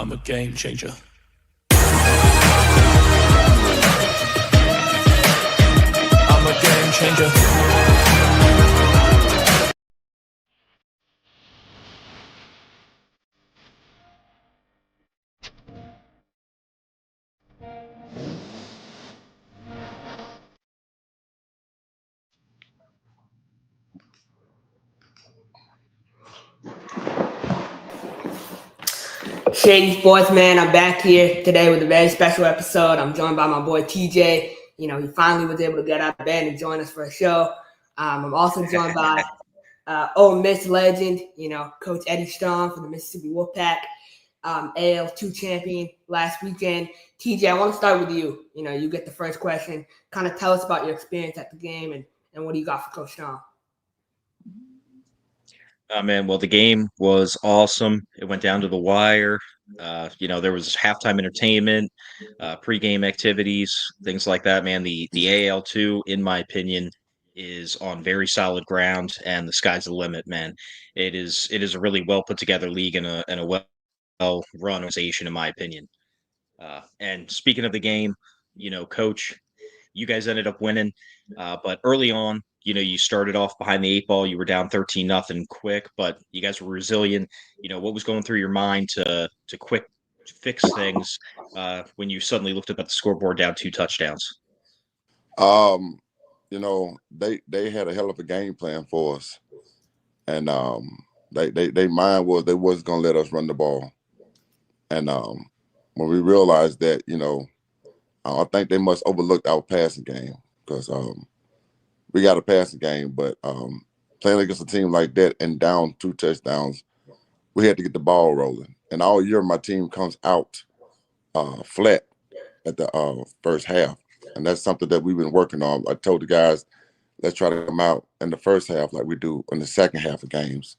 I'm a game changer. I'm a game changer. Shady Sports Man, I'm back here today with a very special episode. I'm joined by my boy TJ. You know, he finally was able to get out of bed and join us for a show. I'm also joined by Ole Miss legend, you know, Coach Eddie Strong from the Mississippi Wolfpack, AL2 champion last weekend. TJ, I want to start with you. You know, you get the first question. Kind of tell us about your experience at the game and what do you got for Coach Strong? Man, well, the game was awesome. It went down to the wire. There was halftime entertainment, pregame activities, things like that. Man, the AL2, in my opinion, is on very solid ground, and the sky's the limit. Man, it is a really well put together league and a well run organization, in my opinion. And speaking of the game, Coach, you guys ended up winning, but early on, you started off behind the eight ball. You were down 13-0 quick, but you guys were resilient. What was going through your mind to quick fix things when you suddenly looked up at the scoreboard down 2 touchdowns? They had a hell of a game plan for us, and they mind was they wasn't gonna let us run the ball, and when we realized that, I think they must overlooked our passing game because we got a passing game, but playing against a team like that and down 2 touchdowns, we had to get the ball rolling. And all year, my team comes out flat at the first half, and that's something that we've been working on. I told the guys, let's try to come out in the first half like we do in the second half of games.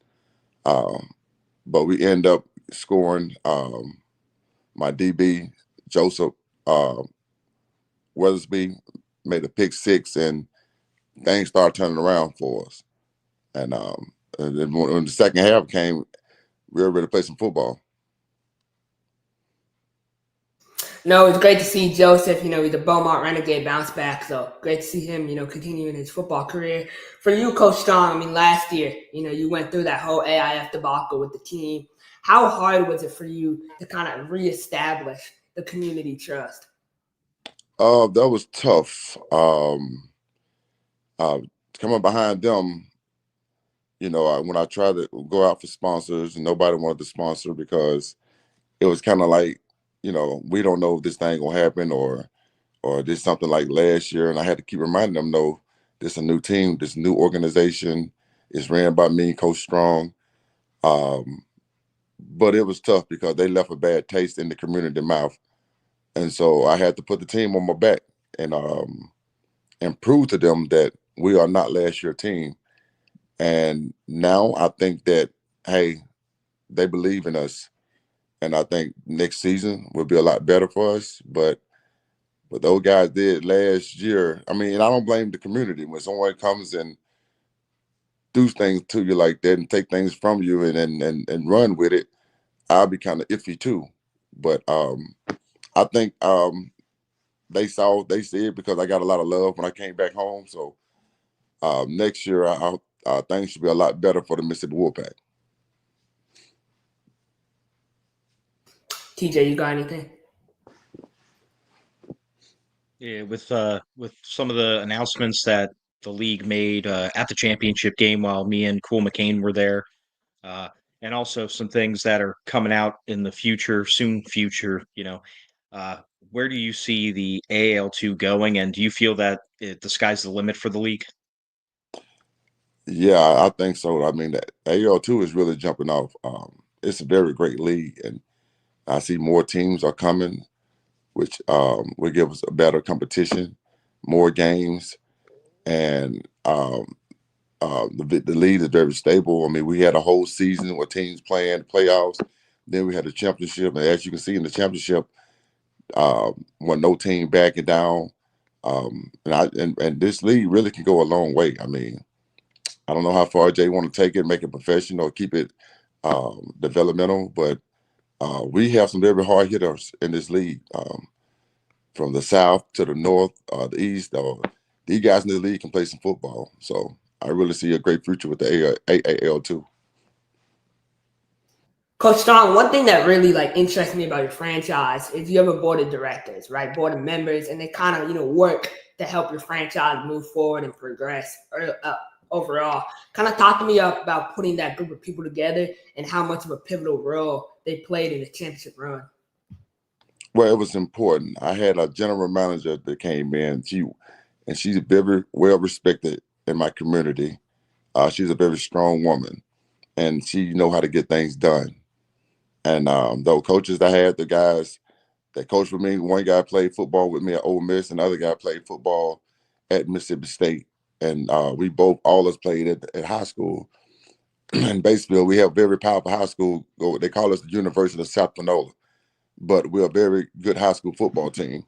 But we end up scoring. My DB, Joseph Weathersby, made a pick six, and things started turning around for us. And then when the second half came, we were ready to play some football. No, it's great to see Joseph, he's a Beaumont Renegade bounce back. So great to see him, continuing his football career. For you, Coach Strong, last year, you went through that whole AIF debacle with the team. How hard was it for you to kind of reestablish the community trust? That was tough. Coming behind them, when I tried to go out for sponsors, nobody wanted to sponsor because it was kind of like, we don't know if this thing gonna happen or this something like last year. And I had to keep reminding them, no, this is a new team, this new organization is ran by me, Coach Strong. But it was tough because they left a bad taste in the community mouth. And so I had to put the team on my back and prove to them that we are not last year's team. And now I think that, hey, they believe in us. And I think next season will be a lot better for us. But what those guys did last year, and I don't blame the community. When someone comes and do things to you like that and take things from you and run with it, I'll be kind of iffy too. But I think they see it because I got a lot of love when I came back home. So next year, things should be a lot better for the Mississippi Wolfpack. TJ, you got anything? Yeah, with some of the announcements that the league made at the championship game while me and Cool McCain were there, and also some things that are coming out in the soon future. Where do you see the AL2 going, and do you feel that the sky's the limit for the league? Yeah, I think so. That AL2 is really jumping off. It's a very great league, and I see more teams are coming, which will give us a better competition, more games, and the league is very stable. We had a whole season with teams playing playoffs. Then we had the championship, and as you can see in the championship, when no team backing down, and this league really can go a long way. I don't know how far Jay want to take it, make it professional, keep it developmental, but We have some very hard hitters in this league, from the south to the north, the east. These guys in the league can play some football. So I really see a great future with the AAL too. Coach Strong, one thing that really interests me about your franchise is you have a board of directors, right? Board of members, and they kind of work to help your franchise move forward and progress overall. Kind of talk to me about putting that group of people together and how much of a pivotal role they played in the championship run. Well, it was important. I had a general manager that came in. She's very well respected in my community. She's a very strong woman, and she know how to get things done. And those coaches I had, the guys that coached with me, one guy played football with me at Ole Miss, and another guy played football at Mississippi State. And we both, all us played at high school. In Batesville, we have a very powerful high school. They call us the University of South Panola, but we're a very good high school football team.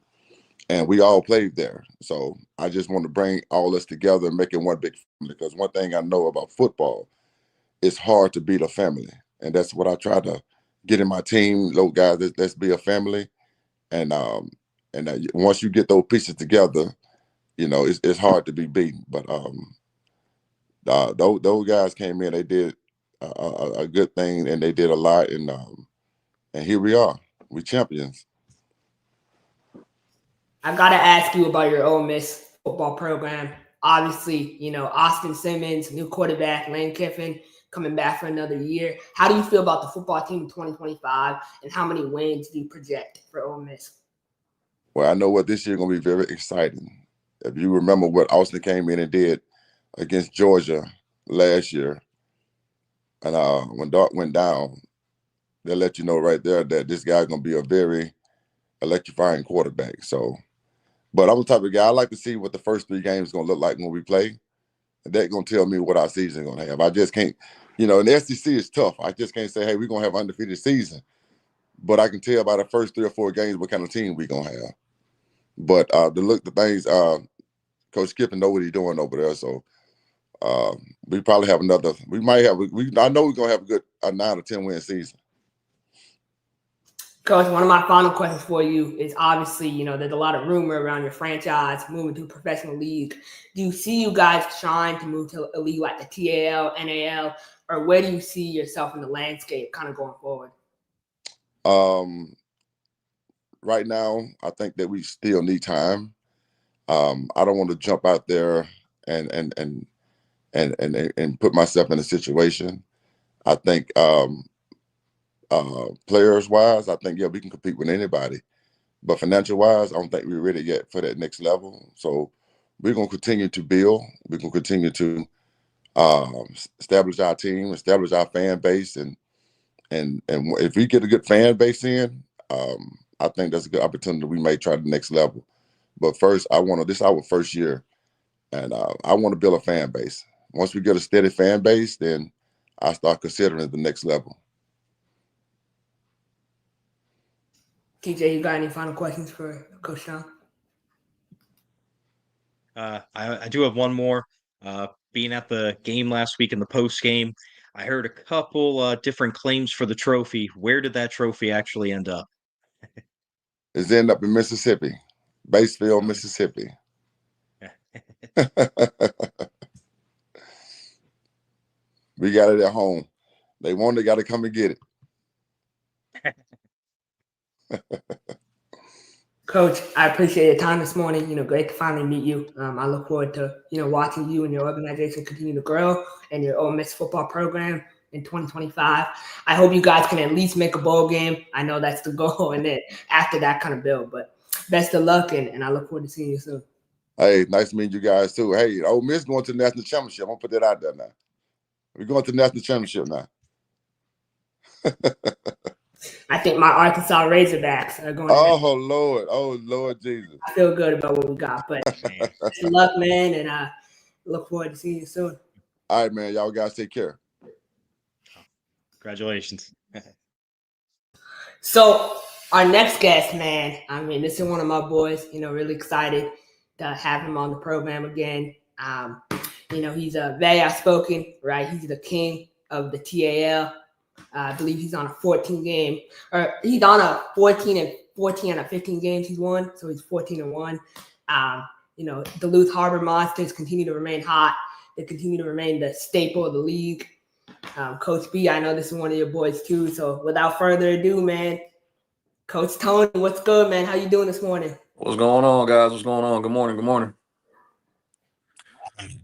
And we all played there. So I just want to bring all us together and make it one big family, because one thing I know about football, it's hard to beat a family. And that's what I try to get in my team. Those guys, let's be a family. And once you get those pieces together, it's hard to be beaten. But those guys came in, they did a good thing, and they did a lot. And here we are, we champions. I got to ask you about your Ole Miss football program. Obviously, Austin Simmons, new quarterback, Lane Kiffin, coming back for another year. How do you feel about the football team in 2025, and how many wins do you project for Ole Miss? Well, I know what this year going to be very exciting. If you remember what Austin came in and did against Georgia last year, and when Dart went down, they let you know right there that this guy's going to be a very electrifying quarterback. So, but I'm the type of guy, I like to see what the first 3 games is going to look like when we play. That's going to tell me what our season is going to have. I just can't, and the SEC is tough. I just can't say, hey, we're going to have an undefeated season. But I can tell by the first 3 or 4 games what kind of team we're going to have. But the things, Coach Kiffin know what he's doing over there. So we probably have another, I know we're going to have a good 9 or 10 win season. Coach, one of my final questions for you is obviously, there's a lot of rumor around your franchise moving to a professional league. Do you see you guys trying to move to a league like the TAL, NAL, or where do you see yourself in the landscape kind of going forward? Right now, I think that we still need time. I don't want to jump out there and put myself in a situation. I think players wise, I think we can compete with anybody. But financial wise, I don't think we're ready yet for that next level. So we're gonna continue to build. We're gonna continue to establish our team, establish our fan base, and if we get a good fan base in, I think that's a good opportunity. We may try the next level. But first, this is our first year, and I want to build a fan base. Once we get a steady fan base, then I start considering the next level. TJ, you got any final questions for Coach Sean? I do have one more. Being at the game last week in the post game, I heard a couple different claims for the trophy. Where did that trophy actually end up? It's end up in Mississippi, Batesville, Mississippi. We got it at home. They got to come and get it. Coach, I appreciate your time this morning. Great to finally meet you. I look forward to, watching you and your organization continue to grow and your Ole Miss football program in 2025. I hope you guys can at least make a bowl game. I know that's the goal, and then after that kind of build. But best of luck, and I look forward to seeing you soon. Hey, nice to meet you guys too. Hey, Ole Miss going to the national championship. I'm gonna put that out there now. We're going to the national championship now. I think my Arkansas Razorbacks are going. Oh Lord Jesus! I feel good about what we got, but best of luck, man, and I look forward to seeing you soon. All right, man. Y'all guys take care. Congratulations. So our next guest, man, this is one of my boys, really excited to have him on the program again. He's very outspoken, right? He's the king of the TAL. I believe he's on a 14 game, or he's on a 14 out of 15 games he's won, so he's 14-1. Duluth Harbor Monsters continue to remain hot. They continue to remain the staple of the league. Coach B, I know this is one of your boys too. So without further ado, man, Coach Tony, what's good, man? How you doing this morning? What's going on, guys? What's going on? Good morning. Good morning.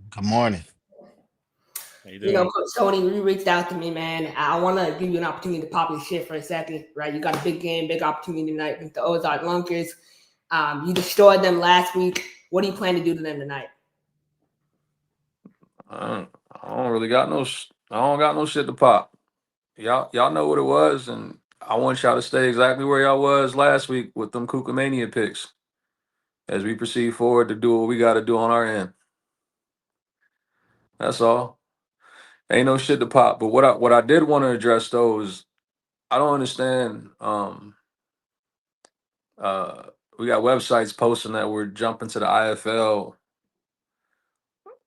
Good morning. How you doing? Coach Tony, you reached out to me, man. I want to give you an opportunity to pop your shit for a second, right? You got a big game, big opportunity tonight with the Ozark Lunkers. You destroyed them last week. What do you plan to do to them tonight? I don't really got no. I don't got no shit to pop. Y'all know what it was, and I want y'all to stay exactly where y'all was last week with them Kookamania picks. As we proceed forward to do what we got to do on our end. That's all. Ain't no shit to pop. But what I did want to address though is I don't understand. We got websites posting that we're jumping to the IFL.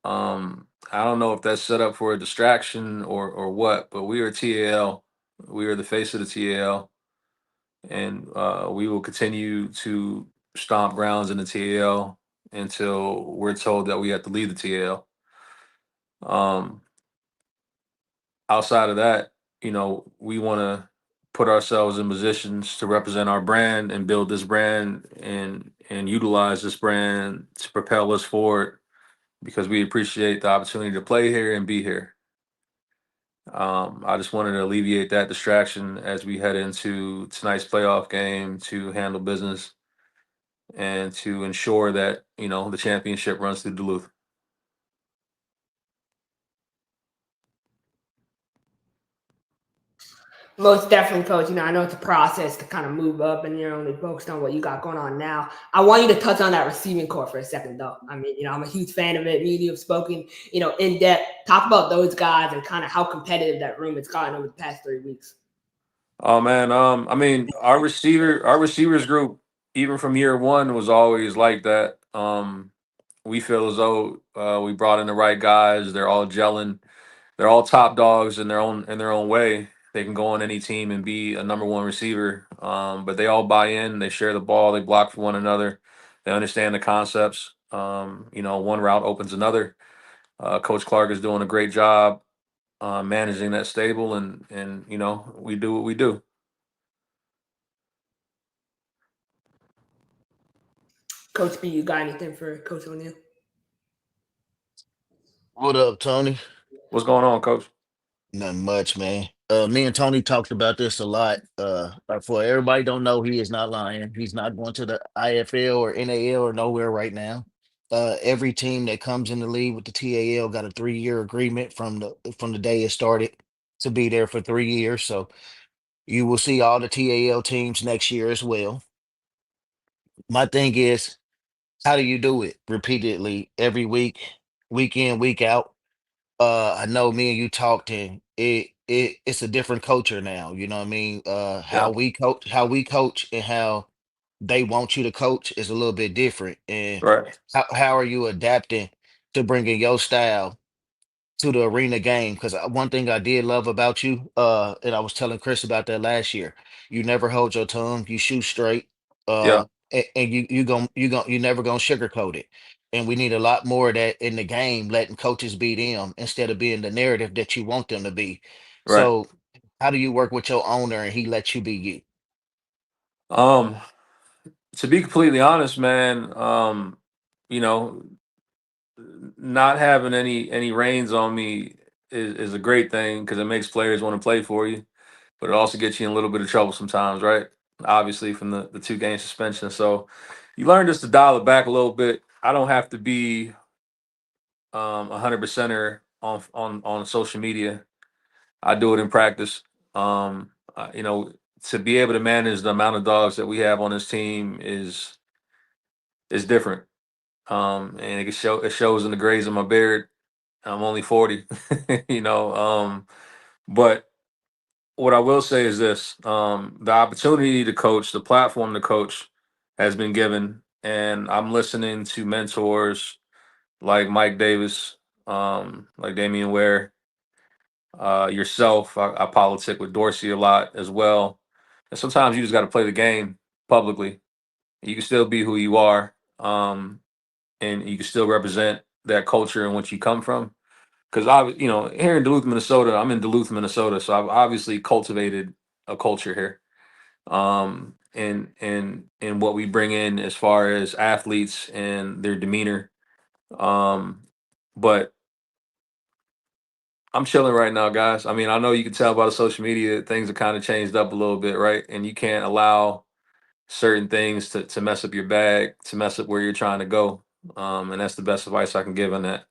I don't know if that's set up for a distraction or what, but we are TAL. We are the face of the TAL, and we will continue to stomp grounds in the TAL until we're told that we have to leave the TAL. Outside of that, we want to put ourselves in positions to represent our brand and build this brand and utilize this brand to propel us forward because we appreciate the opportunity to play here and be here. I just wanted to alleviate that distraction as we head into tonight's playoff game to handle business and to ensure that, the championship runs through Duluth. Most definitely, Coach. I know it's a process to kind of move up, and you're only focused on what you got going on now. I want you to touch on that receiving core for a second, though. I mean, I'm a huge fan of it. Me and you have spoken, in depth. Talk about those guys and kind of how competitive that room has gotten over the past 3 weeks. Oh man, I mean, our receivers group, even from year one, was always like that. We feel as though we brought in the right guys. They're all gelling. They're all top dogs in their own way. They can go on any team and be a number one receiver. But they all buy in. They share the ball. They block for one another. They understand the concepts. One route opens another. Coach Clark is doing a great job managing that stable, and we do what we do. Coach B, you got anything for Coach O'Neal? What up, Tony? What's going on, Coach? Nothing much, man. Me and Tony talked about this a lot. For everybody don't know, he is not lying. He's not going to the IFL or NAL or nowhere right now. Every team that comes in the league with the TAL got a 3-year agreement from the day it started to be there for 3 years. So you will see all the TAL teams next year as well. My thing is, how do you do it repeatedly every week in, week out? I know me and you talked, and it's a different culture now. You know what I mean? Yeah, How we coach and how they want you to coach is a little bit different. And right. how are you adapting to bringing your style to the arena game? Because one thing I did love about you, and I was telling Chris about that last year, you never hold your tongue, you shoot straight, Yeah, and you never gonna sugarcoat it. And we need a lot more of that in the game, letting coaches be them instead of being the narrative that you want them to be. right. So, how do you work with your owner and he lets you be you? Um, to be completely honest, man, you know, not having any reins on me is a great thing because it makes players want to play for you, but it also gets you in a little bit of trouble sometimes, right? Obviously, from the 2 game suspension. So you learn just to dial it back a little bit. I don't have to be 100%er on social media. I do it in practice. To be able to manage the amount of dogs that we have on this team is different. And it shows in the grays of my beard. I'm only 40, you know. But what I will say is this: the opportunity to coach, the platform to coach, has been given, and I'm listening to mentors like Mike Davis, like Damian Ware, yourself. I politic with Dorsey a lot as well. And sometimes you just got to play the game publicly. You can still be who you are, and you can still represent that culture in which you come from. Because here in Duluth, Minnesota, I'm in Duluth, Minnesota, so I've obviously cultivated a culture here. And what we bring in as far as athletes and their demeanor. But I'm chilling right now, guys. I mean, I know you can tell by the social media things are kind of changed up a little bit, right? And you can't allow certain things to mess up your bag, to mess up where you're trying to go. And that's the best advice I can give on that.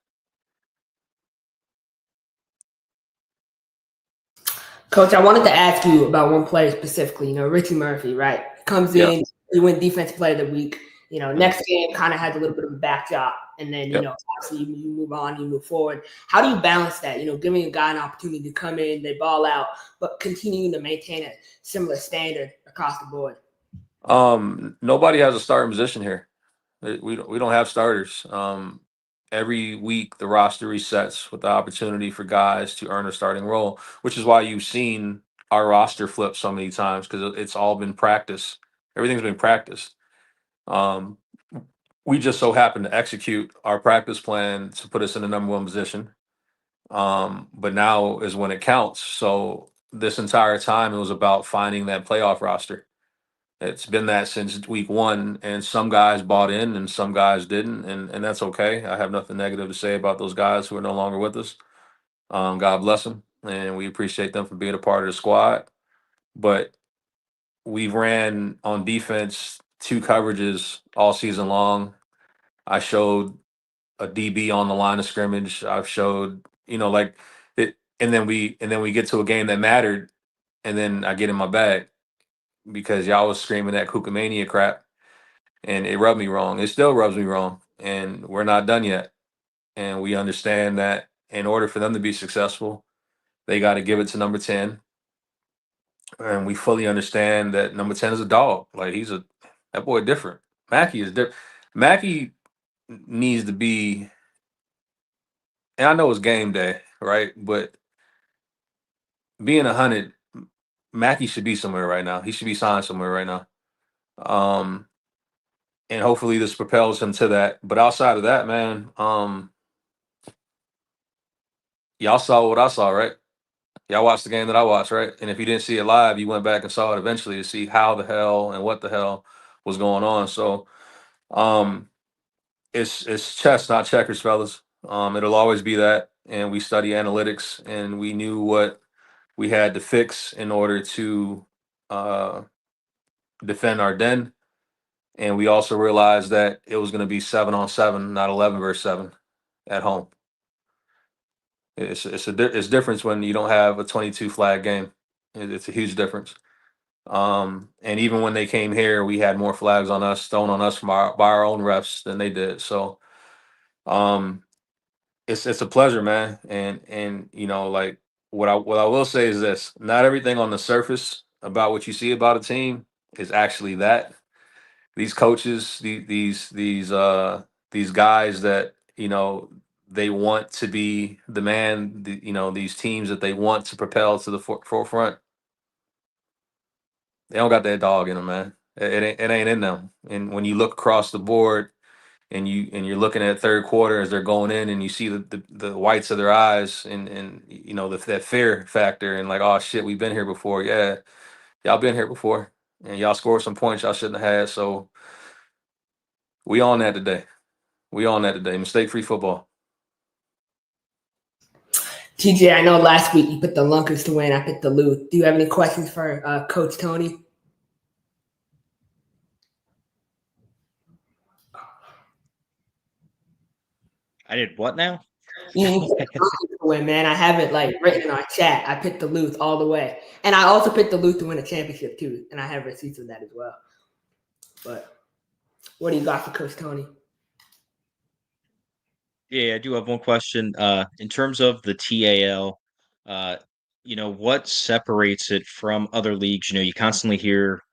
Coach, I wanted to ask you about one player specifically. Richie Murphy, right? Comes Yeah. in, he win Defensive Player of the Week. Mhm. Next game kind of has a little bit of a backdrop, and then Yep. obviously you move on, you move forward. How do you balance that? Giving a guy an opportunity to come in, they ball out, but continuing to maintain a similar standard across the board. Nobody has a starting position here. We don't have starters. Every week the roster resets with the opportunity for guys to earn a starting role, which is why you've seen our roster flip so many times, because it's all been practice. Everything's been practiced. Um, we just so happen to execute our practice plan to put us in the number one position. But now is when it counts. So this entire time it was about finding that playoff roster. It's been that since week one, and some guys bought in and some guys didn't, and that's okay. I have nothing negative to say about those guys who are no longer with us. God bless them, and we appreciate them for being a part of the squad. But we've ran on defense 2 coverages all season long. I showed a DB on the line of scrimmage. I've showed, like it, and then we get to a game that mattered, and then I get in my bag because y'all was screaming that Kookamania crap, and it rubbed me wrong. It still rubs me wrong, and we're not done yet. And we understand that in order for them to be successful, they got to give it to number 10. And we fully understand that number 10 is a dog. Like that boy different. Mackey is different. Mackey needs to be, and I know it's game day, right? But being 100, Mackey should be somewhere right now. He should be signed somewhere right now. Um, and hopefully this propels him to that. But outside of that, man, y'all saw what I saw, right? Y'all watched the game that I watched, right? And if you didn't see it live, you went back and saw it eventually to see how the hell and what the hell was going on. So um it's chess, not checkers, fellas. It'll always be that. And we study analytics, and we knew what we had to fix in order to uh defend our den. And we also realized that it was going to be 7-on-7, not 11-versus-7 at home. It's difference when you don't have a 22 flag game. It's a huge difference. And even when they came here, we had more flags on us, thrown on us by our own refs than they did. So um, it's a pleasure, man. And like what I will say is this: not everything on the surface about what you see about a team is actually that. These coaches, these guys that they want to be the man. These teams that they want to propel to the forefront. They don't got that dog in them, man. It ain't in them. And when you look across the board and you're looking at third quarter as they're going in, and you see the whites of their eyes, and that fear factor, and like, oh shit, we've been here before. Yeah, y'all been here before, and y'all scored some points y'all shouldn't have had. So we on that today. We on that today. Mistake free football. TJ, I know last week you picked the Lunkers to win. I picked the Luth. Do you have any questions for Coach Tony? I did what now? You picked the Luth to win, man. I have it written in our chat. I picked the Luth all the way, and I also picked the Luth to win a championship too, and I have receipts of that as well. But what do you got for Coach Tony? Yeah, I do have one question. In terms of the TAL, uh, what separates it from other leagues? You constantly hear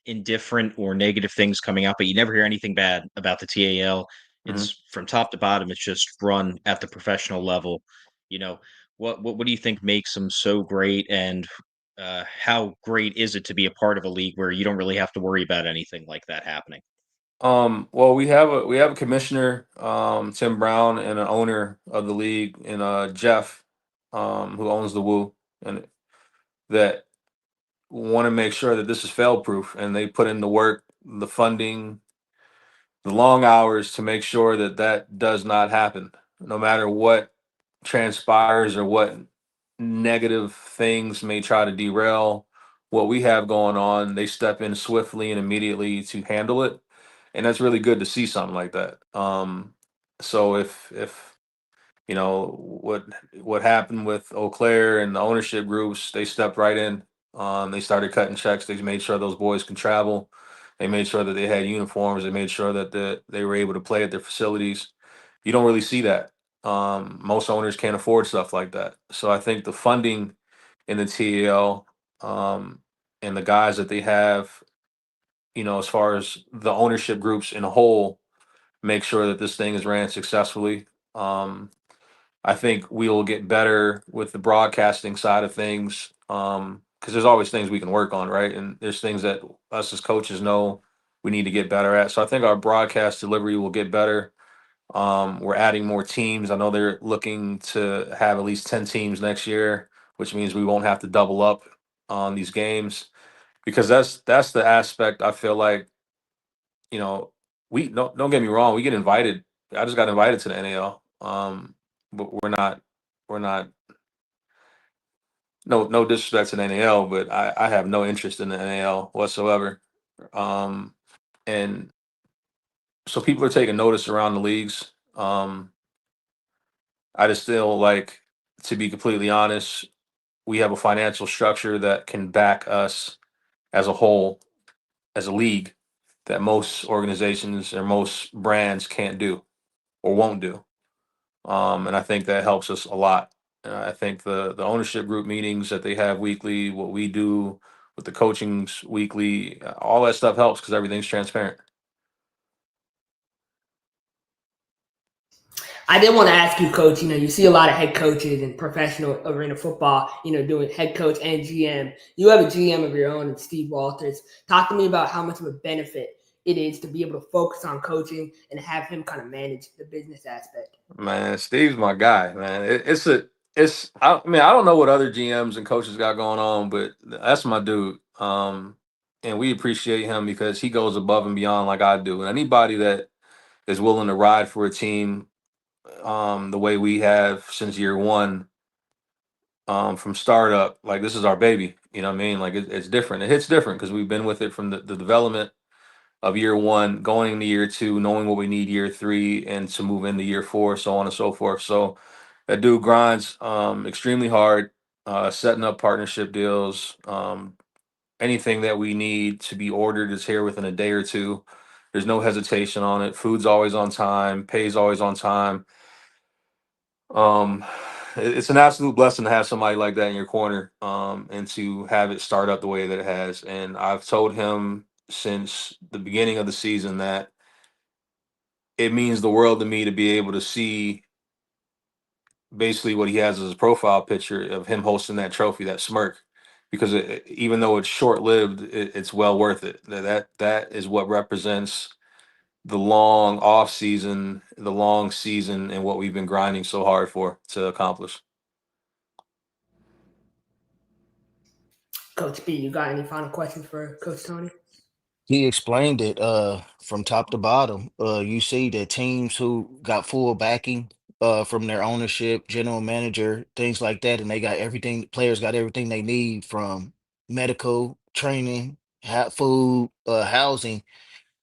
indifferent or negative things coming out, but you never hear anything bad about the TAL. Mhm. It's from top to bottom, it's just run at the professional level. You know, what do you think makes them so great, and how great is it to be a part of a league where you don't really have to worry about anything like that happening? Well, we have a commissioner, Tim Brown, and an owner of the league, and Jeff, who owns the Woo, and that want to make sure that this is fail proof, and they put in the work, the funding, the long hours to make sure that that does not happen, no matter what transpires or what negative things may try to derail what we have going on. They step in swiftly and immediately to handle it, and that's really good to see something like that. So if what happened with Eau Claire and the ownership groups, they stepped right in. They started cutting checks. They made sure those boys can travel. They made sure that they had uniforms. They made sure that they were able to play at their facilities. You don't really see that. Most owners can't afford stuff like that. So I think the funding in the TAL, and the guys that they have, as far as the ownership groups in a whole, make sure that this thing is ran successfully. I think we will get better with the broadcasting side of things, because there's always things we can work on, right? And there's things that us as coaches know we need to get better at. So I think our broadcast delivery will get better. We're adding more teams. I know they're looking to have at least 10 teams next year, which means we won't have to double up on these games, because that's the aspect I feel like, you know, we don't get me wrong, we get invited. I just got invited to the NAL. But we're not no disrespect to the NAL, but I have no interest in the NAL whatsoever. Um and so people are taking notice around the leagues. I just still like, to be completely honest, we have a financial structure that can back us as a whole, as a league, that most organizations or most brands can't do or won't do. And I think that helps us a lot. I think the ownership group meetings that they have weekly, what we do with the coachings weekly, all that stuff helps because everything's transparent. I did want to ask you, Coach. You see a lot of head coaches in professional arena football. Doing head coach and GM. You have a GM of your own, and Steve Walters. Talk to me about how much of a benefit it is to be able to focus on coaching and have him kind of manage the business aspect. Man, Steve's my guy, man. I mean, I don't know what other GMs and coaches got going on, but that's my dude. And we appreciate him because he goes above and beyond like I do. And anybody that is willing to ride for a team, the way we have since year one, from startup, like this is our baby. You know what I mean? Like it's different. It hits different because we've been with it from the development of year one, going into year two, knowing what we need year three, and to move into year four, so on and so forth. So that dude grinds extremely hard, setting up partnership deals. Anything that we need to be ordered is here within a day or two. There's no hesitation on it. Food's always on time, pay's always on time. Um, it's an absolute blessing to have somebody like that in your corner, and to have it start up the way that it has. And I've told him since the beginning of the season that it means the world to me to be able to see basically what he has as a profile picture of him hosting that trophy, that smirk, because even though it's short lived, it's well worth it. That is what represents the long off season, the long season, and what we've been grinding so hard for to accomplish. Coach B, you got any final questions for Coach Tony? He explained it from top to bottom. You see that teams who got full backing from their ownership, general manager, things like that, and they got everything, players got everything they need from medical, training, food, housing.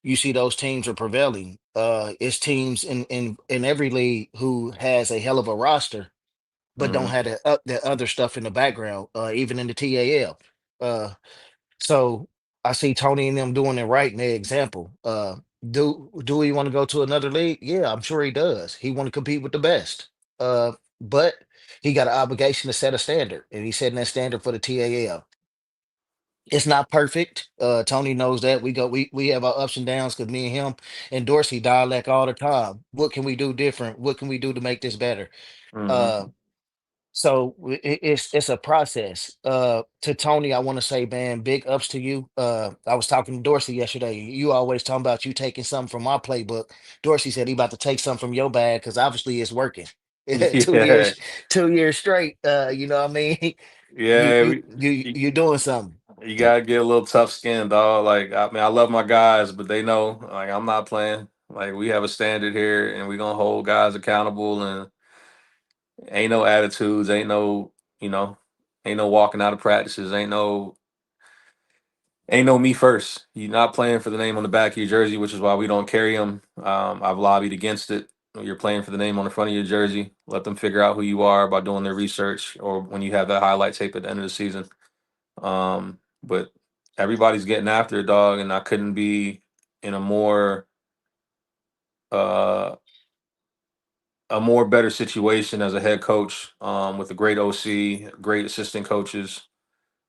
You see those teams are prevailing. It's teams in every league who has a hell of a roster, but don't Hmm. have the other stuff in the background, even in the TAL. So I see Tony and them doing it right in their example. Do he want to go to another league? Yeah, I'm sure he does. He want to compete with the best. But he got an obligation to set a standard, and he's setting that standard for the TAL. It's not perfect. Tony knows that. We have our ups and downs because me and him and Dorsey dialect all the time. What can we do different? What can we do to make this better? Hmm. Uh, So it's a process. To Tony, I want to say, man, big ups to you. I was talking to Dorsey yesterday. You always talking about you taking something from my playbook. Dorsey said he about to take something from your bag because obviously it's working. two Yeah, years, 2 years straight. You know what I mean? You yeah. you you You, you doing something. you gotta get a little tough skin, dog. Like, I mean, I love my guys, but they know, like, I'm not playing. Like, we have a standard here, and we gonna hold guys accountable, and ain't no attitudes, ain't no, you know, ain't no walking out of practices, ain't no me first. You're not playing for the name on the back of your jersey, which is why we don't carry them. I've lobbied against it. You're playing for the name on the front of your jersey. Let them figure out who you are by doing their research, or when you have that highlight tape at the end of the season. But everybody's getting after it, dog, and I couldn't be in uh, a more better situation as a head coach, with a great OC, great assistant coaches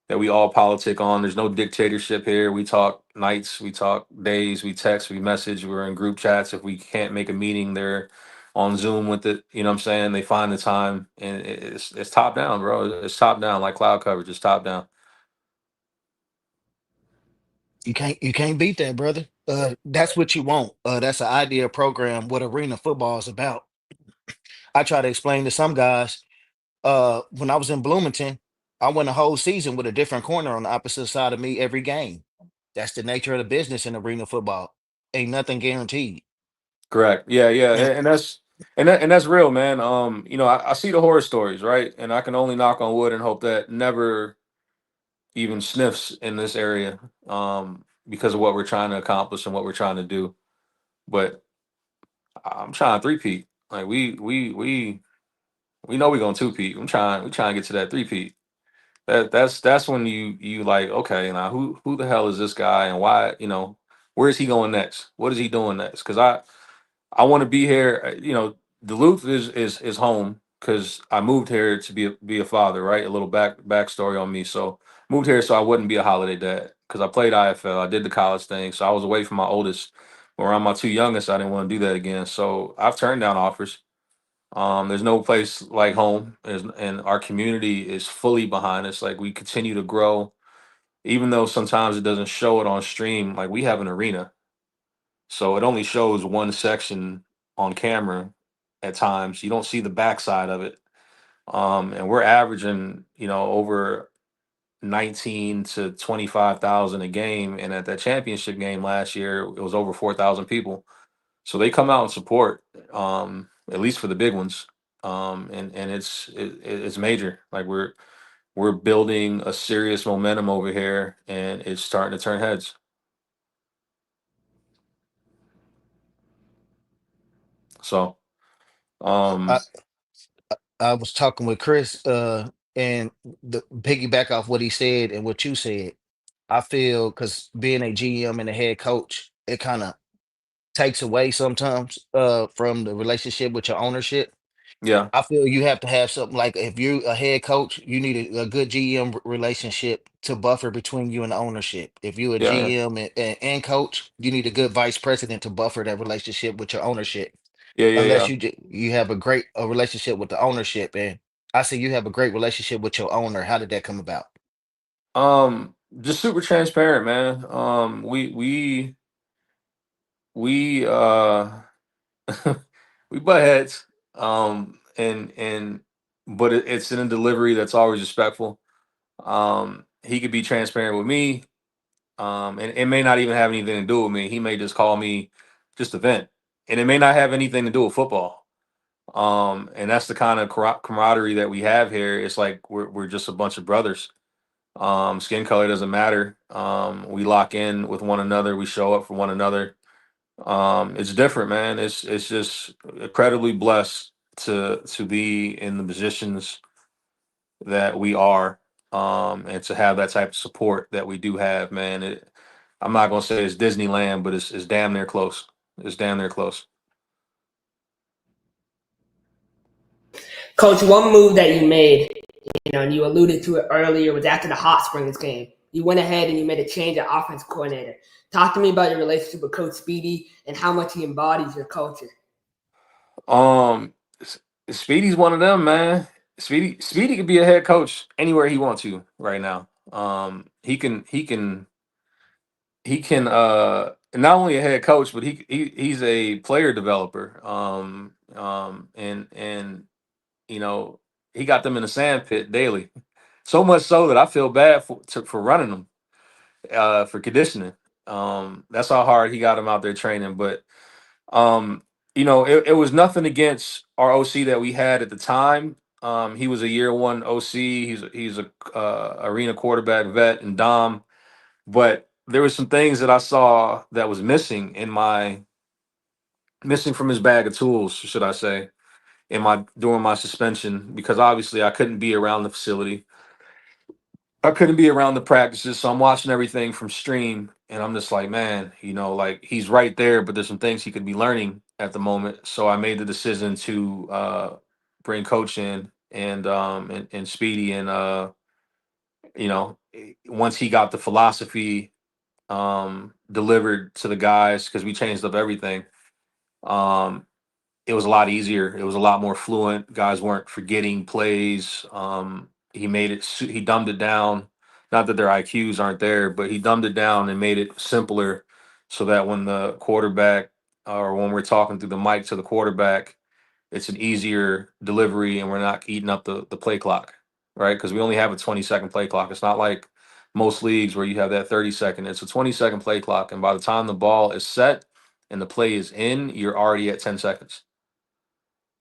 that we all politic on. There's no dictatorship here. We talk nights, we talk days, we text, we message, we're in group chats. If we can't make a meeting, they're on Zoom with it. You know what I'm saying? They find the time, and it's top down, bro. It's top down, like cloud coverage. It's top down. You can't beat that, brother. That's what you want. That's an idea program. What arena football is about. I try to explain to some guys. When I was in Bloomington, I went a whole season with a different corner on the opposite side of me every game. That's the nature of the business in arena football. Ain't nothing guaranteed. Correct. Yeah, yeah, And and that's real, man. I see the horror stories, right? And I can only knock on wood and hope that never even sniffs in this area, because of what we're trying to accomplish and what we're trying to do. But I'm trying to three-peat. Like, we know we're gonna two-peat. We trying to get to that three-peat. That's when you like, okay, now who the hell is this guy, and why, where is he going next? What is he doing next? Because I want to be here. Duluth is home because I moved here to be a father, right? A little backstory on me. So moved here so I wouldn't be a holiday dad, because I played IFL. I did the college thing, so I was away from my oldest. Around my two youngest, I didn't want to do that again. So I've turned down offers. There's no place like home, and our community is fully behind us. Like, we continue to grow, even though sometimes it doesn't show it on stream. Like, we have an arena, so it only shows one section on camera at times. You don't see the backside of it. And we're averaging, over 19 to 25,000 a game. And at that championship game last year, it was over 4,000 people. So they come out and support, at least for the big ones. And it's major. Like, we're building a serious momentum over here, and it's starting to turn heads. So, I, um, I was talking with Chris, and the piggyback off what he said and what you said. I feel because being a GM and a head coach, it kind of takes away sometimes from the relationship with your ownership. yeah, I feel you have to have something like if you're a head coach, you need a good GM relationship to buffer between you and the ownership. If you're a yeah, GM and coach, you need a good vice president to buffer that relationship with your ownership. yeah, yeah, Unless yeah. you have a relationship with the ownership, and I see you have a great relationship with your owner. How did that come about? Just super transparent, man. We we butt heads. And but it's in a delivery that's always respectful. He could be transparent with me. And it may not even have anything to do with me. He may just call me just to vent, and it may not have anything to do with football. And that's the kind of camaraderie that we have here. It's like we're just a bunch of brothers. Skin color doesn't matter. We lock in with one another. We show up for one another. It's different, man. It's just incredibly blessed to be in the positions that we are, and to have that type of support that we do have, man. I'm not gonna say it's Disneyland, but it's damn near close. It's damn near close. Coach, one move that you made, and you alluded to it earlier, was after the Hot Springs game. You went ahead and you made a change at offense coordinator. Talk to me about your relationship with Coach Speedy and how much he embodies your culture. Um, S- Speedy's one of them, man. Speedy could be a head coach anywhere he wants to right now. He can not only a head coach, but he's a player developer. And you know, he got them in the sand pit daily. So much so that I feel bad for running them, for conditioning. That's how hard he got him out there training. But um, it was nothing against our OC that we had at the time. He was a year one OC. He's a arena quarterback vet and Dom, but there was some things that I saw that was missing from his bag of tools, should I say, during my suspension, because obviously I couldn't be around the facility. I couldn't be around the practices, so I'm watching everything from stream, and I'm just like, man, like he's right there, but there's some things he could be learning at the moment. So I made the decision to bring Coach in and Speedy, and once he got the philosophy delivered to the guys, because we changed up everything. It was a lot easier. It was a lot more fluent. Guys weren't forgetting plays. He dumbed it down. Not that their IQs aren't there, but he dumbed it down and made it simpler so that when the quarterback, or when we're talking through the mic to the quarterback, it's an easier delivery and we're not eating up the play clock, right? Because we only have a 20-second play clock. It's not like most leagues where you have that 30-second. It's a 20-second play clock. And by the time the ball is set and the play is in, you're already at 10 seconds.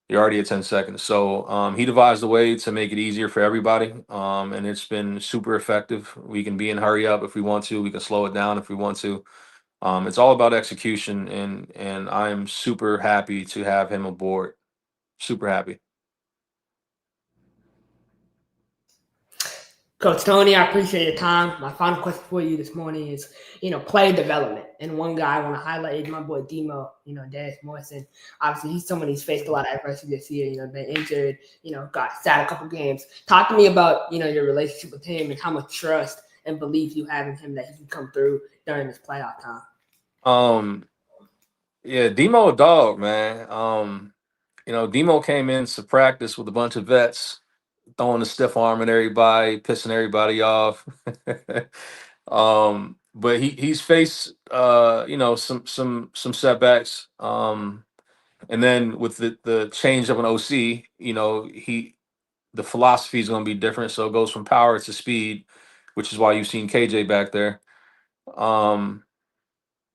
You're already at 10 seconds. So he devised a way to make it easier for everybody. And it's been super effective. We can be in hurry up if we want to. We can slow it down if we want to. It's all about execution. And I'm super happy to have him aboard. Super happy. Coach Tony, I appreciate your time. My final question for you this morning is, play development. And one guy I want to highlight is my boy Demo, Darius Morrison. Obviously, he's someone who's faced a lot of adversity this year, been injured, got sat a couple games. Talk to me about, your relationship with him and how much trust and belief you have in him that he can come through during this playoff time. Yeah, Demo a dog, man. Demo came into practice with a bunch of vets, throwing a stiff arm at everybody, pissing everybody off. But he's faced some setbacks. And then with the change of an OC, the philosophy is going to be different. So it goes from power to speed, which is why you've seen KJ back there.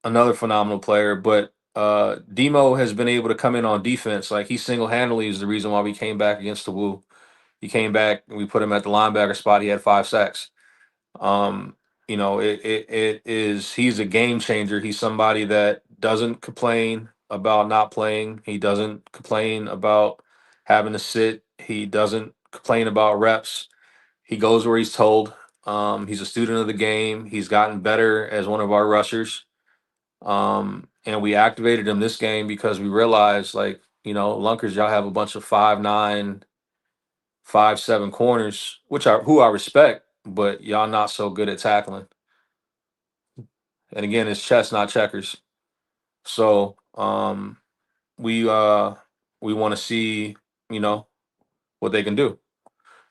Another phenomenal player, but Demo has been able to come in on defense. Like, he single-handedly is the reason why we came back against the Woo. He came back and we put him at the linebacker spot. He had 5 sacks. He's a game changer. He's somebody that doesn't complain about not playing. He doesn't complain about having to sit. He doesn't complain about reps. He goes where he's told. He's a student of the game. He's gotten better as one of our rushers. And we activated him this game because we realized, Lunkers, y'all have a bunch of 5'9", 5'7" corners, who I respect, but y'all not so good at tackling. And again, it's chess, not checkers. So we want to see, what they can do.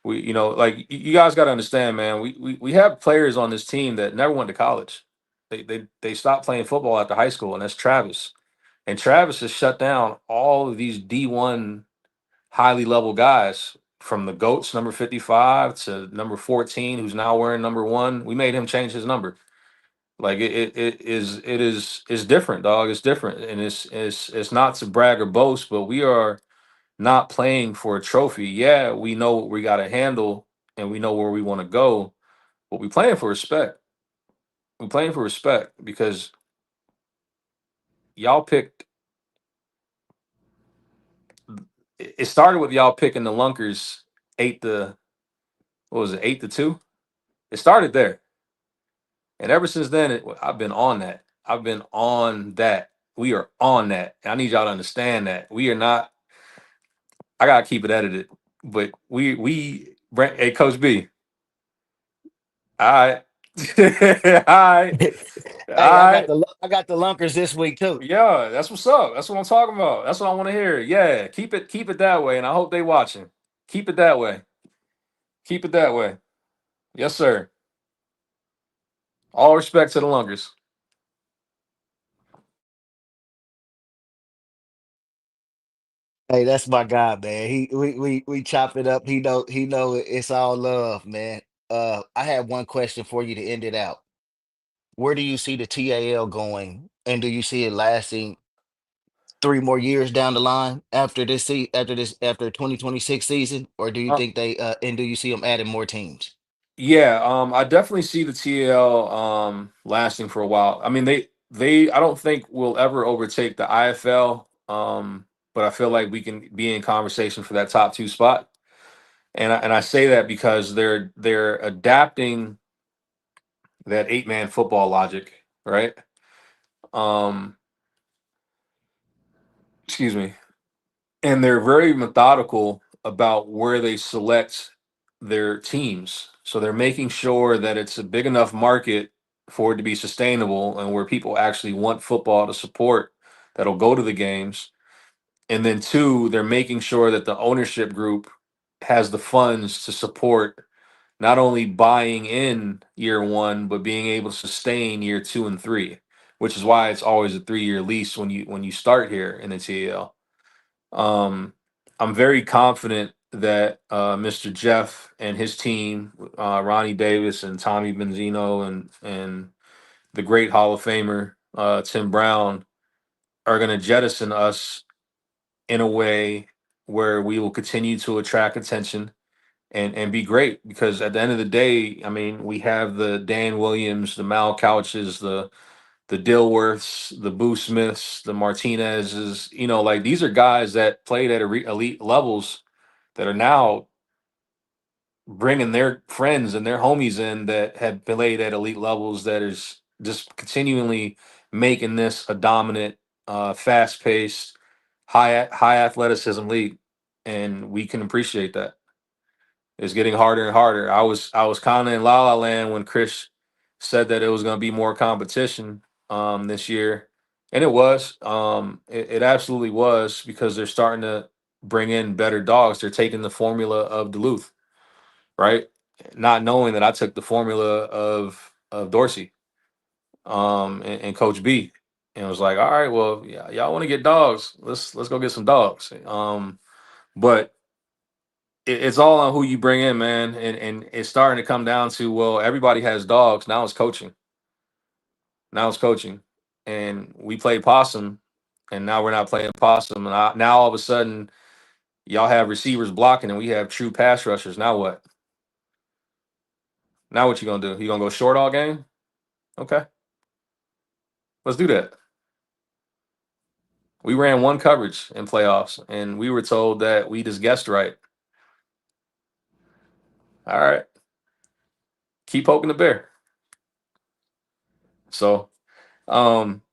You guys got to understand, man. We have players on this team that never went to college. They stopped playing football after high school, and that's Travis. And Travis has shut down all of these D1 highly level guys, from the GOATs number 55 to number 14, who's now wearing number 1. We made him change his number. Like, it's different, dog. It's different. And it's not to brag or boast, but we are not playing for a trophy. Yeah, we know what we got to handle and we know where we want to go, but we playing for respect. We're playing for respect because y'all picked. It started with y'all picking the Lunkers 8-2. It started there, and ever since then, I've been on that. I've been on that. We are on that. And I need y'all to understand that we are not. I gotta keep it edited, but hey, Coach B. All right. All right. Hey, I got the Lunkers this week too. Yeah, that's what's up. That's what I'm talking about. That's what I want to hear. Yeah, keep it that way, and I hope they watching. Keep it that way. Keep it that way. Yes, sir. All respect to the Lungers. Hey, that's my guy, man. We chop it up. He know it's all love, man. I have one question for you to end it out. Where do you see the TAL going, and do you see it lasting 3 more years down the line after after 2026 season, or do you Uh, think they and do you see them adding more teams? yeah, I definitely see the TL lasting for a while. I mean, they I don't think will ever overtake the IFL. But I feel like we can be in conversation for that top two spot. And I say that because they're adapting that 8-man football logic, right? Um, excuse me. And they're very methodical about where they select their teams. So they're making sure that it's a big enough market for it to be sustainable and where people actually want football to support that'll go to the games. And then two, they're making sure that the ownership group has the funds to support not only buying in year one, but being able to sustain year 2 and 3, which is why it's always a 3-year lease when you start here in the TAL. I'm very confident that Mr. Jeff and his team, Ronnie Davis and Tommy Benzino and the great Hall of Famer Tim Brown, are going to jettison us in a way where we will continue to attract attention and be great. Because at the end of the day, I mean, we have the Dan Williams, the Mal Couches, the Dilworths, the Boo Smiths, the Martinezes, like these are guys that played at elite levels that are now bringing their friends and their homies in that have played at elite levels, that is just continually making this a dominant, fast paced, high athleticism league. And we can appreciate that. It's getting harder and harder. I was kind of in La La Land when Chris said that it was going to be more competition this year, and it was. It absolutely was, because they're starting to bring in better dogs. They're taking the formula of Duluth, right? Not knowing that I took the formula of Dorsey, and Coach B, and was like, all right, well, yeah, y'all want to get dogs? Let's go get some dogs. But it's all on who you bring in, man. And it's starting to come down to, well, everybody has dogs. Now it's coaching. Now it's coaching. And we played possum, and now we're not playing possum. And now all of a sudden, y'all have receivers blocking, and we have true pass rushers. Now what? Now what you gonna do? You gonna go short all game? Okay, let's do that. We ran one coverage in playoffs, and we were told that we just guessed right. All right, keep poking the bear. So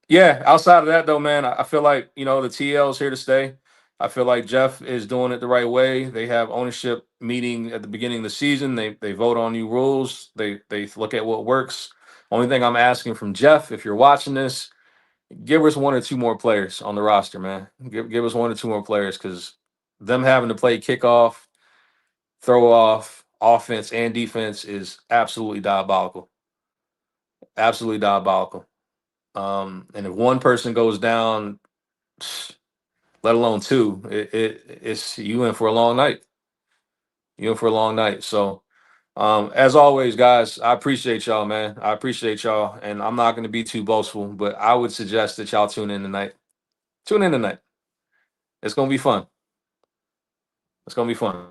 yeah, outside of that though, man, I feel like, the TL is here to stay. I feel like Jeff is doing it the right way. They have ownership meeting at the beginning of the season. They vote on new rules. They look at what works. Only thing I'm asking from Jeff, if you're watching this, give us one or two more players on the roster, man. Give us one or two more players, because them having to play kickoff, throw off, offense and defense is absolutely diabolical. Absolutely diabolical. And if one person goes down, let alone two, it's you in for a long night. You in for a long night. So, as always, guys, I appreciate y'all, man. I appreciate y'all, and I'm not going to be too boastful, but I would suggest that y'all tune in tonight. Tune in tonight. It's going to be fun. It's going to be fun.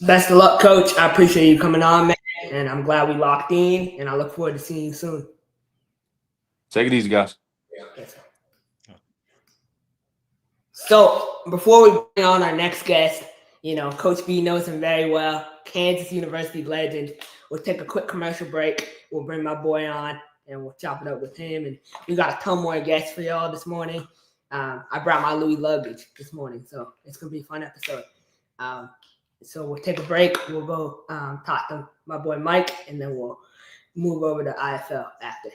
Best of luck, Coach. I appreciate you coming on, man, and I'm glad we locked in, and I look forward to seeing you soon. Take it easy, guys. Yes, sir. So before we bring on our next guest, Coach B knows him very well, Kansas University legend. We'll take a quick commercial break. We'll bring my boy on, and we'll chop it up with him. And we got a ton more guests for y'all this morning. I brought my Louis luggage this morning, so it's going to be a fun episode. So we'll take a break. We'll go talk to my boy Mike, and then we'll move over to IFL after.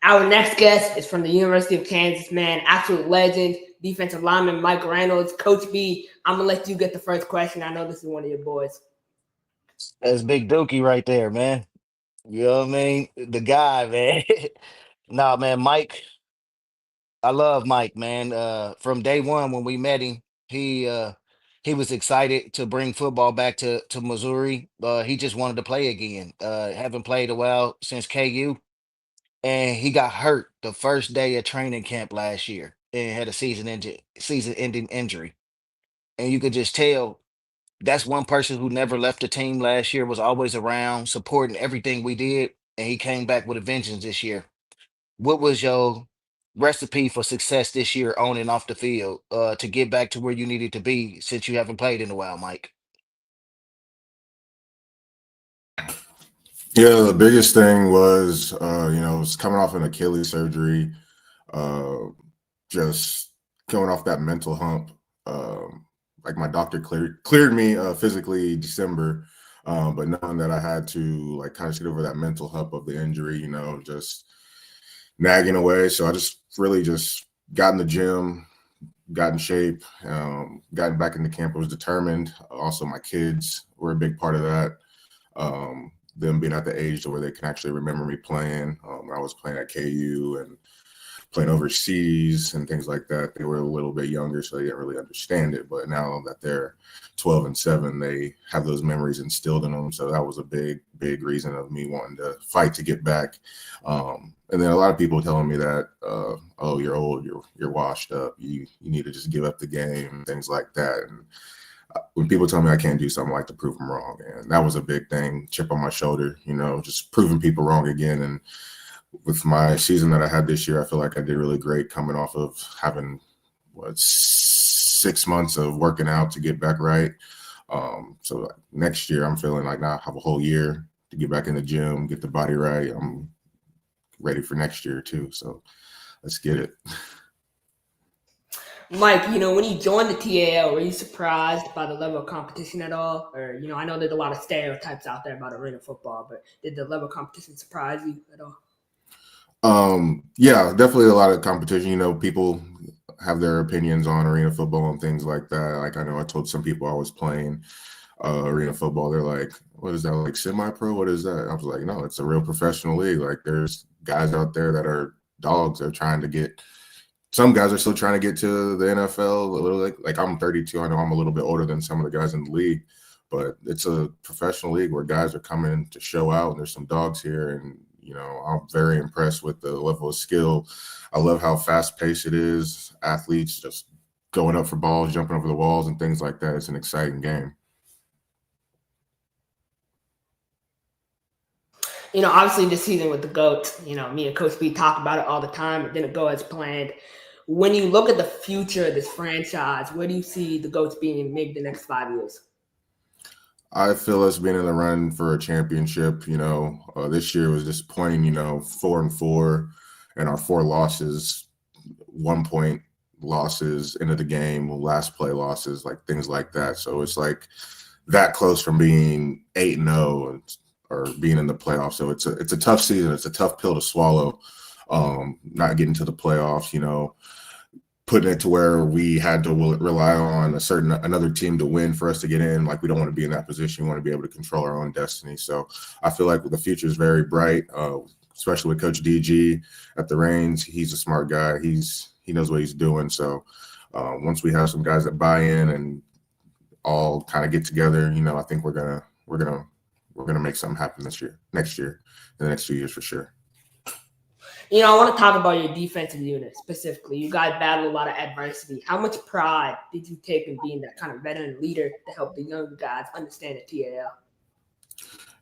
Our next guest is from the University of Kansas, man. Absolute legend, defensive lineman Mike Reynolds. Coach B, I'm going to let you get the first question. I know this is one of your boys. That's Big Dookie right there, man. You know what I mean? The guy, man. Nah, man, Mike. I love Mike, man. From day one when we met him, he was excited to bring football back to Missouri. He just wanted to play again. Haven't played a while since KU, and he got hurt the first day of training camp last year and had a season-ending injury. And you could just tell that's one person who never left the team last year, was always around, supporting everything we did, and he came back with a vengeance this year. What was your recipe for success this year on and off the field to get back to where you needed to be since you haven't played in a while, Mike? Yeah, the biggest thing was, was coming off an Achilles surgery, uh, just coming off that mental hump. Like my doctor cleared me physically December, but knowing that I had to like kind of get over that mental hump of the injury, just nagging away. So I just really just got in the gym, got in shape, gotten back into camp. I was determined. Also, my kids were a big part of that. Them being at the age where they can actually remember me playing. I was playing at KU and playing overseas and things like that. They were a little bit younger, so they didn't really understand it. But now that they're 12 and 7, they have those memories instilled in them. So that was a big, big reason of me wanting to fight to get back. And then a lot of people telling me that, oh, you're old, you're washed up, you need to just give up the game, things like that. And when people tell me I can't do something, I like to prove them wrong. And that was a big thing, chip on my shoulder, just proving people wrong again. And with my season that I had this year, I feel like I did really great coming off of having 6 months of working out to get back right. So next year, I'm feeling like now I have a whole year to get back in the gym, get the body right. I'm ready for next year too. So let's get it. Mike, when you joined the TAL, were you surprised by the level of competition at all? Or, I know there's a lot of stereotypes out there about arena football, but did the level of competition surprise you at all? Yeah, definitely a lot of competition. People have their opinions on arena football and things like that. Like I know I told some people I was playing arena football. They're like, what is that, like semi-pro? What is that? I was like, no, it's a real professional league. Like there's guys out there that are dogs. They're trying to get – some guys are still trying to get to the NFL a little like I'm 32. I know I'm a little bit older than some of the guys in the league, but it's a professional league where guys are coming to show out and there's some dogs here. And, I'm very impressed with the level of skill. I love how fast paced it is. Athletes just going up for balls, jumping over the walls and things like that. It's an exciting game. Obviously this season with the GOAT, me and Coach B talk about it all the time. It didn't go as planned. When you look at the future of this franchise, where do you see the GOATs being in maybe the next 5 years? I feel us being in the run for a championship. This year was disappointing, 4-4, and our 4 losses, 1-point losses into the game, last play losses, like things like that. So it's like that close from being 8-0 or being in the playoffs. So it's a tough season. It's a tough pill to swallow. Not getting to the playoffs, putting it to where we had to rely on another team to win for us to get in. Like we don't want to be in that position. We want to be able to control our own destiny. So I feel like the future is very bright, especially with Coach DG at the reins. He's a smart guy. He knows what he's doing. So once we have some guys that buy in and all kind of get together, I think we're gonna make something happen next year, in the next 2 years for sure. I want to talk about your defensive unit specifically. You guys battled a lot of adversity. How much pride did you take in being that kind of veteran leader to help the younger guys understand the TAL?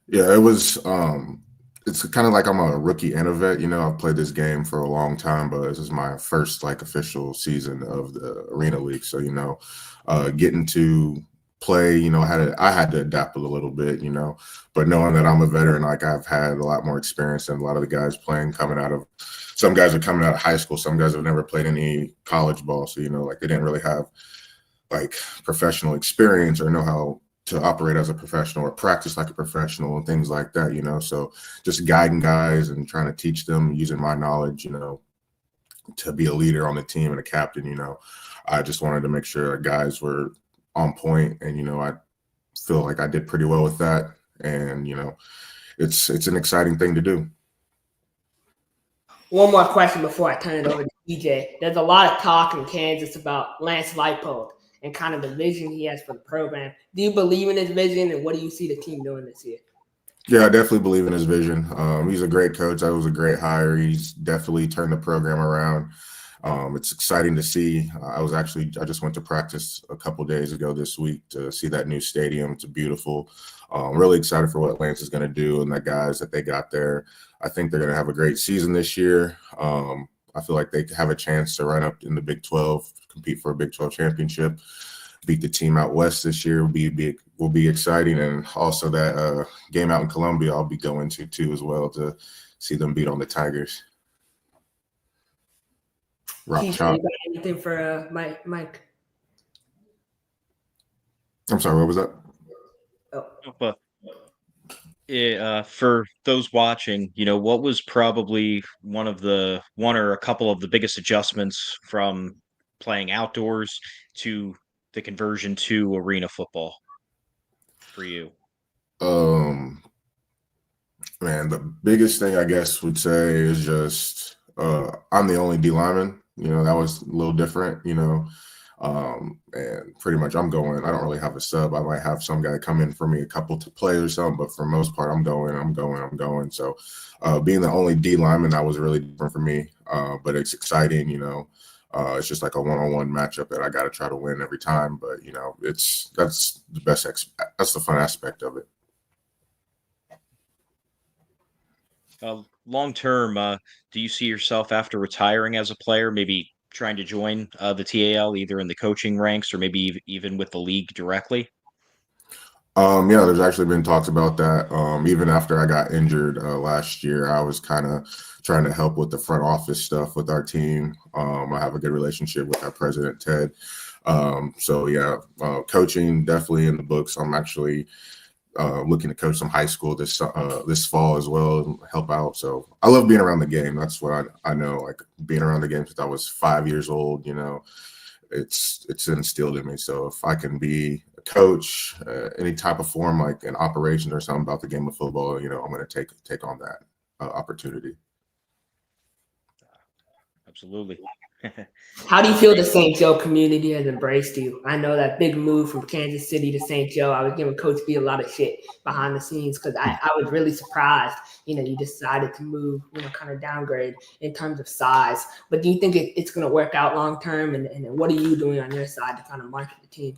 Yeah, it was. It's kind of like I'm a rookie and a vet. I've played this game for a long time, but this is my first official season of the Arena League. So getting to play, I had to adapt a little bit, but knowing that I'm a veteran, like I've had a lot more experience than a lot of the guys playing some guys are coming out of high school. Some guys have never played any college ball. So, they didn't really have like professional experience or know how to operate as a professional or practice like a professional and things like that, you know. So just guiding guys and trying to teach them using my knowledge, you know, to be a leader on the team and a captain, you know. I just wanted to make sure that guys were on point, and, you know, I feel like I did pretty well with that. And, you know, it's an exciting thing to do. One more question before I turn it over to DJ. There's a lot of talk in Kansas about Lance Leipold and kind of the vision he has for the program. Do you believe in his vision, and what do you see the team doing this year? Yeah, I definitely believe in his vision. He's a great coach. That was a great hire. He's definitely turned the program around. It's exciting to see. I just went to practice a couple days ago this week to see that new stadium. It's beautiful. Really excited for what Lance is going to do and the guys that they got there. I think they're going to have a great season this year. I feel like they have a chance to run up in the Big 12, compete for a Big 12 championship, beat the team out west this year will be exciting. And also that game out in Columbia I'll be going to too as well, to see them beat on the Tigers. Rock Keith, Chalk. you got anything for Mike? I'm sorry, what was that? But for those watching, you know, what was probably one or a couple of the biggest adjustments from playing outdoors to the conversion to arena football for you? Man, the biggest thing I guess would say is just I'm the only D lineman. You know, that was a little different, you know. And pretty much I don't really have a sub. I might have some guy come in for me a couple to play or something, but for the most part I'm going. So being the only D lineman, that was really different for me. But it's exciting, you know. It's just like a one-on-one matchup that I got to try to win every time. But, you know, that's the fun aspect of it. Long term, do you see yourself after retiring as a player, maybe trying to join the TAL either in the coaching ranks or maybe even with the league directly? Yeah, there's actually been talks about that. Even after I got injured last year, I was kind of trying to help with the front office stuff with our team. I have a good relationship with our president, Ted. So yeah, coaching definitely in the books. I'm actually looking to coach some high school this fall as well and help out. So I love being around the game. That's what I know, like being around the game since I was 5 years old, you know, it's instilled in me. So if I can be a coach, any type of form, like an operation or something about the game of football, you know, I'm going to take on that opportunity. Absolutely. How do you feel the St. Joe community has embraced you? I know that big move from Kansas City to St. Joe. I was giving Coach B a lot of shit behind the scenes because I was really surprised, you know, you decided to move, you know, kind of downgrade in terms of size. But do you think it's going to work out long term? And what are you doing on your side to kind of market the team?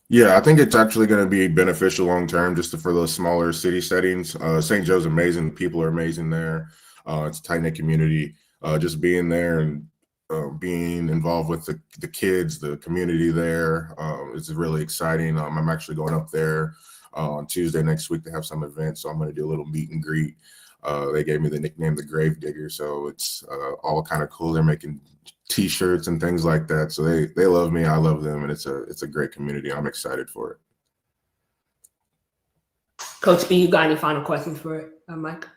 Yeah, I think it's actually going to be beneficial long term just for those smaller city settings. St. Joe's amazing. The people are amazing there. It's a tight-knit community. Just being there and being involved with the kids, the community there is really exciting. I'm actually going up there on Tuesday next week to have some events, so I'm going to do a little meet and greet. They gave me the nickname the Grave Digger, so it's all kind of cool. They're making T-shirts and things like that, so they love me, I love them, and it's a great community. I'm excited for it. Coach B, you got any final questions for Mike?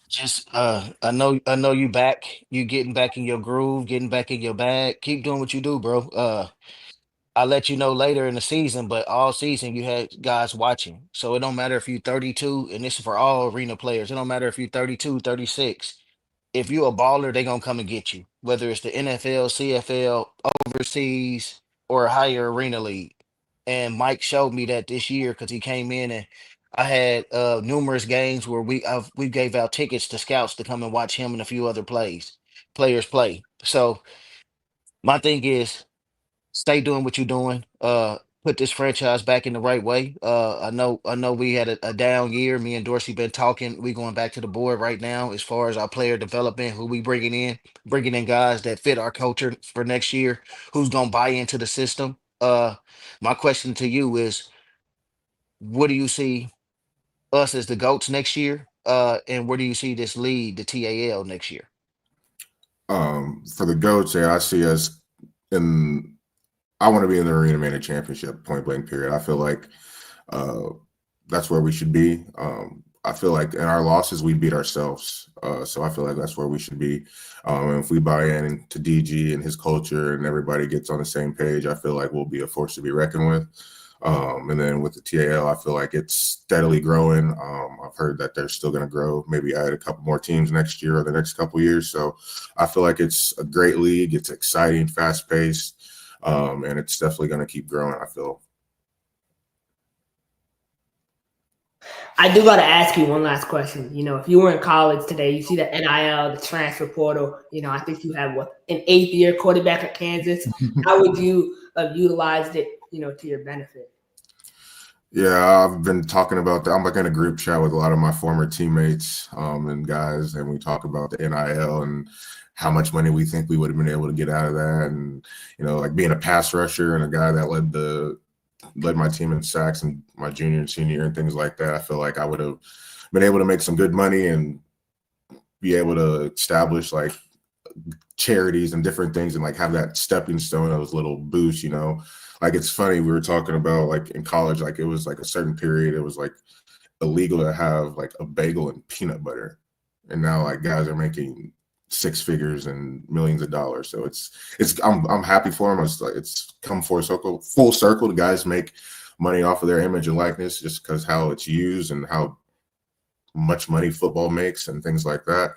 Just I know you back. You getting back in your groove, getting back in your bag. Keep doing what you do, bro. I'll let you know later in the season, but all season you had guys watching. So it don't matter if you're 32, and this is for all arena players. It don't matter if you're 32, 36. If you're a baller, they're gonna come and get you. Whether it's the NFL, CFL, overseas, or a higher arena league. And Mike showed me that this year because he came in and I had numerous games where we gave out tickets to scouts to come and watch him and a few other players play. So my thing is stay doing what you're doing. Put this franchise back in the right way. I know we had a down year. Me and Dorsey been talking. We going back to the board right now as far as our player development, who we bringing in guys that fit our culture for next year, who's gonna buy into the system. My question to you is, what do you see us as the GOATs next year? And where do you see this lead, the TAL, next year? For the GOATs, yeah, I see us in I want to be in the Arena Manning Championship, point blank period. I feel like that's where we should be. I feel like in our losses, we beat ourselves. So I feel like that's where we should be. And if we buy into DG and his culture and everybody gets on the same page, I feel like we'll be a force to be reckoned with. And then with the TAL, I feel like it's steadily growing. I've heard that they're still going to grow, maybe add a couple more teams next year or the next couple of years. So I feel like it's a great league. It's exciting, fast-paced, and it's definitely going to keep growing, I feel. I do got to ask you one last question. If you were in college today, you see the NIL, the transfer portal. I think you have an 8th-year quarterback at Kansas. How would you have utilized it, to your benefit? Yeah, I've been talking about that. I'm like in a group chat with a lot of my former teammates and guys, and we talk about the NIL and how much money we think we would have been able to get out of that. And, like being a pass rusher and a guy that led my team in sacks and my junior and senior year and things like that, I feel like I would have been able to make some good money and be able to establish like charities and different things and like have that stepping stone, those little boosts, Like it's funny, we were talking about like in college, like it was like a certain period, it was like illegal to have like a bagel and peanut butter. And now like guys are making 6 figures and millions of dollars. So I'm happy for them. It's come full circle. The guys make money off of their image and likeness just because how it's used and how much money football makes and things like that.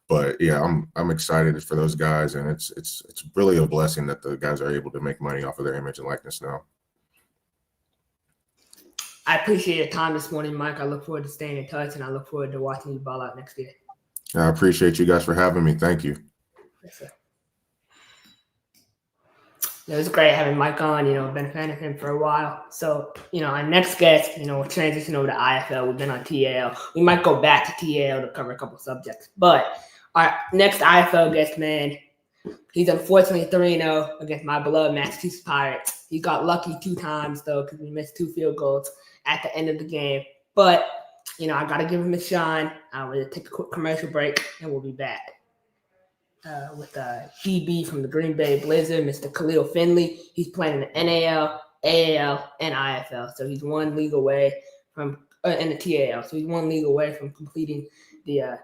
But yeah, I'm excited for those guys, and it's really a blessing that the guys are able to make money off of their image and likeness now. I appreciate your time this morning, Mike. I look forward to staying in touch, and I look forward to watching you ball out next year. I appreciate you guys for having me. Thank you. Yes, sir. It was great having Mike on. I've been a fan of him for a while. So, our next guest, we'll transition over to IFL. We've been on TAL. We might go back to TAL to cover a couple subjects. But our next IFL guest, man, he's unfortunately 3-0 against my beloved Massachusetts Pirates. He got lucky 2 times, though, because we missed 2 field goals at the end of the game. But, I got to give him a shine. I'm going to take a quick commercial break, and we'll be back. With DB from the Green Bay Blizzard, Mr. Khalil Finley. He's playing in the NAL, AAL, and IFL. So he's 1 league away from in the TAL. So he's 1 league away from completing the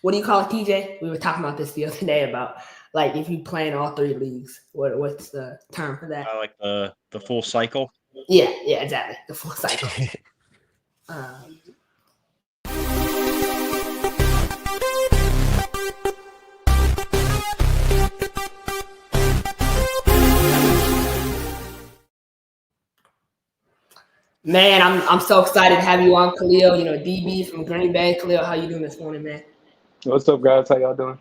what do you call it, TJ? We were talking about this the other day about like if you play in all 3 leagues. What's the term for that? Like the full cycle. Yeah, exactly. The full cycle. Man, I'm so excited to have you on, Khalil. DB from Green Bay. Khalil, how you doing this morning, man? What's up, guys? How y'all doing?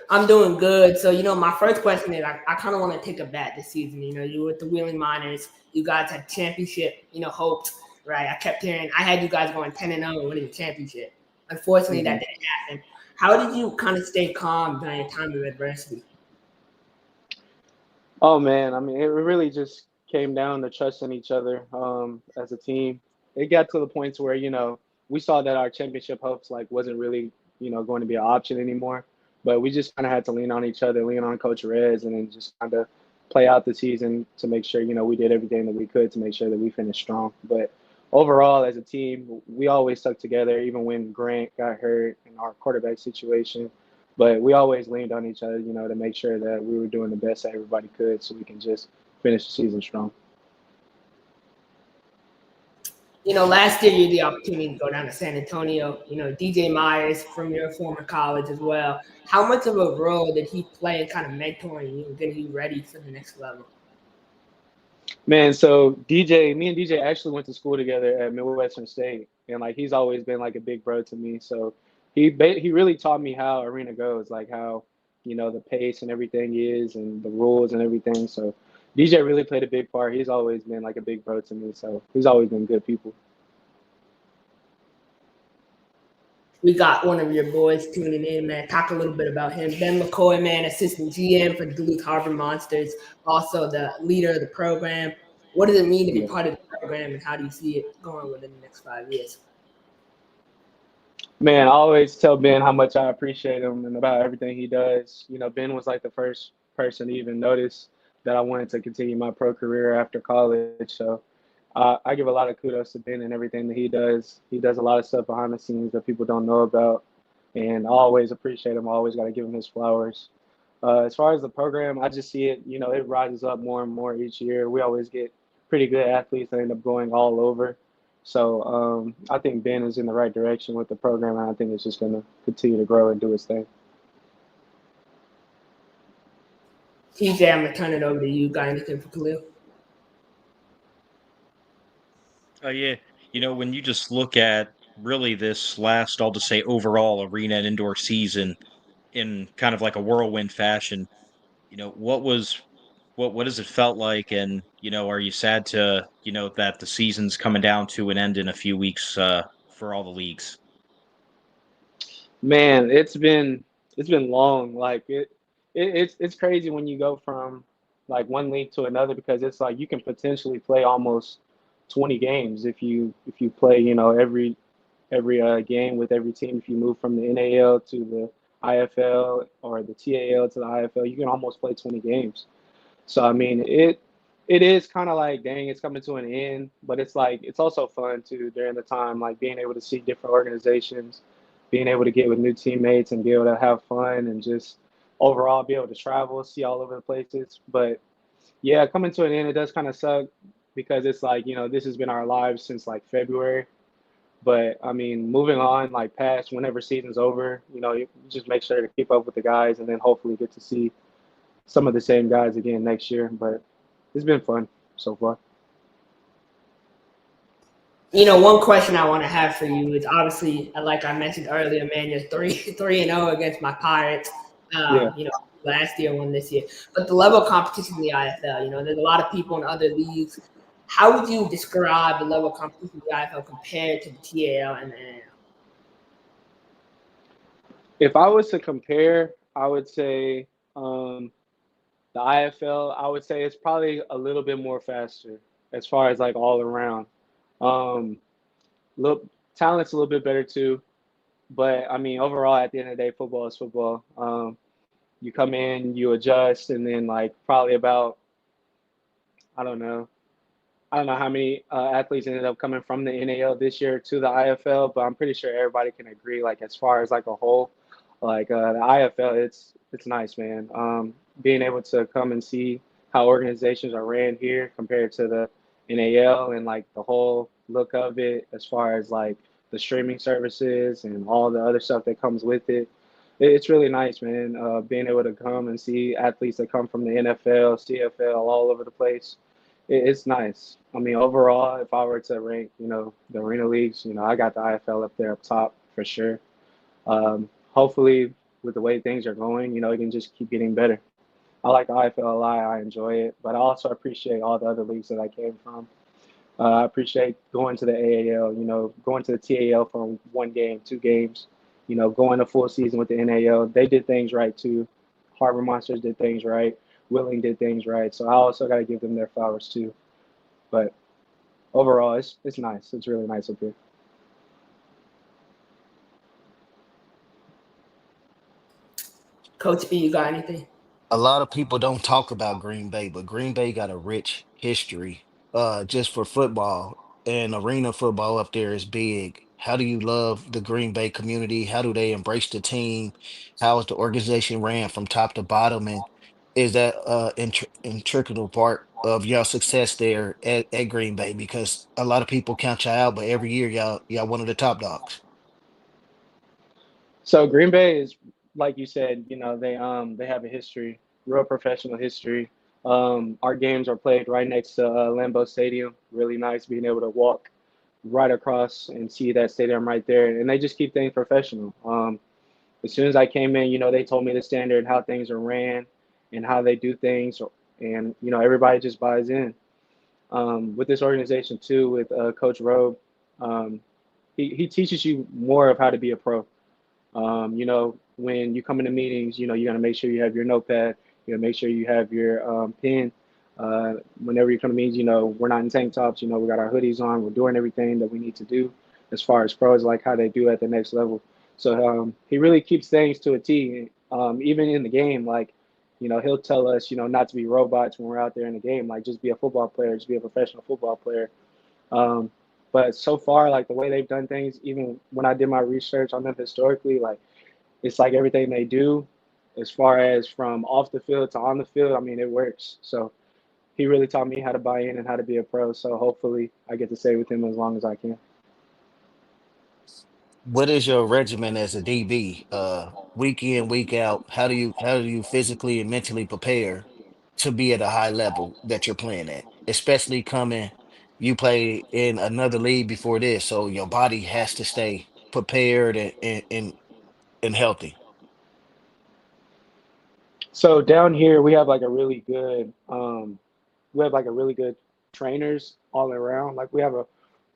I'm doing good. So, my first question is I kind of want to take a bat this season. You were with the Wheeling Miners. You guys had championship, hopes, right? I kept hearing I had you guys going 10-0 and winning the championship. Unfortunately, that didn't happen. How did you kind of stay calm during a time of adversity? Oh, man. I mean, it really just came down to trusting each other as a team. It got to the points where, we saw that our championship hopes wasn't really, going to be an option anymore. But we just kind of had to lean on each other, lean on Coach Rez, and then just kind of play out the season to make sure, we did everything that we could to make sure that we finished strong. But overall, as a team, we always stuck together, even when Grant got hurt in our quarterback situation. But we always leaned on each other, to make sure that we were doing the best that everybody could so we can just finish the season strong. Last year you had the opportunity to go down to San Antonio. DJ Myers from your former college as well. How much of a role did he play in kind of mentoring you and getting you ready for the next level? Man, so me and DJ actually went to school together at Midwestern State, and he's always been a big bro to me. So he really taught me how arena goes, how the pace and everything is, and the rules and everything. So DJ really played a big part. He's always been a big bro to me. So he's always been good people. We got one of your boys tuning in, man. Talk a little bit about him. Ben McCoy, man, assistant GM for the Duluth Harbor Monsters, also the leader of the program. What does it mean to be part of the program, and how do you see it going within the next 5 years? Man, I always tell Ben how much I appreciate him and about everything he does. Ben was the first person to even notice that I wanted to continue my pro career after college. So I give a lot of kudos to Ben and everything that he does. He does a lot of stuff behind the scenes that people don't know about, and I always appreciate him. I always got to give him his flowers. As far as the program, I just see it, it rises up more and more each year. We always get pretty good athletes that end up going all over. So I think Ben is in the right direction with the program, and I think it's just going to continue to grow and do its thing. TJ, I'm gonna turn it over to you. Got anything for Khalil? Yeah. When you just look at really this last, I'll just say overall arena and indoor season in kind of like a whirlwind fashion, what has it felt like? And, are you sad to, that the season's coming down to an end in a few weeks for all the leagues? Man, it's been long. Like it's crazy when you go from like one league to another because it's like you can potentially play almost 20 games if you play, every game with every team. If you move from the NAL to the IFL or the TAL to the IFL, you can almost play 20 games. So I mean, it is kind of like, dang, it's coming to an end, but it's like it's also fun too during the time, like being able to see different organizations, being able to get with new teammates and be able to have fun and just overall be able to travel, see all over the places. But yeah, coming to an end, it does kind of suck because it's like, this has been our lives since like February. But I mean, moving on, like past whenever season's over, you just make sure to keep up with the guys and then hopefully get to see some of the same guys again next year. But it's been fun so far. One question I want to have for you is obviously, like I mentioned earlier, man, you're 3-0 against my Pirates. Yeah. Last year, one this year. But the level of competition in the IFL, there's a lot of people in other leagues. How would you describe the level of competition in the IFL compared to the TAL and the NAL? If I was to compare, I would say the IFL, I would say it's probably a little bit more faster as far as like all around. Um, look, talent's a little bit better too, but I mean, overall, at the end of the day, football is football. You come in, you adjust, and then like probably about, I don't know, I don't know how many athletes ended up coming from the NAL this year to the IFL, but I'm pretty sure everybody can agree. Like as far as like a whole, like the IFL, it's nice, man. Being able to come and see how organizations are ran here compared to the NAL and like the whole look of it, as far as like the streaming services and all the other stuff that comes with it. It's really nice, man. Being able to come and see athletes that come from the NFL, CFL, all over the place. It's nice. I mean, overall, if I were to rank, the arena leagues, I got the IFL up there up top for sure. Hopefully, with the way things are going, it can just keep getting better. I like the IFL a lot. I enjoy it, but I also appreciate all the other leagues that I came from. I appreciate going to the AAL, going to the TAL for one game, two games, going a full season with the NAL. They did things right too. Harbor Monsters did things right. Willing did things right. So I also got to give them their flowers too. But overall, it's nice. It's really nice up here. Coach B, you got anything? A lot of people don't talk about Green Bay, but Green Bay got a rich history just for football, and arena football up there is big. How do you love the Green Bay community? How do they embrace the team? How is the organization ran from top to bottom? And is that integral part of your success there at Green Bay? Because a lot of people count you out, but every year y'all one of the top dogs. So Green Bay is, like you said, they have a history, real professional history. Our games are played right next to Lambeau Stadium. Really nice being able to walk right across and see that stadium right there. And they just keep things professional. As soon as I came in, they told me the standard, how things are ran, and how they do things, and everybody just buys in. With this organization too, with Coach Robe, um, he teaches you more of how to be a pro. When you come into meetings, you're gonna make sure you have your notepad. You know, make sure you have your pen. Whenever you come to meetings, we're not in tank tops. We got our hoodies on. We're doing everything that we need to do as far as pros, like how they do at the next level. So he really keeps things to a T. Even in the game, like He'll tell us, not to be robots when we're out there in the game. Like, just be a football player, just be a professional football player. Um, but so far, like the way they've done things, even when I did my research on them historically, like it's like everything they do, as far as from off the field to on the field, I mean, it works. So he really taught me how to buy in and how to be a pro. So hopefully, I get to stay with him as long as I can. What is your regimen as a DB? Week in, week out. How do you physically and mentally prepare to be at a high level that you're playing at? Especially coming, you play in another league before this, so your body has to stay prepared and healthy. So down here, we have like a really good trainers all around. Like we have a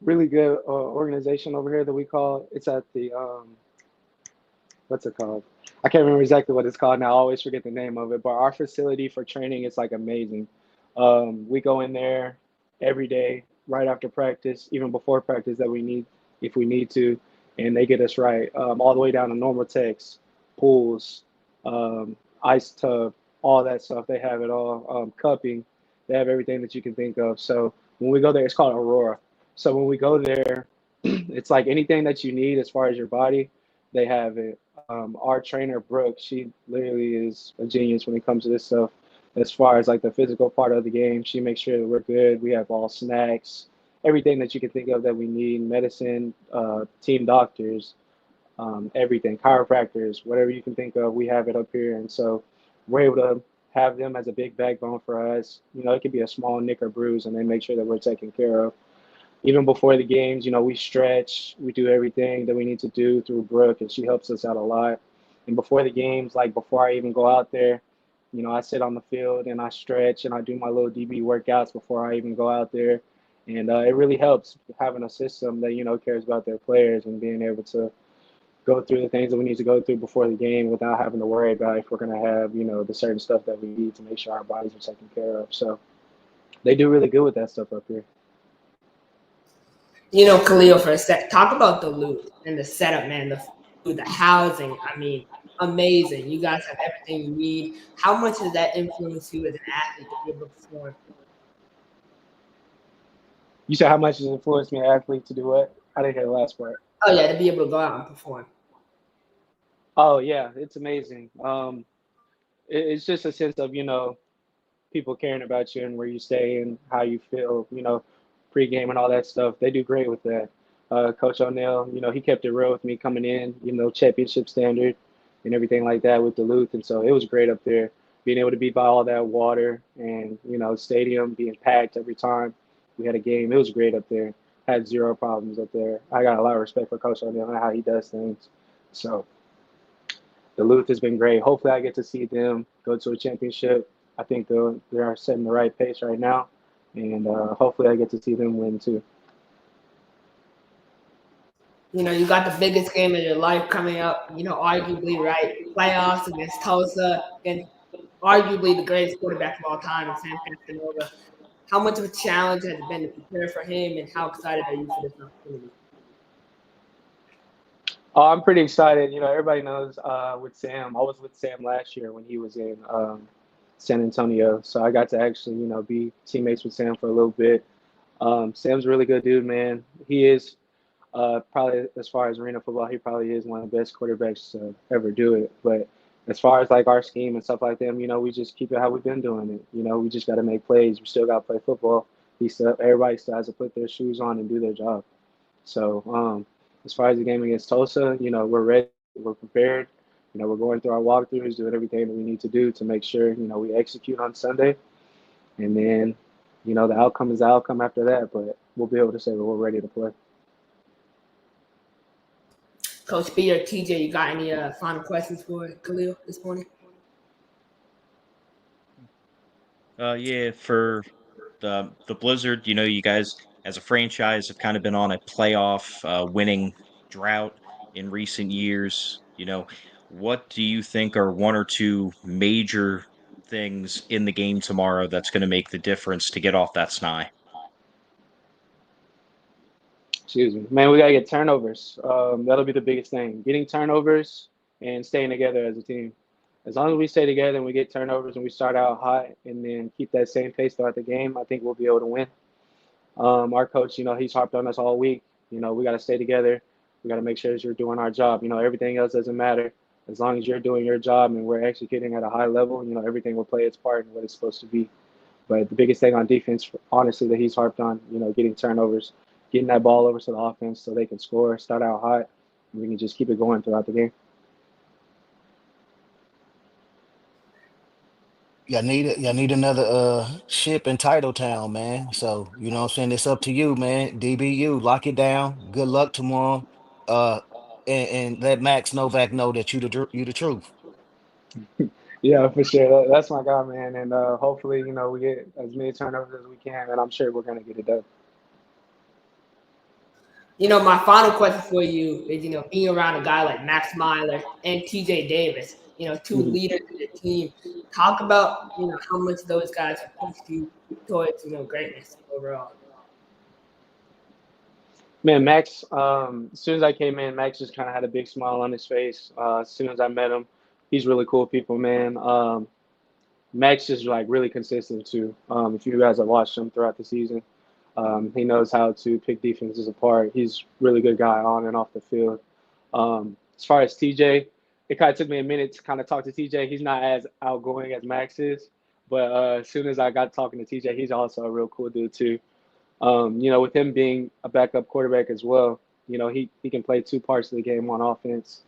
really good organization over here that we call. It's at the what's it called? I can't remember exactly what it's called now. I always forget the name of it. But our facility for training is like amazing. We go in there every day, right after practice, even before practice that we need, if we need to, and they get us right, all the way down to normal techs, pools, um, ice tub, all that stuff. They have it all. Cupping, they have everything that you can think of. So when we go there, it's called Aurora. So when we go there, it's like anything that you need as far as your body, they have it. Our trainer Brooke, she literally is a genius when it comes to this stuff. As far as like the physical part of the game, she makes sure that we're good. We have all snacks, everything that you can think of that we need, medicine, team doctors, everything, chiropractors, whatever you can think of, we have it up here. And so we're able to have them as a big backbone for us. It could be a small nick or bruise, and they make sure that we're taken care of. Even before the games, we stretch, we do everything that we need to do through Brooke, and she helps us out a lot. And before the games, like before I even go out there, I sit on the field and I stretch and I do my little DB workouts before I even go out there. And it really helps having a system that, cares about their players and being able to go through the things that we need to go through before the game without having to worry about if we're going to have, the certain stuff that we need to make sure our bodies are taken care of. So they do really good with that stuff up here. Khalil, for a sec, talk about the loot and the setup, man. The food, the housing. I mean, amazing. You guys have everything you need. How much does that influence you as an athlete to be able to perform? You said how much has influenced me, an athlete, to do what? I didn't hear the last part. Oh yeah, to be able to go out and perform. Oh yeah, it's amazing. It's just a sense of people caring about you and where you stay and how you feel. Pregame and all that stuff. They do great with that. Coach O'Neill, he kept it real with me coming in. Championship standard and everything like that with Duluth, and so it was great up there. Being able to be by all that water and stadium being packed every time we had a game, it was great up there. Had zero problems up there. I got a lot of respect for Coach O'Neill and how he does things. So Duluth has been great. Hopefully, I get to see them go to a championship. I think they're setting the right pace right now, and hopefully, I get to see them win too. You got the biggest game of your life coming up. Arguably, right, playoffs against Tulsa, and arguably the greatest quarterback of all time, in Sam Shady. How much of a challenge has it been to prepare for him, and how excited are you for this opportunity? Oh, I'm pretty excited. Everybody knows with Sam. I was with Sam last year when he was in San Antonio, so I got to actually, be teammates with Sam for a little bit. Sam's a really good dude, man. He is probably, as far as arena football, he probably is one of the best quarterbacks to ever do it. But as far as like our scheme and stuff like them, we just keep it how we've been doing it. We just got to make plays. We still got to play football. Everybody still has to put their shoes on and do their job. So as far as the game against Tulsa, we're ready, we're prepared. We're going through our walkthroughs, doing everything that we need to do to make sure we execute on Sunday, and then the outcome is the outcome after that. But we'll be able to say that we're ready to play. Coach B or TJ, you got any final questions for Khalil this morning? Yeah, for the Blizzard, you guys as a franchise have kind of been on a playoff winning drought in recent years. What do you think are one or two major things in the game tomorrow that's going to make the difference to get off that snide? Excuse me, man. We gotta get turnovers. That'll be the biggest thing. Getting turnovers and staying together as a team. as long as we stay together and we get turnovers and we start out hot and then keep that same pace throughout the game, I think we'll be able to win. Our coach, he's harped on us all week. We got to stay together. We got to make sure that you're doing our job. Everything else doesn't matter. As long as you're doing your job and we're executing at a high level, everything will play its part in what it's supposed to be. But the biggest thing on defense, honestly, that he's harped on, getting turnovers, getting that ball over to the offense so they can score, start out hot, and we can just keep it going throughout the game. Y'all need another ship in Titletown, man. So, you know what I'm saying? It's up to you, man. DBU, lock it down. Good luck tomorrow. Uh and let Max Novak know that you the truth. Yeah, for sure. That's my guy, man. And hopefully, we get as many turnovers as we can, and I'm sure we're going to get it done. My final question for you is, being around a guy like Max Myler and TJ Davis, two Mhm. leaders in the team, talk about, how much those guys have pushed you towards, greatness overall. Man, Max, as soon as I came in, Max just kind of had a big smile on his face. As soon as I met him, he's really cool people, man. Max is like really consistent too. If you guys have watched him throughout the season, he knows how to pick defenses apart. He's a really good guy on and off the field. As far as TJ, it kind of took me a minute to kind of talk to TJ. He's not as outgoing as Max is, but as soon as I got talking to TJ, he's also a real cool dude too. With him being a backup quarterback as well, he can play two parts of the game on offense.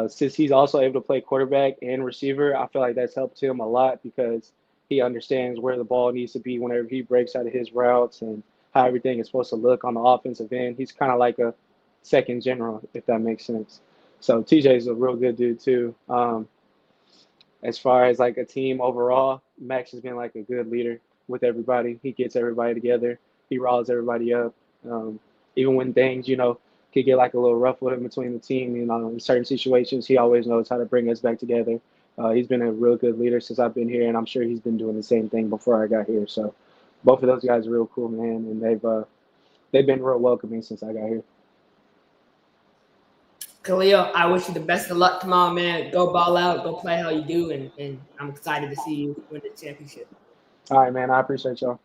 Since he's also able to play quarterback and receiver, I feel like that's helped him a lot because he understands where the ball needs to be whenever he breaks out of his routes and how everything is supposed to look on the offensive end. He's kind of like a second general, if that makes sense. So TJ is a real good dude too. As far as like a team overall, Max has been like a good leader with everybody. He gets everybody together. He riles everybody up. Um, Even when things, could get like a little rough with him between the team, in certain situations, he always knows how to bring us back together. He's been a real good leader since I've been here, and I'm sure he's been doing the same thing before I got here. So both of those guys are real cool, man, and they've been real welcoming since I got here. Khalil, I wish you the best of luck tomorrow, man. Go ball out, go play how you do, and I'm excited to see you win the championship. All right, man. I appreciate y'all.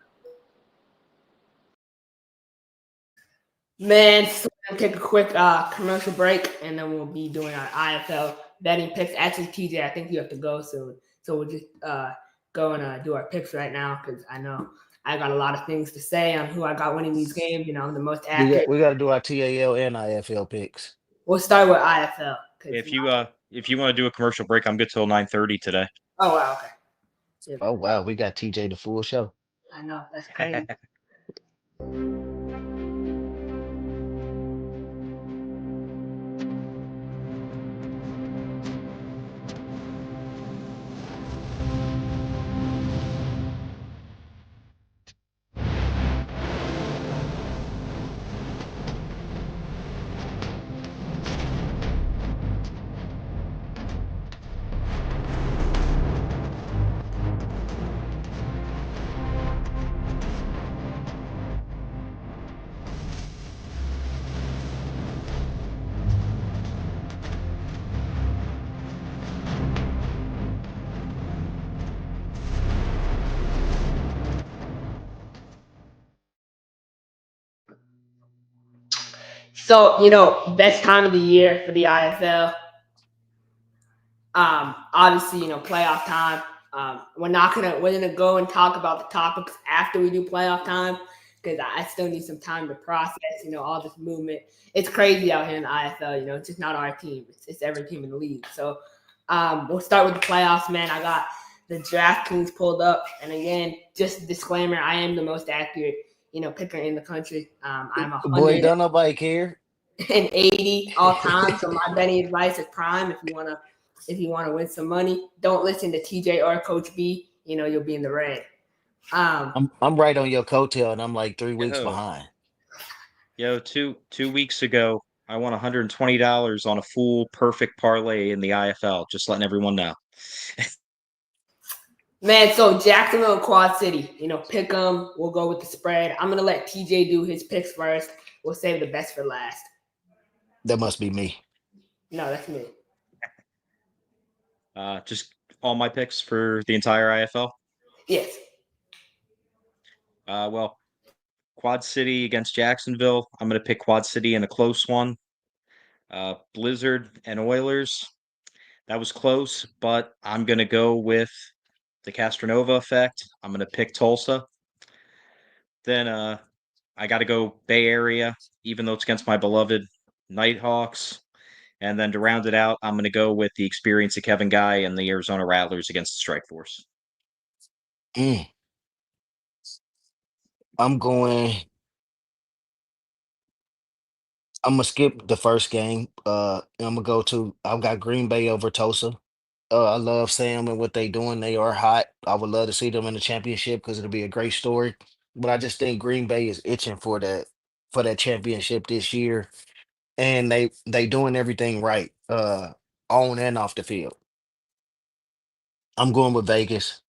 Man, so we're gonna take a quick commercial break, and then we'll be doing our IFL betting picks. Actually, TJ, I think you have to go soon, so we'll just go and do our picks right now because I know I got a lot of things to say on who I got winning these games. I'm the most accurate. We got to do our TAL and IFL picks. We'll start with IFL. If you want to do a commercial break, I'm good till 9:30 today. Oh wow, okay. Yeah, Oh wow, we got TJ the full show. I know that's crazy. So, best time of the year for the IFL. Obviously, playoff time. We're gonna go and talk about the topics after we do playoff time because I still need some time to process, all this movement. It's crazy out here in the IFL, it's just not our team. It's every team in the league. So we'll start with the playoffs, man. I got the DraftKings pulled up. And again, just a disclaimer, I am the most accurate, picker in the country. I'm Boy, don't nobody care. 180 all time. So my betting advice is prime if you want to win some money. Don't listen to TJ or Coach B. You'll be in the red. I'm right on your coattail, and I'm like 3 weeks behind. Yo, two weeks ago, I won $120 on a full perfect parlay in the IFL. Just letting everyone know. Man, so Jacksonville and Quad City, pick them. We'll go with the spread. I'm gonna let TJ do his picks first. We'll save the best for last. That must be me. No, that's me. Just all my picks for the entire IFL. Yes. Well, Quad City against Jacksonville. I'm going to pick Quad City in a close one. Blizzard and Oilers. That was close, but I'm going to go with the Castronova effect. I'm going to pick Tulsa. Then I got to go Bay Area, even though it's against my beloved Nighthawks. And then to round it out, I'm going to go with the experience of Kevin Guy and the Arizona Rattlers against the Strike Force. Mm. I'm going. I'm gonna skip the first game. I'm gonna go to. I've got Green Bay over Tulsa. I love Sam and what they doing. They are hot. I would love to see them in the championship because it'll be a great story. But I just think Green Bay is itching for that championship this year, and they doing everything right, on and off the field. I'm going with Vegas.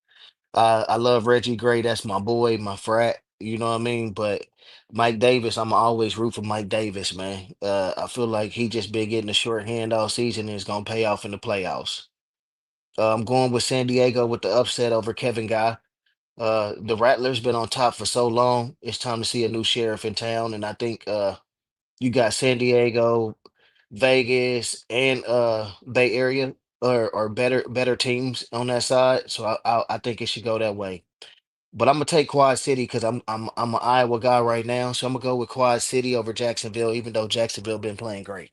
I love Reggie Gray. That's my boy, my frat. You know what I mean? But Mike Davis, I'm always root for Mike Davis, man. I feel like he just been getting the short hand all season and it's gonna pay off in the playoffs. I'm going with San Diego with the upset over Kevin Guy. The Rattlers been on top for so long. It's time to see a new sheriff in town, and I think you got San Diego, Vegas, and Bay Area or better teams on that side. So I think it should go that way. But I'm gonna take Quad City because I'm an Iowa guy right now, so I'm gonna go with Quad City over Jacksonville, even though Jacksonville been playing great.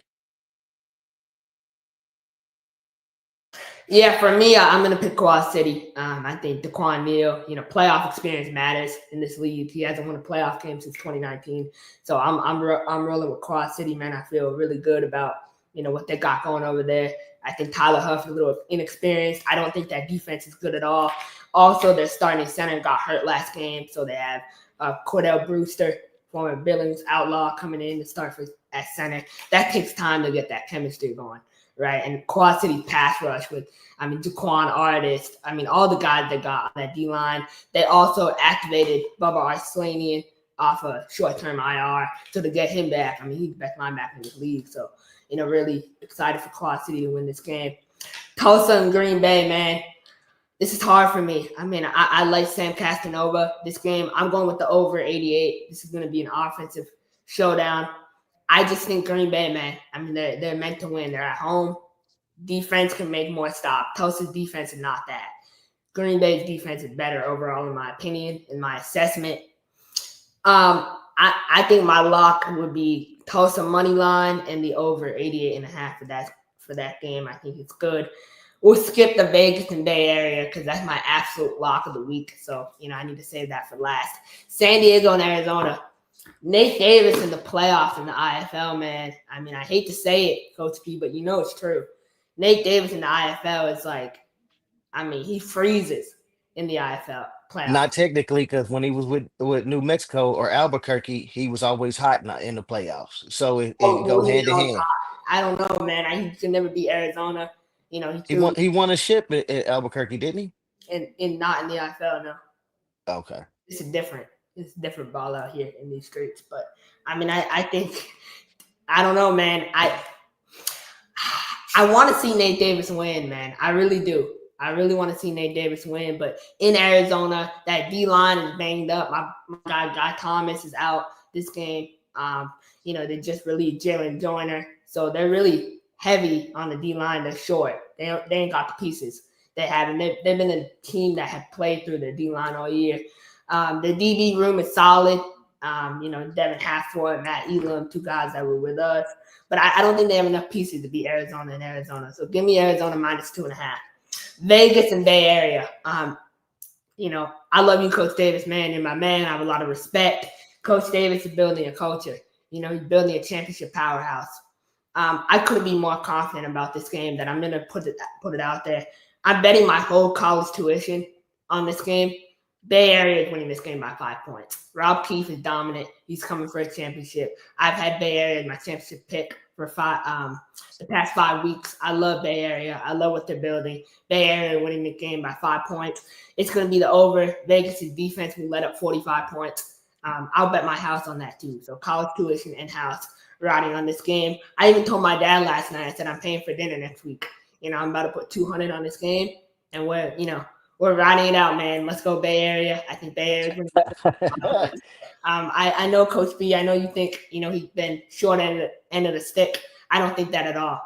Yeah, for me, I'm going to pick Quad City. I think DeQuan Neal, playoff experience matters in this league. He hasn't won a playoff game since 2019. So I'm rolling with Quad City, man. I feel really good about, what they got going over there. I think Tyler Huff is a little inexperienced. I don't think that defense is good at all. Also, their starting center got hurt last game, so they have Cordell Brewster, former Billings outlaw, coming in to start at center. That takes time to get that chemistry going, right? And Quad City pass rush with, Jaquan Artist. All the guys they got on that D-line. They also activated Bubba Arslanian off a short-term IR. So to get him back, he's the best linebacker in the league. So, really excited for Quad City to win this game. Tulsa and Green Bay, man. This is hard for me. I like Sam Castanova. This game, I'm going with the over 88. This is going to be an offensive showdown. I just think Green Bay, man. They're meant to win. They're at home. Defense can make more stops. Tulsa's defense is not that. Green Bay's defense is better overall, in my opinion, in my assessment. I think my lock would be Tulsa money line and the over 88.5 for that game. I think it's good. We'll skip the Vegas and Bay Area because that's my absolute lock of the week. So, I need to save that for last. San Diego and Arizona. Nate Davis in the playoffs in the IFL, man. I hate to say it, Coach P, but it's true. Nate Davis in the IFL is like, he freezes in the IFL playoffs. Not technically, because when he was with New Mexico or Albuquerque, he was always hot in the playoffs. So it go hand to hand. I don't know, man. He can never beat Arizona. He won a ship at Albuquerque, didn't he? And not in the IFL, no. Okay. It's a different ball out here in these streets. But I think, I don't know, man. I want to see Nate Davis win, man. I really do. I really want to see Nate Davis win. But in Arizona, that D-line is banged up. My guy Thomas is out this game. They just released Jalen Joyner. So they're really heavy on the D-line. They're short. They ain't got the pieces. They've been a team that have played through the D-line all year. The DB room is solid. Devin Hathaway, Matt Elam, two guys that were with us. But I don't think they have enough pieces to beat Arizona and Arizona. So give me Arizona -2.5. Vegas and Bay Area. I love you, Coach Davis, man. You're my man. I have a lot of respect. Coach Davis is building a culture. He's building a championship powerhouse. I couldn't be more confident about this game that I'm going to put it out there. I'm betting my whole college tuition on this game. Bay Area is winning this game by 5 points. Rob Keefe is dominant. He's coming for a championship. I've had Bay Area as my championship pick for the past 5 weeks. I love Bay Area. I love what they're building. Bay Area winning the game by 5 points. It's going to be the over. Vegas' defense will let up 45 points. I'll bet my house on that too. So college tuition in-house riding on this game. I even told my dad last night, I said, I'm paying for dinner next week I'm about to put 200 on this game, and we're riding it out, man. Let's go Bay Area. I think Bay Area is going to. I know Coach B. I know you think he's been short end of the stick. I don't think that at all.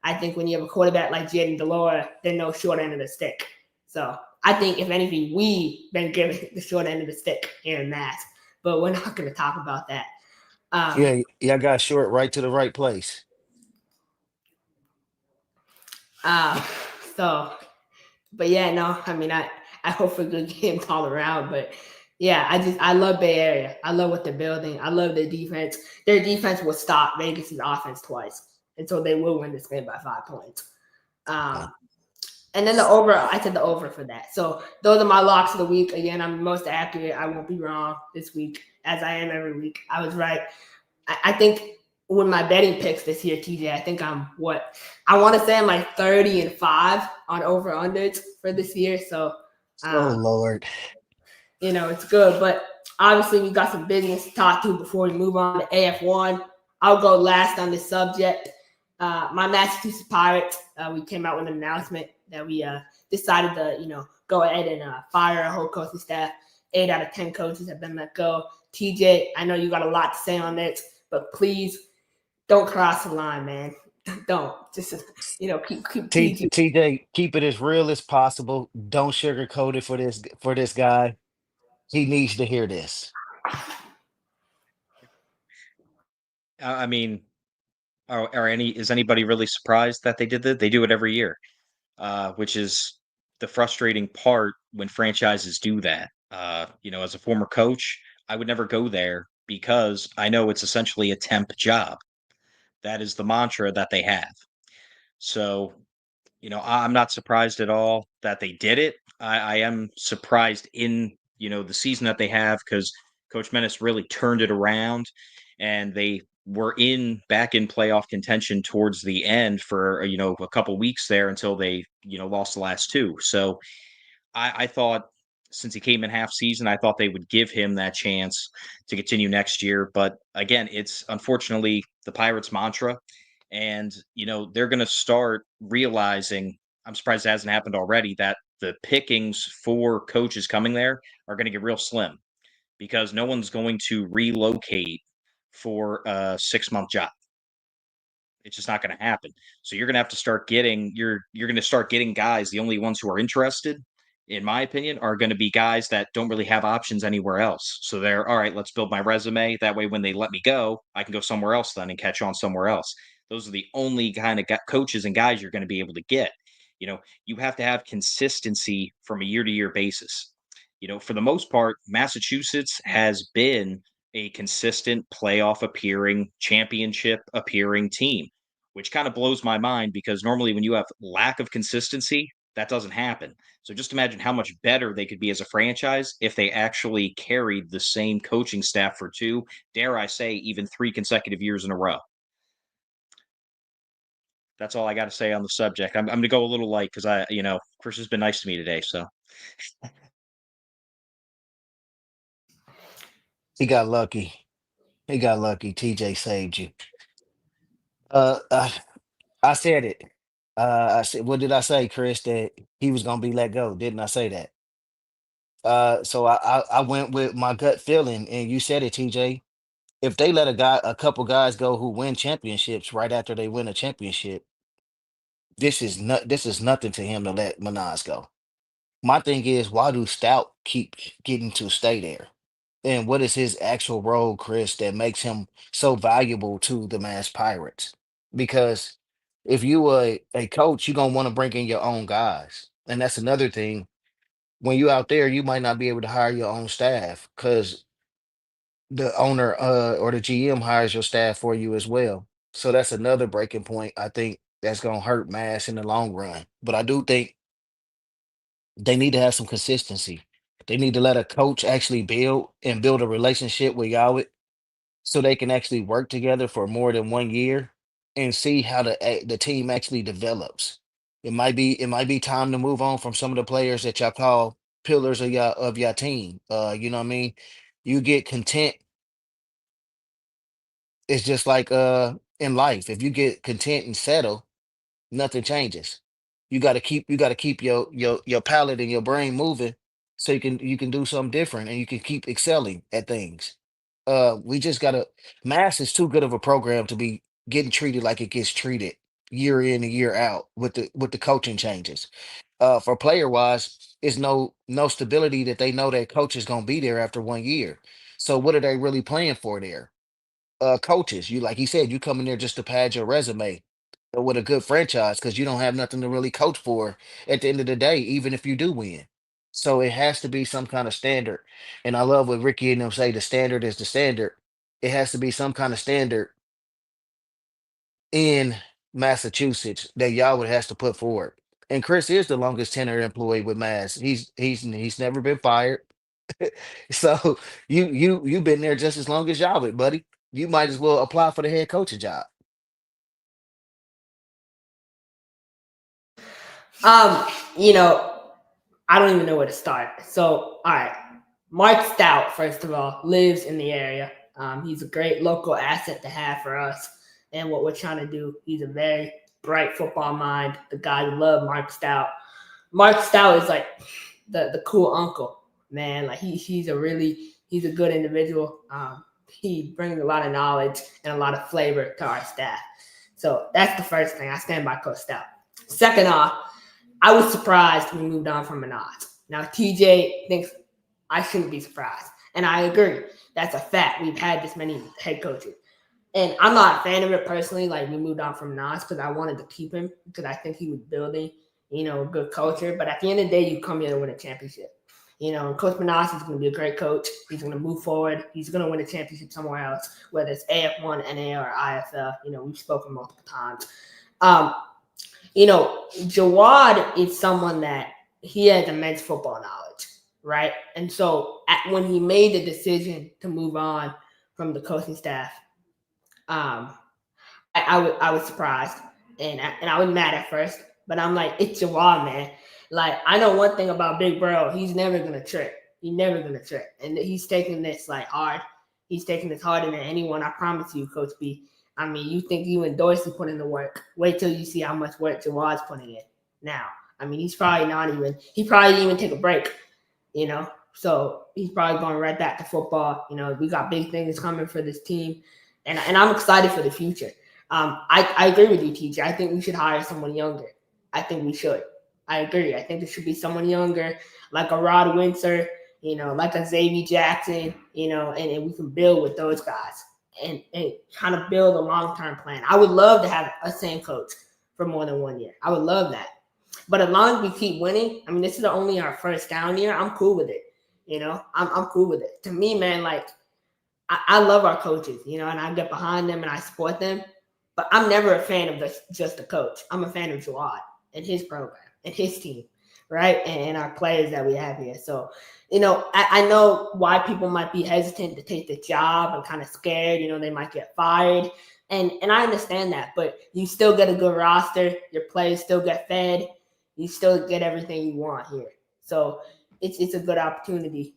I think when you have a quarterback like Jaden Delora, there's no short end of the stick. So I think if anything, we've been given the short end of the stick here in Mass, but we're not going to talk about that. Yeah, y'all got short right to the right place. So, but yeah, no, I mean, I hope for good games all around, but yeah, I love Bay Area. I love what they're building. I love their defense. Their defense will stop Vegas's offense twice, and so they will win this game by 5 points. And then the over, I said the over for that. So those are my locks of the week. Again, I'm the most accurate. I won't be wrong this week, as I am every week. I was right. I think with my betting picks this year, TJ, I think I want to say I'm like 30-5 on over unders for this year. So, Oh Lord, it's good. But obviously, we got some business to talk to before we move on to AF1. I'll go last on this subject. My Massachusetts Pirates, we came out with an announcement that we decided to, go ahead and fire our whole coaching staff. 8 out of 10 coaches have been let go. TJ, I know you got a lot to say on this, but please don't cross the line, man. Don't just keep PG. TJ, keep it as real as possible. Don't sugarcoat it for this guy. He needs to hear this. I mean, is anybody really surprised that they did that? They do it every year, which is the frustrating part when franchises do that. As a former coach, I would never go there because I know it's essentially a temp job. That is the mantra that they have. So, I'm not surprised at all that they did it. I am surprised in, the season that they have because Coach Menace really turned it around and they were back in playoff contention towards the end for, a couple weeks there until they, lost the last two. So I thought since he came in half season, I thought they would give him that chance to continue next year. But again, it's unfortunately the Pirates' mantra. And, they're going to start realizing, I'm surprised it hasn't happened already, that the pickings for coaches coming there are going to get real slim because no one's going to relocate for a 6-month job. It's just not going to happen. So you're going to have to start getting you're going to start getting guys. The only ones who are interested, in my opinion, are going to be guys that don't really have options anywhere else. So they're all right. Let's build my resume. That way, when they let me go, I can go somewhere else then and catch on somewhere else. Those are the only kind of coaches and guys you're going to be able to get. You have to have consistency from a year-to-year basis. For the most part, Massachusetts has been a consistent playoff appearing, championship appearing team, which kind of blows my mind because normally when you have lack of consistency, that doesn't happen. So just imagine how much better they could be as a franchise if they actually carried the same coaching staff for 2, dare I say, even 3 consecutive years in a row. That's all I got to say on the subject. I'm going to go a little light because Chris has been nice to me today. So He got lucky. He got lucky. TJ saved you. Uh, uh I said it. I said, what did I say, Chris? That he was gonna be let go. Didn't I say that? So I went with my gut feeling, and you said it, TJ. If they let a couple guys go who win championships right after they win a championship, this is nothing to him to let Minaj go. My thing is, why do Stout keep getting to stay there? And what is his actual role, Chris, that makes him so valuable to the Mass Pirates? Because if you are a coach, you're gonna want to bring in your own guys. And that's another thing. When you out there, you might not be able to hire your own staff because the owner or the GM hires your staff for you as well. So that's another breaking point. I think that's gonna hurt Mass in the long run. But I do think they need to have some consistency. They need to let a coach actually build a relationship with Yahweh so they can actually work together for more than 1 year and see how the team actually develops. It might be time to move on from some of the players that y'all call pillars of your team. You know what I mean? You get content. It's just like in life. If you get content and settle, nothing changes. You got to keep your palate and your brain moving so you can do something different and you can keep excelling at things. We just gotta Mass is too good of a program to be getting treated like it gets treated year in and year out with the coaching changes. For player wise, it's no stability that they know that coach is gonna be there after 1 year. So what are they really playing for there? Coaches. You like he said, you come in there just to pad your resume with a good franchise because you don't have nothing to really coach for at the end of the day, even if you do win. So it has to be some kind of standard. And I love what Ricky and them say, the standard is the standard. It has to be some kind of standard in Massachusetts that y'all would has to put forward. And Chris is the longest tenured employee with Mass. He's never been fired. So you've been there just as long as y'all been, buddy. You might as well apply for the head coaching job. Um, you know, I don't even know where to start. So, all right, Mark Stout, first of all, lives in the area. He's a great local asset to have for us and what we're trying to do. He's a very bright football mind. The guy who love Mark Stout. Mark Stout is like the cool uncle, man. Like he's a good individual. He brings a lot of knowledge and a lot of flavor to our staff. So that's the first thing. I stand by Coach Stout. Second off, I was surprised we moved on from Minaj. Now TJ thinks I shouldn't be surprised, and I agree. That's a fact. We've had this many head coaches. And I'm not a fan of it personally. Like we moved on from Nas because I wanted to keep him because I think he was building, a good culture. But at the end of the day, you come here to win a championship. And Coach Menas is going to be a great coach. He's going to move forward. He's going to win a championship somewhere else, whether it's AF1, NA, or IFL. We've spoken multiple times. Jawad is someone that he has immense football knowledge, right? And so when he made the decision to move on from the coaching staff, I was surprised and I was mad at first, but I'm like, it's Jawad, man. Like I know one thing about Big Bro, he's never gonna trip. He's never gonna trip, and he's taking this like hard. He's taking this harder than anyone. I promise you, Coach B. I mean, you think you and Dorsey put in the work. Wait till you see how much work Jawad's putting in now. I mean, he probably didn't even take a break, So he's probably going right back to football. We got big things coming for this team. And I'm excited for the future. I agree with you, TJ. I think we should hire someone younger. I think we should. I agree. I think there should be someone younger, like a Rod Windsor, like a Xavier Jackson, and we can build with those guys and kind of build a long-term plan. I would love to have a same coach for more than 1 year. I would love that. But as long as we keep winning, I mean, this is only our first down year. I'm cool with it. I'm cool with it. To me, man, like, I love our coaches, and I get behind them and I support them. But I'm never a fan of just the coach. I'm a fan of Jawad and his program and his team, right? And our players that we have here. So, I know why people might be hesitant to take the job and kind of scared, they might get fired. And I understand that, but you still get a good roster. Your players still get fed. You still get everything you want here. So it's a good opportunity.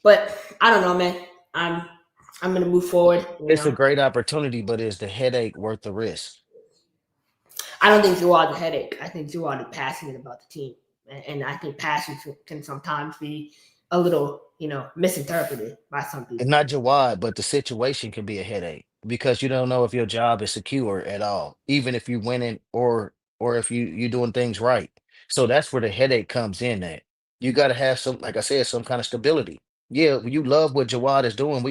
But I don't know, man. I'm gonna move forward. It's a great opportunity, but is the headache worth the risk? I don't think Jawad's a headache. I think Jawad is passionate about the team, and I think passion can sometimes be a little, misinterpreted by some And people. not Jawad, but the situation can be a headache because you don't know if your job is secure at all, even if you're winning or if you're doing things right. So that's where the headache comes in at. You got to have some, like I said, some kind of stability. Yeah, you love what Jawad is doing.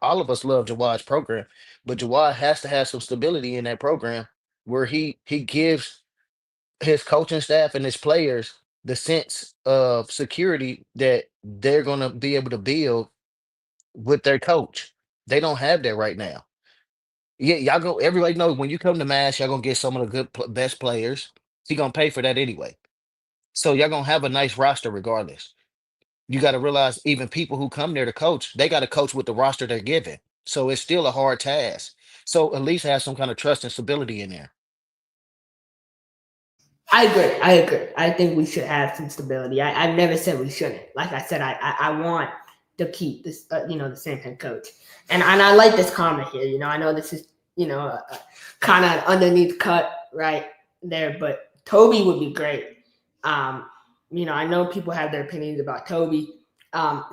All of us love Jawad's program, but Jawad has to have some stability in that program where he gives his coaching staff and his players the sense of security that they're going to be able to build with their coach. They don't have that right now. Yeah, y'all go. Everybody knows when you come to Mass, y'all gonna get some of the best players. He gonna pay for that anyway. So y'all gonna have a nice roster regardless. You got to realize even people who come there to coach, they got to coach with the roster they're given. So it's still a hard task. So at least have some kind of trust and stability in there. I agree. I think we should have some stability. I've never said we shouldn't. Like I said, I want to keep this, the same head coach. And I like this comment here. I know this is, kind of underneath cut, right? there, but Toby would be great. I know people have their opinions about Toby.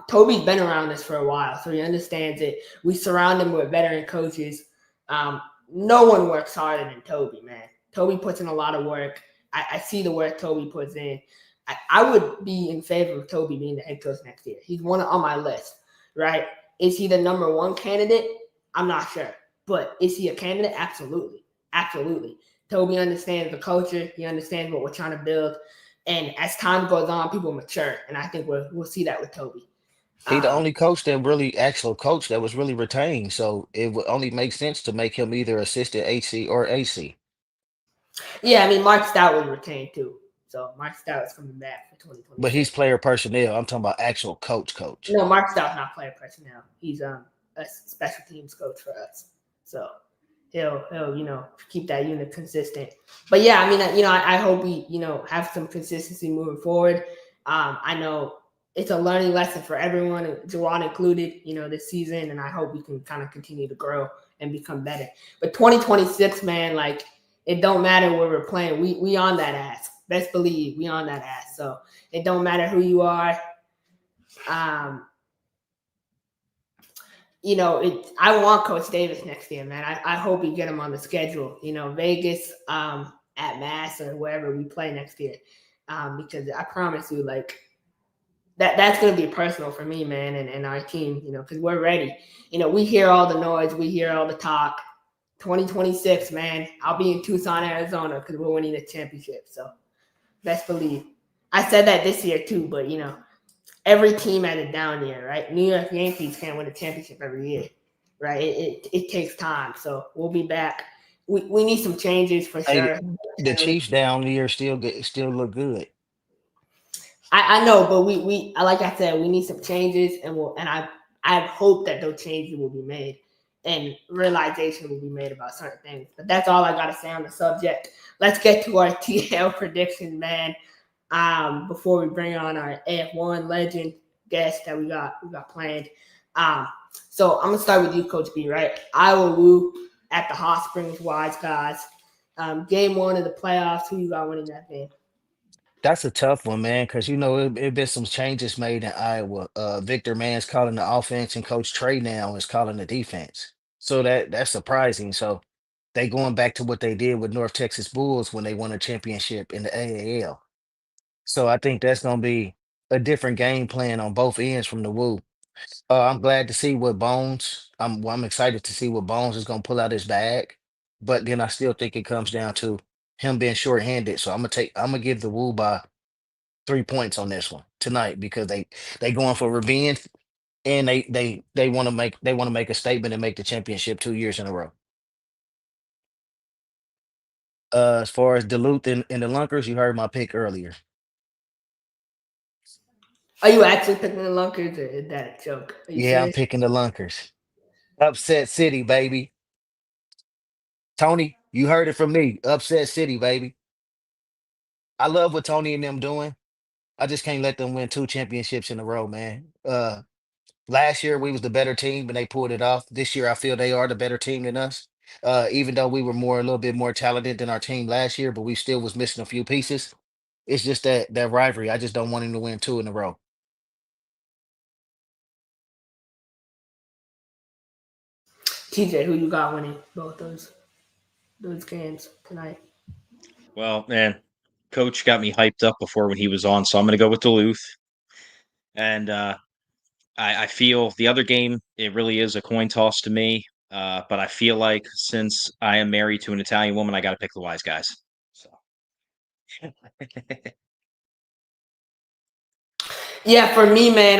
Toby's been around this for a while, so he understands it. We surround him with veteran coaches. No one works harder than Toby, man. Toby puts in a lot of work. I see the work Toby puts in. I would be in favor of Toby being the head coach next year. He's one on my list, right? Is he the number one candidate? I'm not sure. But is he a candidate? Absolutely. Absolutely. Toby understands the culture. He understands what we're trying to build. And as time goes on, people mature. And I think we'll see that with Toby. He the only coach that really actual coach that was really retained. So it would only make sense to make him either assistant AC or AC. Yeah, I mean, Mark Stout was retained too. So Mark Stout is coming back for 2020. But he's player personnel. I'm talking about actual coach. No, Mark Stout's not player personnel. He's a special teams coach for us. So he'll keep that unit consistent. But yeah, I mean, I hope we have some consistency moving forward. I know it's a learning lesson for everyone, Jawan included, this season, and I hope we can kind of continue to grow and become better. But 2026, man, like it don't matter where we're playing. We on that ass. Best believe we on that ass. So it don't matter who you are. I want Coach Davis next year, man. I hope we get him on the schedule. Vegas, at Mass or wherever we play next year, because I promise you, like that's gonna be personal for me, man, and our team. Because we're ready. We hear all the noise, we hear all the talk. 2026, man. I'll be in Tucson, Arizona, because we're winning the championship. So best believe. I said that this year too, but every team had a down year, right? New York Yankees can't win a championship every year, right? It takes time. So we'll be back. We need some changes for sure. The Chiefs down here still look good. I know, but we like I said, we need some changes, and I hope that those changes will be made and realization will be made about certain things. But that's all I got to say on the subject. Let's get to our TL predictions, man. Before we bring on our AF1 legend guest that we got planned. So I'm gonna start with you, Coach B. Right? Iowa Woo at the Hot Springs Wise Guys. Game 1 of the playoffs. Who you got winning that game? That's a tough one, man, because it been some changes made in Iowa. Victor Mann's calling the offense, and Coach Trey now is calling the defense. So that's surprising. So they going back to what they did with North Texas Bulls when they won a championship in the AAL. So I think that's gonna be a different game plan on both ends from the Woo. I'm glad to see what Bones. I'm excited to see what Bones is gonna pull out his bag, but then I still think it comes down to him being shorthanded. So I'm gonna give the Woo by 3 points on this one tonight because they going for revenge and they want to make a statement and make the championship 2 years in a row. As far as Duluth and the Lunkers, you heard my pick earlier. Are you actually picking the Lunkers, or is that a joke? Are you Yeah, I'm serious? picking the Lunkers. Upset City, baby. Tony, you heard it from me. Upset City, baby. I love what Tony and them doing. I just can't let them win 2 championships in a row, man. Last year we was the better team and they pulled it off. This year I feel they are the better team than us. Even though we were a little bit more talented than our team last year, but we still was missing a few pieces. It's just that rivalry. I just don't want him to win 2 in a row. TJ, who you got winning both those games tonight? Well, man, Coach got me hyped up before when he was on, so I'm going to go with Duluth. And I feel the other game, it really is a coin toss to me. But I feel like since I am married to an Italian woman, I got to pick the wise guys. So. Yeah, for me, man,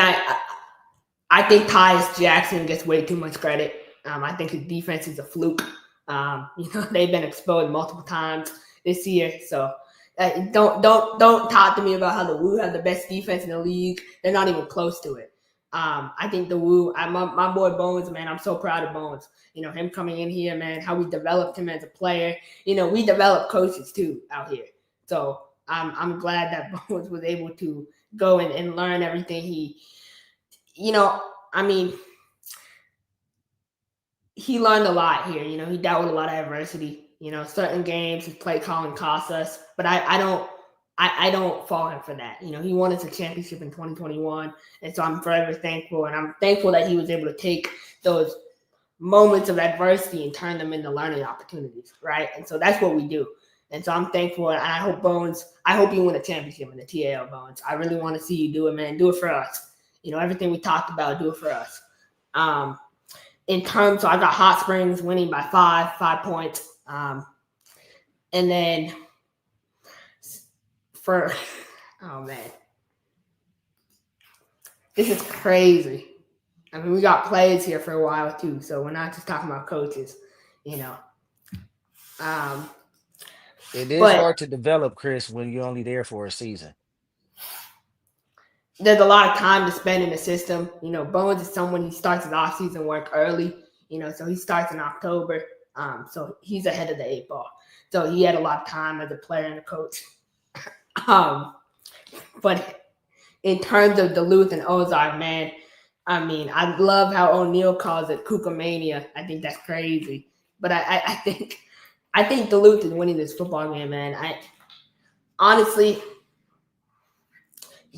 I think Tyus Jackson gets way too much credit. I think his defense is a fluke. They've been exposed multiple times this year. So don't talk to me about how the Woo have the best defense in the league. They're not even close to it. I think the Woo, my boy Bones, man, I'm so proud of Bones. Him coming in here, man, how we developed him as a player. We develop coaches too out here. So I'm glad that Bones was able to go and learn everything he he learned a lot here. He dealt with a lot of adversity. Certain games his play calling cost us, but I don't fault him for that. He won us a championship in 2021, and so I'm forever thankful, and I'm thankful that he was able to take those moments of adversity and turn them into learning opportunities, right? And so that's what we do. And so I'm thankful, and I hope you win a championship in the TAL, Bones. I really want to see you do it, man. Do it for us. Everything we talked about, do it for us. So I got Hot Springs winning by 5 points. And then oh man, this is crazy. I mean, we got plays here for a while too, so we're not just talking about coaches, you know. It is But hard to develop, Chris, when you're only there for a season. there's a lot of time to spend in the system. Bones is someone, he starts his off-season work early, so he starts in October. So he's ahead of the 8 ball. So he had a lot of time as a player and a coach. But in terms of Duluth and Ozark, man, I mean, I love how O'Neal calls it Kookamania. I think that's crazy. But I think Duluth is winning this football game, man. Honestly,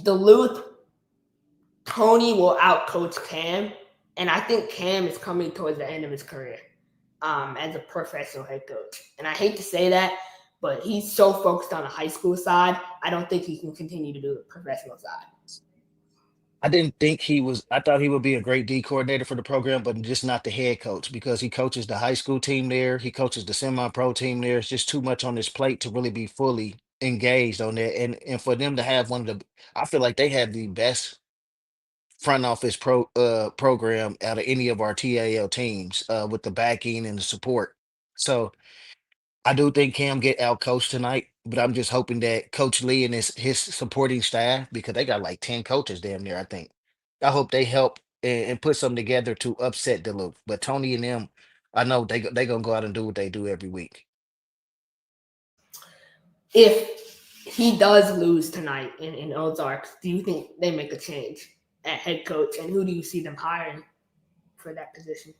Duluth, Tony will outcoach Cam, and I think Cam is coming towards the end of his career as a professional head coach. And I hate to say that, but he's so focused on the high school side, I don't think he can continue to do the professional side. I didn't think he was. I thought he would be a great D coordinator for the program, but just not the head coach because he coaches the high school team there. He coaches the semi-pro team there. It's just too much on his plate to really be fully engaged on that. And for them to have one of the, I feel like they have the best front office program out of any of our TAL teams with the backing and the support. So I do think Cam get out coached tonight, but I'm just hoping that Coach Lee and his supporting staff, because they got like 10 coaches damn near, I think. I hope they help and put something together to upset Duluth. But Tony and them, I know they gonna go out and do what they do every week. If he does lose tonight in Ozarks, do you think they make a change at head coach? And who do you see them hiring for that position?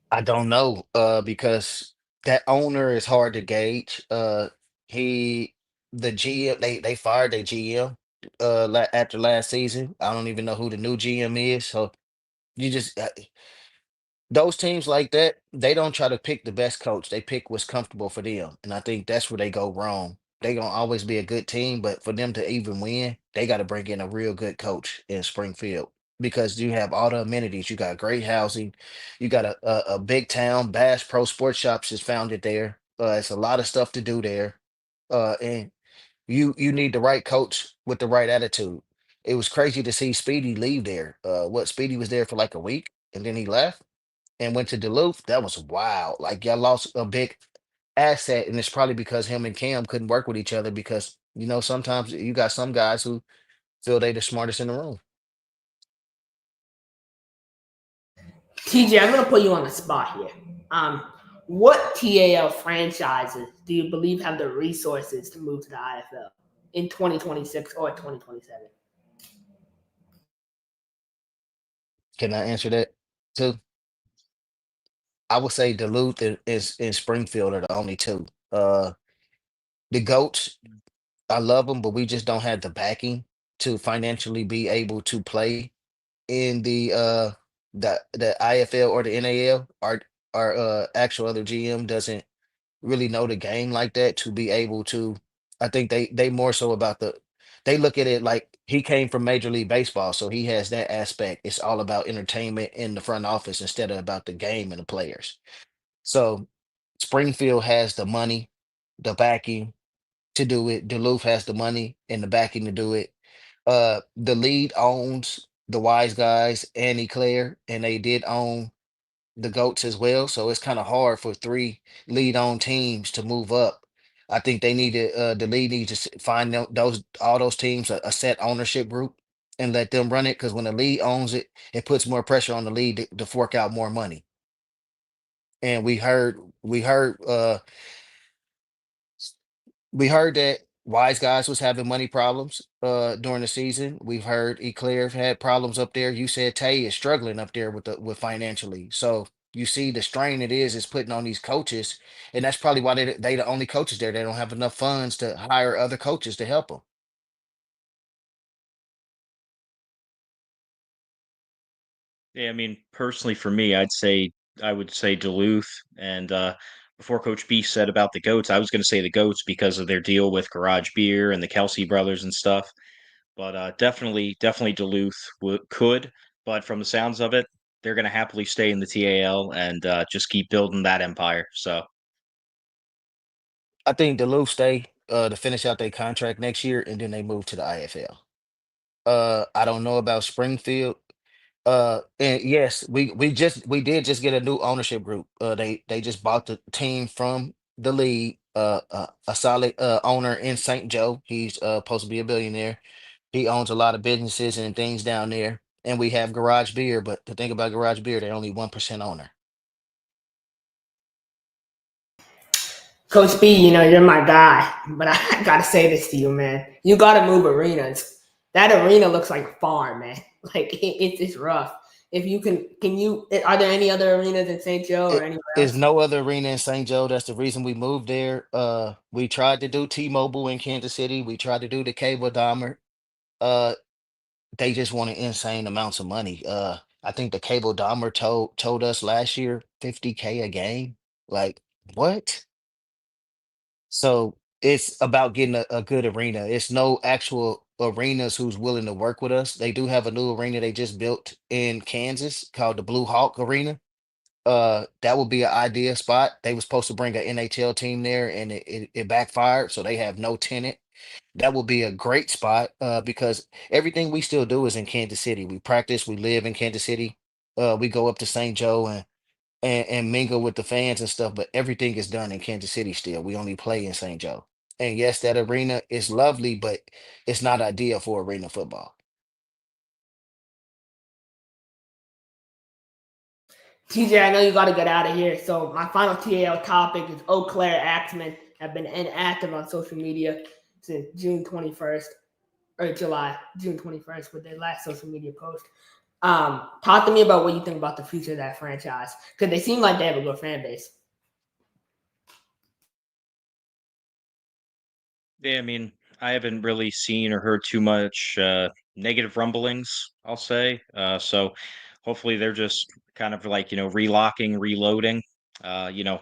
I don't know, because that owner is hard to gauge. He the GM, they fired their GM after last season. I don't even know who the new GM is. So you just those teams like that, they don't try to pick the best coach. They pick what's comfortable for them. And I think that's where they go wrong. They gonna always be a good team, but for them to even win, they got to bring in a real good coach in Springfield because you have all the amenities. You got great housing. You got a big town. Bass Pro Sports Shops is founded there. It's a lot of stuff to do there. And you need the right coach with the right attitude. It was crazy to see Speedy leave there. Speedy was there for like a week and then he left and went to Duluth. That was wild. Like y'all lost a big asset, and it's probably because him and Cam couldn't work with each other because sometimes you got some guys who feel they the smartest in the room. TJ, I'm going to put you on the spot here. What TAL franchises do you believe have the resources to move to the IFL in 2026 or 2027? Can I answer that too? I would say Duluth and Springfield are the only two. The Goats, I love them, but we just don't have the backing to financially be able to play in the IFL or the NAL. Our actual other GM doesn't really know the game like that to be able to. I think they more so about they look at it like he came from Major League Baseball, so he has that aspect. It's all about entertainment in the front office instead of about the game and the players. So Springfield has the money, the backing to do it. Duluth has the money and the backing to do it. The lead owns the Wise Guys and Eclair, and they did own the goats as well. So it's kind of hard for three lead on teams to move up. I think they need to the league needs to find those all those teams a set ownership group and let them run it because when the league owns it, it puts more pressure on the league to fork out more money. And we heard that Wise Guys was having money problems during the season. We've heard Eclair had problems up there. You said Tay is struggling up there with financially. So You see the strain it is putting on these coaches, and that's probably why they the only coaches there. They don't have enough funds to hire other coaches to help them. Yeah, I mean, personally for me, I would say Duluth. And before Coach B said about the goats, I was going to say the goats because of their deal with Garage Beer and the Kelsey brothers and stuff. But definitely Duluth could. But from the sounds of it, they're going to happily stay in the TAL and just keep building that empire. So I think Duluth stay to finish out their contract next year, and then they move to the IFL. I don't know about Springfield. And yes, we did just get a new ownership group. They just bought the team from the league. A solid owner in St. Joe. He's supposed to be a billionaire. He owns a lot of businesses and things down there. And we have Garage Beer, but the thing about Garage Beer, they're only 1% owner. Coach B, you're my guy, but I gotta say this to you, man. You gotta move arenas. That arena looks like a farm, man. Like it's rough. If you can you? Are there any other arenas in St. Joe or It anywhere is else? no other arena in St. Joe. That's the reason we moved there. We tried to do T-Mobile in Kansas City. We tried to do the Cable Dahmer. Uh, they just wanted insane amounts of money. I think the Cable Dahmer told us last year 50K a game. Like what? So it's about getting a good arena. It's no actual arenas who's willing to work with us. They do have a new arena they just built in Kansas called the Blue Hawk Arena. That would be an idea spot. They were supposed to bring an NHL team there, and it backfired, so they have no tenant. That would be a great spot because everything we still do is in Kansas City. We practice, we live in Kansas City. We go up to St. Joe and mingle with the fans and stuff, but everything is done in Kansas City still. We only play in St. Joe. And yes, that arena is lovely, but it's not ideal for arena football. TJ, I know you got to get out of here. So my final TAL topic is Eau Claire Axemen have been inactive on social media since June 21st or June 21st with their last social media post. Talk to me about what you think about the future of that franchise because they seem like they have a good fan base. yeah, I mean, I haven't really seen or heard too much negative rumblings, I'll say. So hopefully they're just kind of like, relocking, reloading. You know,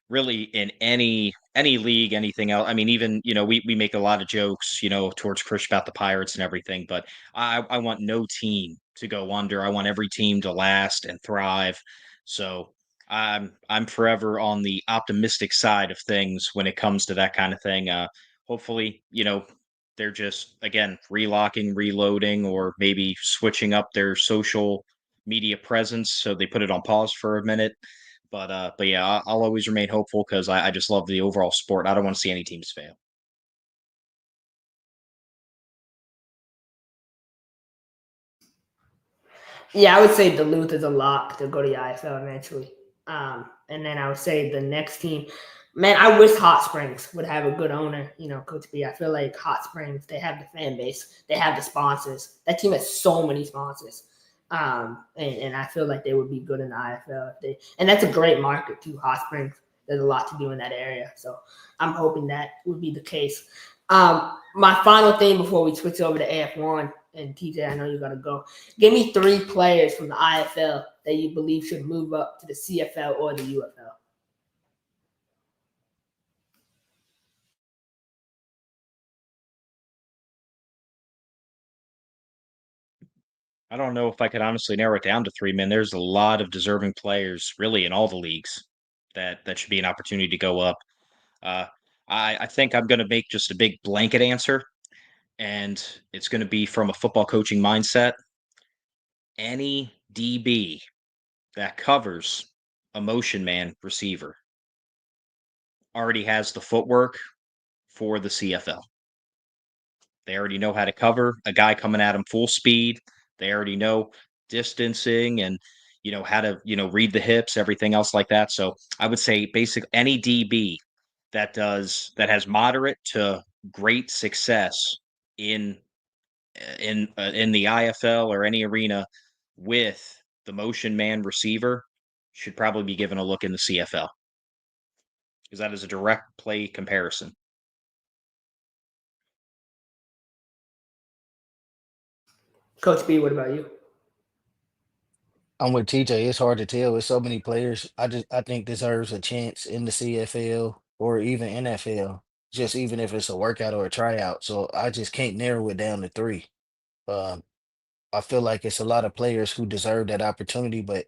really in any league, anything else. I mean, even, we make a lot of jokes, towards Krish about the Pirates and everything, but I want no team to go under. I want every team to last and thrive. So I'm forever on the optimistic side of things when it comes to that kind of thing. Hopefully, they're just again relocking, reloading, or maybe switching up their social media presence so they put it on pause for a minute. But yeah, I'll always remain hopeful because I just love the overall sport. I don't want to see any teams fail. Yeah, I would say Duluth is a lock to go to the IFL eventually. And then I would say the next team, man, I wish Hot Springs would have a good owner, Coach B. I feel like Hot Springs, they have the fan base, they have the sponsors. That team has so many sponsors. And I feel like they would be good in the IFL and that's a great market too, Hot Springs. There's a lot to do in that area. So I'm hoping that would be the case. My final thing before we switch over to AF1, and TJ, I know you gotta go. Give me 3 players from the IFL that you believe should move up to the CFL or the UFL. I don't know if I could honestly narrow it down to 3 men. There's a lot of deserving players, really, in all the leagues that should be an opportunity to go up. Uh, I think I'm going to make just a big blanket answer, and it's going to be from a football coaching mindset. Any DB that covers a motion man receiver already has the footwork for the CFL. They already know how to cover a guy coming at them full speed. They already know distancing and how to read the hips, everything else like that. So I would say basically any DB that has moderate to great success in in the IFL or any arena with the motion man receiver should probably be given a look in the CFL because that is a direct play comparison. Coach B, what about you? I'm with TJ. It's hard to tell. With so many players, I think deserves a chance in the CFL or even NFL. Just even if it's a workout or a tryout. So I just can't narrow it down to three. Um, I feel like it's a lot of players who deserve that opportunity, but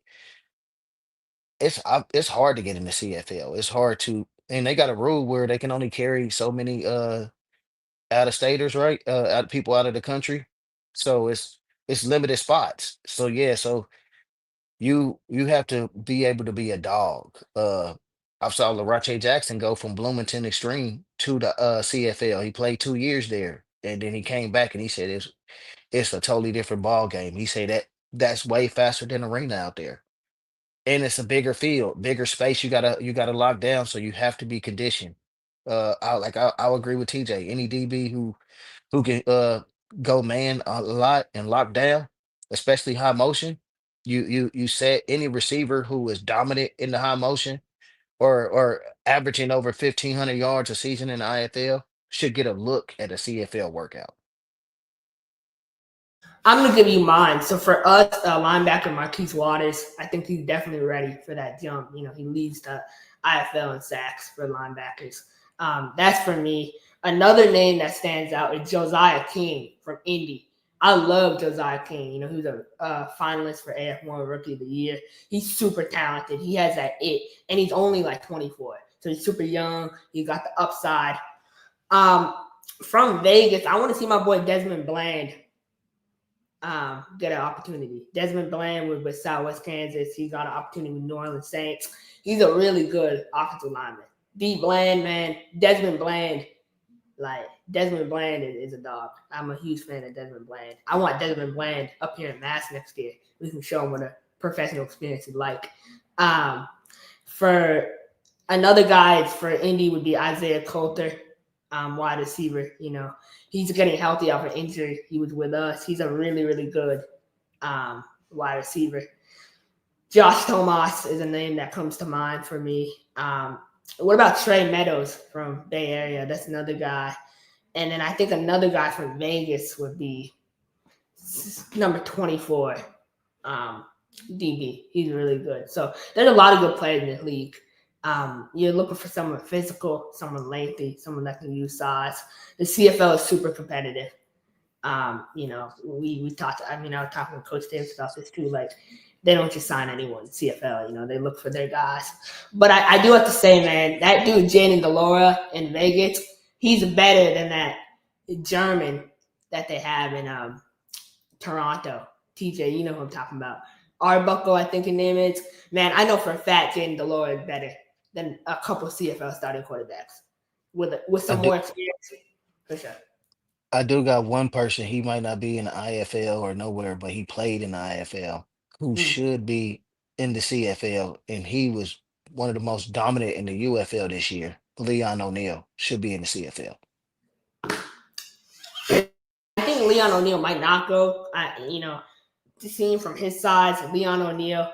it's hard to get in the CFL. It's hard to, and they got a rule where they can only carry so many out of staters, right? Out people out of the country. So it's limited spots. So yeah, so you have to be able to be a dog. I saw Larache Jackson go from Bloomington Extreme to the CFL. He played 2 years there, and then he came back and he said it's a totally different ball game. He said that's way faster than arena out there, and it's a bigger field, bigger space. You gotta lock down, so you have to be conditioned. I'll agree with TJ. Any DB who can go man a lot and lock down, especially high motion. You set any receiver who is dominant in the high motion or averaging over 1,500 yards a season in the IFL should get a look at a CFL workout. I'm going to give you mine. So for us, linebacker Marquise Waters, I think he's definitely ready for that jump. You know, he leads the IFL in sacks for linebackers. That's for me. Another name that stands out is Josiah King from Indy. I love Josiah King. You know, he was a finalist for AF1 Rookie of the Year. He's super talented. He has that it, and he's only like 24. So he's super young. He got the upside. From Vegas, I want to see my boy Desmond Bland get an opportunity. Desmond Bland with Southwest Kansas. He got an opportunity with New Orleans Saints. He's a really good offensive lineman. D. Bland, man. Desmond Bland is a dog. I'm a huge fan of Desmond Bland. I want Desmond Bland up here in Mass next year. We can show him what a professional experience is like. For another guy for Indy would be Isaiah Coulter, wide receiver. You know, he's getting healthy off an injury. He was with us. He's a really, really good wide receiver. Josh Tomas is a name that comes to mind for me. What about Trey Meadows from Bay Area? That's another guy. And then I think another guy from Vegas would be number 24, DB. He's really good. So there's a lot of good players in this league. You're looking for someone physical, someone lengthy, someone that can use size. The CFL is super competitive. You know, we talked. I was talking with Coach Davis about this too. Like, they don't just sign anyone in CFL. You know, they look for their guys. But I do have to say, man, that dude Jaden Delora in Vegas, he's better than that German that they have in Toronto. TJ, you know who I'm talking about. Arbuckle, I think his name is. Man, I know for a fact Jaden Delora is better than a couple CFL starting quarterbacks with some more experience. For sure. I do got one person. He might not be in the IFL or nowhere, but he played in the IFL who should be in the CFL, and he was one of the most dominant in the UFL this year. Leon O'Neal should be in the CFL. I think Leon O'Neal might not go. Seeing from his size, Leon O'Neal,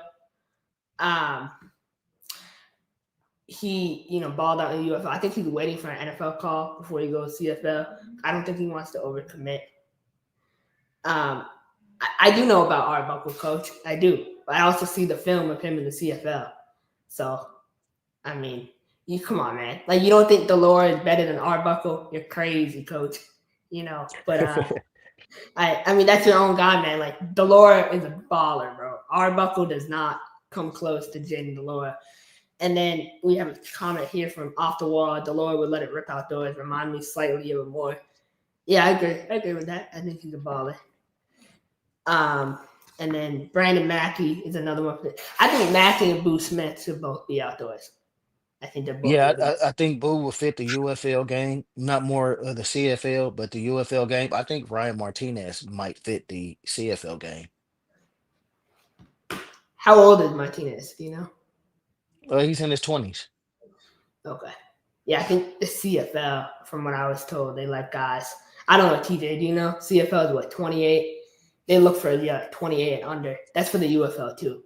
he balled out in the UFL. I think he's waiting for an NFL call before he goes CFL. I don't think he wants to overcommit. I do know about Arbuckle, Coach. I do. But I also see the film of him in the CFL. So, I mean, come on, man. Like, you don't think Delora is better than Arbuckle? You're crazy, Coach. But I mean, that's your own guy, man. Like, Delora is a baller, bro. Arbuckle does not come close to Jaden Delora. And then we have a comment here from Off the Wall. Delora would let it rip outdoors. Remind me slightly of more. Yeah, I agree with that. I think he's a baller. And then Brandon Mackey is another one. I think Mackey and Boo Smith should both be outdoors. I think they're both. Yeah, I think Boo will fit the UFL game, not more of the CFL, but the UFL game. I think Ryan Martinez might fit the CFL game. How old is Martinez? Do you know? He's in his 20s. Okay. Yeah, I think the CFL, from what I was told, they like guys. I don't know, TJ, do you know? CFL is what, 28? They look for 28 and under. That's for the UFL too.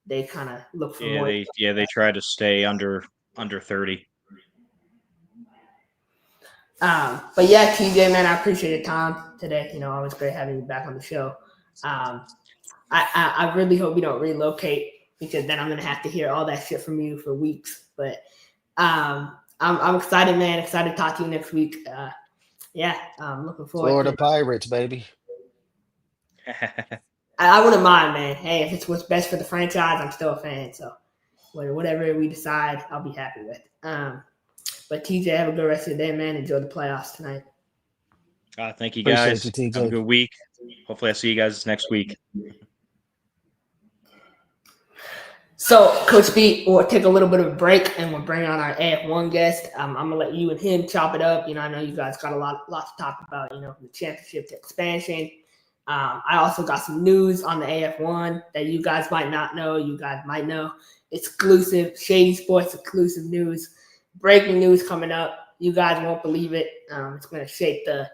they kind of look for Yeah, more. they try to stay under 30. But yeah, TJ, man, I appreciate your time today. Always great having you back on the show. I really hope you don't relocate because then I'm gonna have to hear all that shit from you for weeks. But I'm excited, man. Excited to talk to you next week. Yeah, I'm looking forward to Florida it. Pirates, baby. I wouldn't mind, man. Hey, if it's what's best for the franchise, I'm still a fan. So whatever we decide, I'll be happy with. But TJ, have a good rest of your day, man. Enjoy the playoffs tonight. Thank you, Appreciate guys. you, Have a TJ. good week. Hopefully, I see you guys next week. So, Coach B, we'll take a little bit of a break and we'll bring on our AF1 guest. I'm going to let you and him chop it up. I know you guys got a lot to talk about, the championship to expansion. I also got some news on the AF1 that you guys might not know. You guys might know. Exclusive, Shady Sports exclusive news. Breaking news coming up. You guys won't believe it. It's going to shake the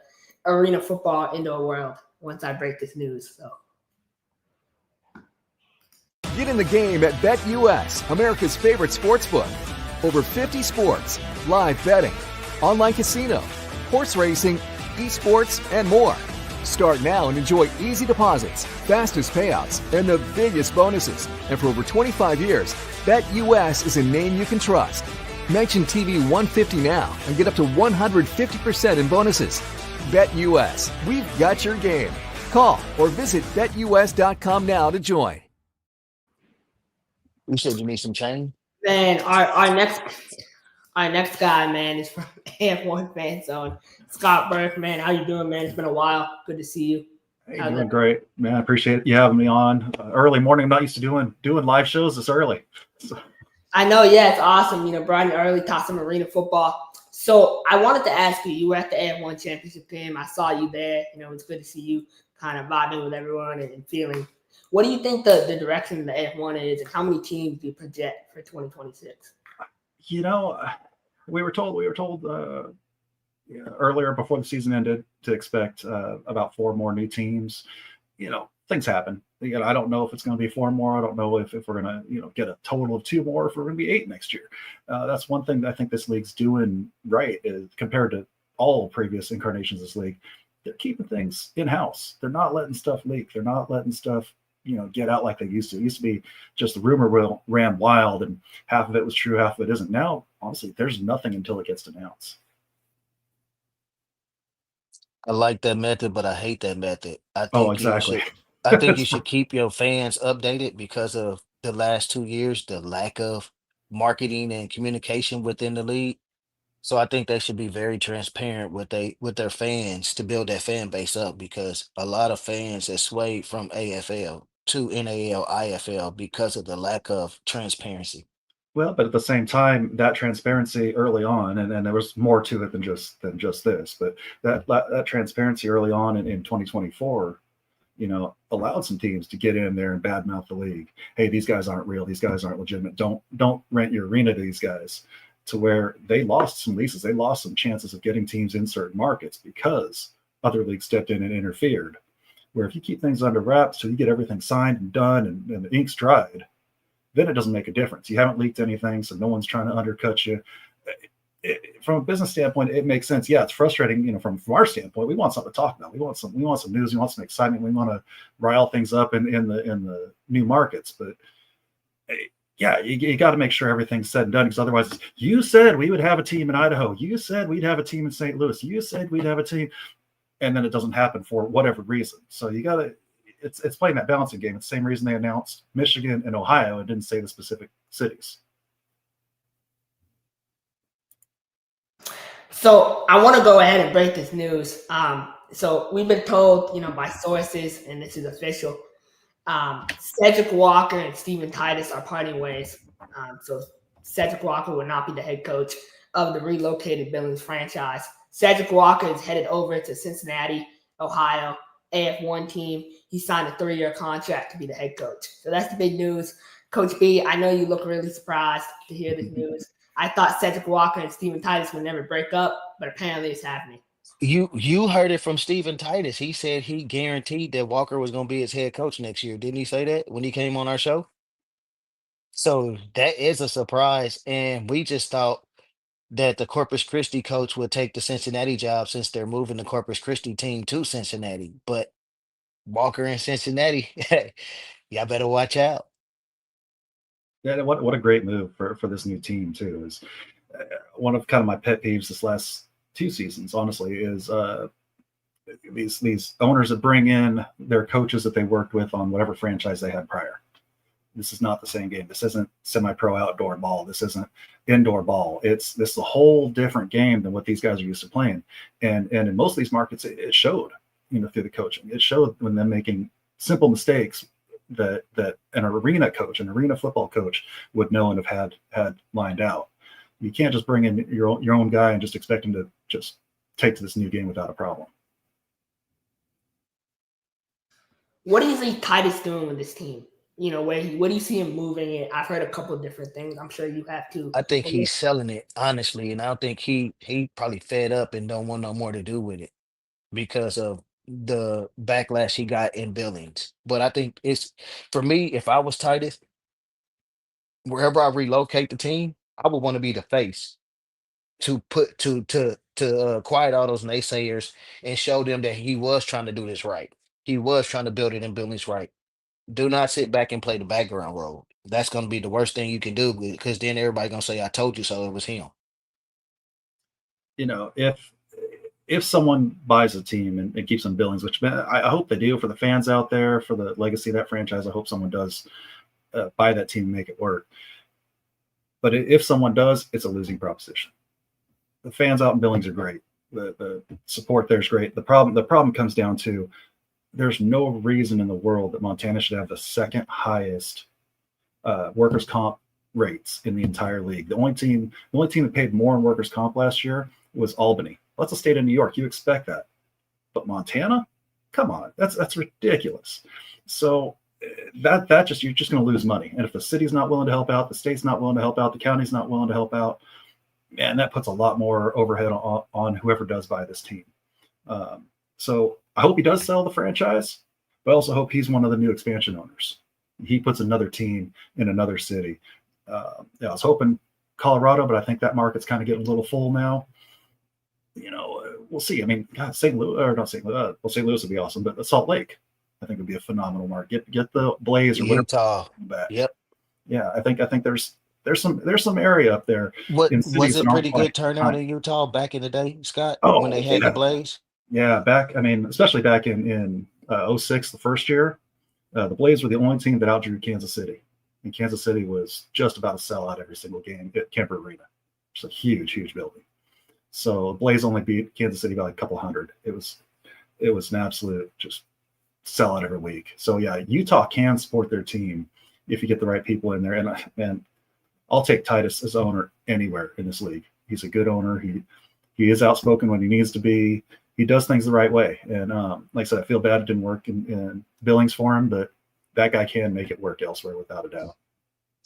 arena football indoor world once I break this news. So. Get in the game at BetUS, America's favorite sportsbook. Over 50 sports, live betting, online casino, horse racing, esports, and more. Start now and enjoy easy deposits, fastest payouts, and the biggest bonuses. And for over 25 years, BetUS is a name you can trust. Mention TV 150 now and get up to 150% in bonuses. BetUS, we've got your game. Call or visit BetUS.com now to join. You said you need some change? Man, our next guy, man, is from AF1 Fan Zone. Scott Burke, man, how you doing, man? It's been a while. Good to see you. Hey, doing great, man. I appreciate you having me on. Early morning. I'm not used to doing live shows this early. So. I know, yeah, it's awesome. Brian early taught some arena football. So I wanted to ask you. You were at the AF1 championship game. I saw you there. It's good to see you kind of vibing with everyone and feeling. What do you think the direction of the AF1 is, and how many teams do you project for 2026? We were told earlier before the season ended to expect about 4 more new teams. Things happen. I don't know if it's going to be 4 more. I don't know if we're going to get a total of 2 more, if we're going to be 8 next year. That's one thing that I think this league's doing right is compared to all previous incarnations of this league. They're keeping things in-house. They're not letting stuff leak. They're not letting stuff get out like they used to. It used to be just the rumor ran wild and half of it was true, half of it isn't. Now, honestly, there's nothing until it gets announced. I like that method, but I hate that method. I think exactly. I think you should keep your fans updated because of the last 2 years, the lack of marketing and communication within the league. So I think they should be very transparent with their fans to build that fan base up because a lot of fans have swayed from AFL to NAL, IFL because of the lack of transparency. Well, but at the same time, that transparency early on, and there was more to it than just this, but that transparency early on in 2024, allowed some teams to get in there and badmouth the league. Hey, these guys aren't real. These guys aren't legitimate. Don't rent your arena to these guys. To where they lost some leases, they lost some chances of getting teams in certain markets because other leagues stepped in and interfered. Where if you keep things under wraps till you get everything signed and done and the ink's dried, then it doesn't make a difference. You haven't leaked anything, so no one's trying to undercut you. From a business standpoint, it makes sense. Yeah, it's frustrating. From our standpoint, we want something to talk about. We want some news. We want some excitement. We want to rile things up in the new markets. But yeah, you got to make sure everything's said and done, because otherwise, you said we would have a team in Idaho. You said we'd have a team in St. Louis. You said we'd have a team, and then it doesn't happen for whatever reason. So you got to. It's playing that balancing game. It's the same reason they announced Michigan and Ohio and didn't say the specific cities. So I want to go ahead and break this news. So we've been told, by sources, and this is official, Cedric Walker and Steven Titus are parting ways. So Cedric Walker will not be the head coach of the relocated Billings franchise. Cedric Walker is headed over to Cincinnati, Ohio, AF1 team. He signed a 3-year contract to be the head coach. So that's the big news. Coach B, I know you look really surprised to hear this news. I thought Cedric Walker and Steven Titus would never break up, but apparently it's happening. You heard it from Steven Titus. He said he guaranteed that Walker was going to be his head coach next year. Didn't he say that when he came on our show? So that is a surprise. And we just thought that the Corpus Christi coach would take the Cincinnati job since they're moving the Corpus Christi team to Cincinnati. But Walker in Cincinnati, y'all better watch out. Yeah, what a great move for this new team too. Is one of kind of my pet peeves this last 2 seasons, honestly, is these owners that bring in their coaches that they worked with on whatever franchise they had prior. This is not the same game. This isn't semi-pro outdoor ball. This isn't indoor ball. It's this is a whole different game than what these guys are used to playing. And in most of these markets, it showed, through the coaching. It showed when them making simple mistakes that an arena coach, an arena football coach would know and have had lined out. You can't just bring in your own guy and just expect him to just take to this new game without a problem. What do you see Titus doing with this team? What do you see him moving it? I've heard a couple of different things. I'm sure you have too. I think he's selling it, honestly, and I think he probably fed up and don't want no more to do with it because of the backlash he got in Billings. But I think it's for me, if I was Titus, wherever I relocate the team, I would want to be the face to put to quiet all those naysayers and show them that he was trying to do this right. He was trying to build it in Billings right. Do not sit back and play the background role. That's going to be the worst thing you can do because then everybody going to say, I told you so. It was him. If someone buys a team and keeps them Billings, which I hope they do for the fans out there, for the legacy of that franchise, I hope someone does buy that team and make it work. But if someone does, it's a losing proposition. The fans out in Billings are great. The support there is great. The problem comes down to there's no reason in the world that Montana should have the second highest workers' comp rates in the entire league. The only team that paid more in workers' comp last year was Albany. That's a state of New York. You expect that. But Montana? Come on. That's ridiculous. So you're just going to lose money. And if the city's not willing to help out, the state's not willing to help out, the county's not willing to help out, man, that puts a lot more overhead on whoever does buy this team. So I hope he does sell the franchise, but I also hope he's one of the new expansion owners. He puts another team in another city. I was hoping Colorado, but I think that market's kind of getting a little full now. We'll see. I mean, God, St. Louis would be awesome, but Salt Lake, I think would be a phenomenal market. Get the Blaze or Utah back. Yep. Yeah, I think there's some area up there. What in was it? Pretty good turnout high. in Utah back in the day, Scott, Oh, when they had the Blaze. Yeah, especially back in 06, the first year, the Blaze were the only team that outdrew Kansas City. And Kansas City was just about to sell out every single game at Kemper Arena. It's a huge, huge building. So Blaze only beat Kansas City by like a couple hundred. It was an absolute just sellout every week. So yeah, Utah can support their team if you get the right people in there. And I'll take Titus as owner anywhere in this league. He's a good owner. He is outspoken when he needs to be. He does things the right way. And like I said, I feel bad it didn't work in Billings for him, but that guy can make it work elsewhere without a doubt.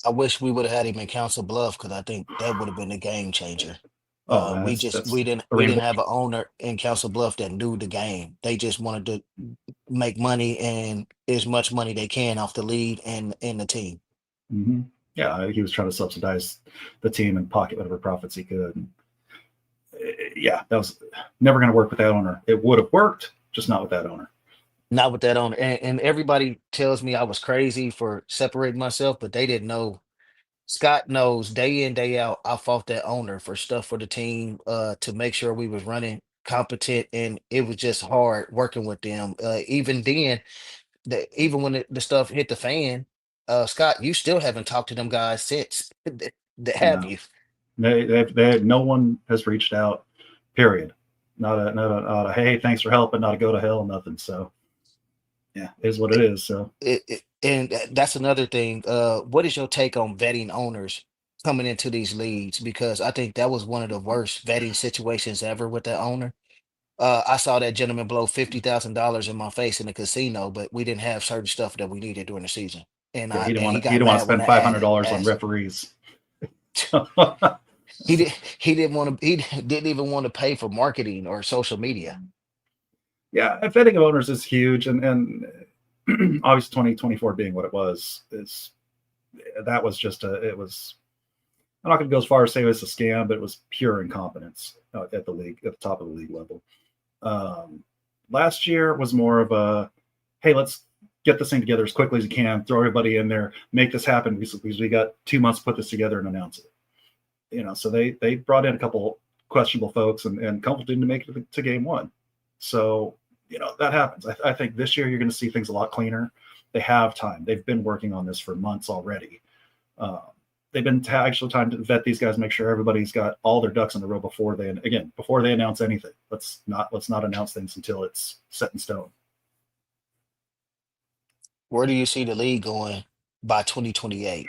I wish we would have had him in Council Bluff because I think that would have been a game changer. We didn't have an owner in Council Bluff that knew the game. They just wanted to make money and as much money they can off the lead and the team. Mm-hmm. Yeah, he was trying to subsidize the team and pocket whatever profits he could. And yeah, that was never going to work with that owner. It would have worked, just not with that owner. Not with that owner. And everybody tells me I was crazy for separating myself, but they didn't know. Scott knows day in, day out, I fought that owner for stuff for the team to make sure we was running competent, and it was just hard working with them. Even then, even when the stuff hit the fan, Scott, you still haven't talked to them guys since. Have you? No one has reached out. Period. Not a hey, thanks for helping. Not a go to hell. Nothing. So yeah, it is what it is. So and that's another thing. What is your take on vetting owners coming into these leagues? Because I think that was one of the worst vetting situations ever with that owner. I saw that gentleman blow $50,000 in my face in the casino, but we didn't have certain stuff that we needed during the season. And yeah, he got didn't want to spend $500 on referees. He didn't even want to pay for marketing or social media. Yeah, vetting of owners is huge, and obviously 2024 being what it was is that was just it was. I'm not going to go as far as say it was a scam, but it was pure incompetence at the top of the league level. Last year was more of a, hey, let's get this thing together as quickly as you can, throw everybody in there, make this happen because we got 2 months to put this together and announce it. So they brought in a couple questionable folks and a couple didn't make it to game one. So, that happens. I think this year you're going to see things a lot cleaner. They have time. They've been working on this for months already. They've been actually time to vet these guys, make sure everybody's got all their ducks in a row before they announce anything. Let's not announce things until it's set in stone. Where do you see the league going by 2028?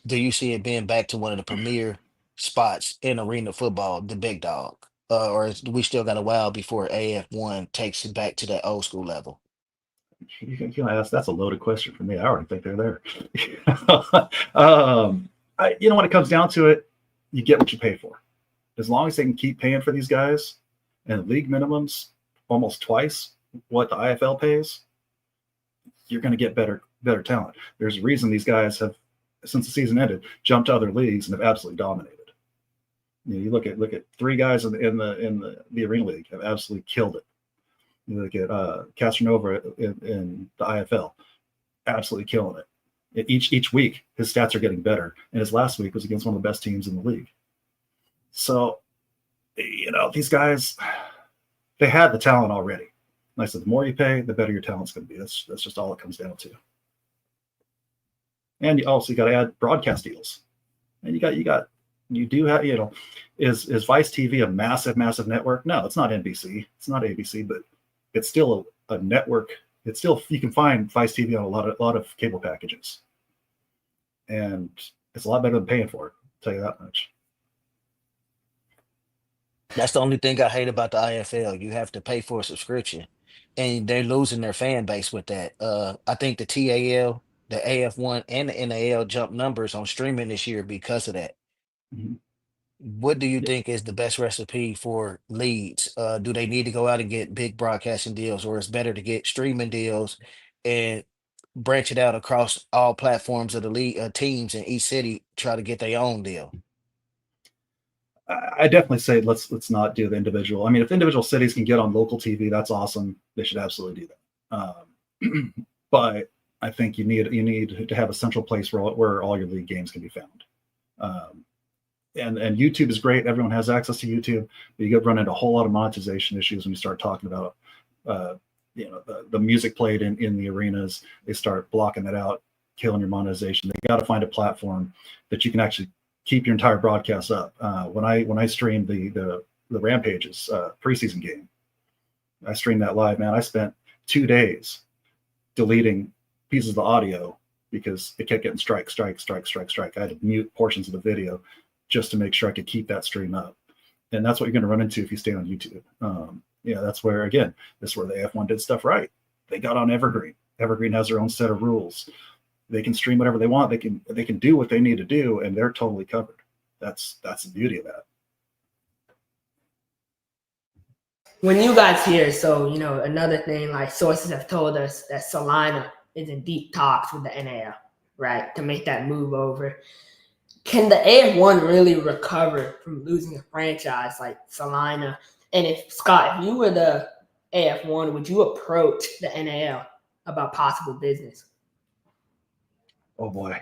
Do you see it being back to one of the premier spots in arena football, the big dog? Or do we still got a while before AF1 takes it back to that old school level? You can ask. That's a loaded question for me. I already think they're there. When it comes down to it, you get what you pay for. As long as they can keep paying for these guys, and league minimums almost twice what the IFL pays, you're going to get better talent. There's a reason these guys have, since the season ended, jumped to other leagues and have absolutely dominated. You look at 3 guys in the arena league have absolutely killed it. You look at Castronova in the IFL, absolutely killing it. Each week, his stats are getting better, and his last week was against one of the best teams in the league. So, these guys, they had the talent already. And I said, the more you pay, the better your talent's going to be. That's just all it comes down to. And you also got to add broadcast deals. And you do have, is Vice TV a massive network? No, it's not NBC. It's not ABC, but it's still a network. It's still, you can find Vice TV on a lot of cable packages. And it's a lot better than paying for it, I'll tell you that much. That's the only thing I hate about the IFL. You have to pay for a subscription, and they're losing their fan base with that. I think the TAL, the AF1, and the NAL jumped numbers on streaming this year because of that. Mm-hmm. What do you think is the best recipe for leads? Do they need to go out and get big broadcasting deals, or it's better to get streaming deals and branch it out across all platforms of the league teams in each city, try to get their own deal? I definitely say let's not do the individual. I mean, if individual cities can get on local TV, that's awesome. They should absolutely do that. But I think you need to have a central place where all your league games can be found. And YouTube is great. Everyone has access to YouTube, but you run into a whole lot of monetization issues when you start talking about the music played in the arenas. They start blocking that out, killing your monetization. They got to find a platform that you can actually keep your entire broadcast up. When I streamed the Rampages preseason game, I streamed that live, man. I spent 2 days deleting pieces of the audio because it kept getting strike. I had to mute portions of the video just to make sure I could keep that stream up. And that's what you're going to run into if you stay on YouTube. That's where, again, this is where the AF1 did stuff right. They got on Evergreen. Evergreen has their own set of rules. They can stream whatever they want. They can do what they need to do, and they're totally covered. That's the beauty of that. When you guys hear, another thing, like sources have told us that Salina is in deep talks with the NAL, right, to make that move over. Can the AF1 really recover from losing a franchise like Salina? And if you were the AF1, would you approach the NAL about possible business? Oh boy.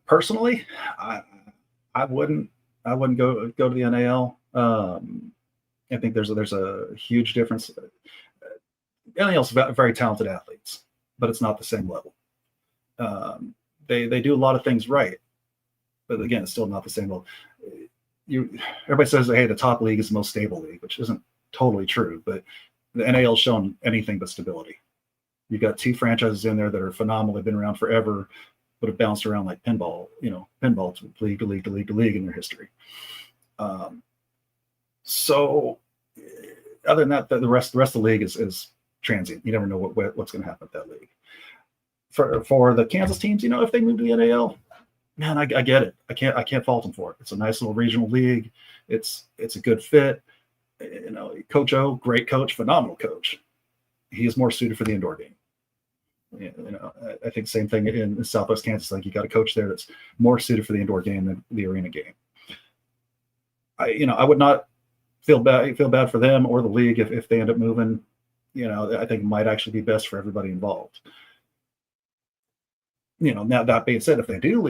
Personally, I wouldn't go to the NAL. I think there's a huge difference. NAL's very talented athletes, but it's not the same level. They do a lot of things right, but again, it's still not the same level. Everybody says, hey, the top league is the most stable league, which isn't totally true, but the NAL's shown anything but stability. You've got 2 franchises in there that are phenomenal. They've been around forever, but have bounced around like pinball to league to league to league to league in their history. So other than that, the rest of the league is transient. You never know what's going to happen with that league. For the Kansas teams, if they move to the NAL, man, I get it. I can't fault them for it. It's a nice little regional league. It's a good fit. Coach O, great coach, phenomenal coach. He is more suited for the indoor game. I think same thing in Southwest Kansas. Like you got a coach there that's more suited for the indoor game than the arena game. I would not feel bad for them or the league if they end up moving. I think it might actually be best for everybody involved. Now that being said, if they do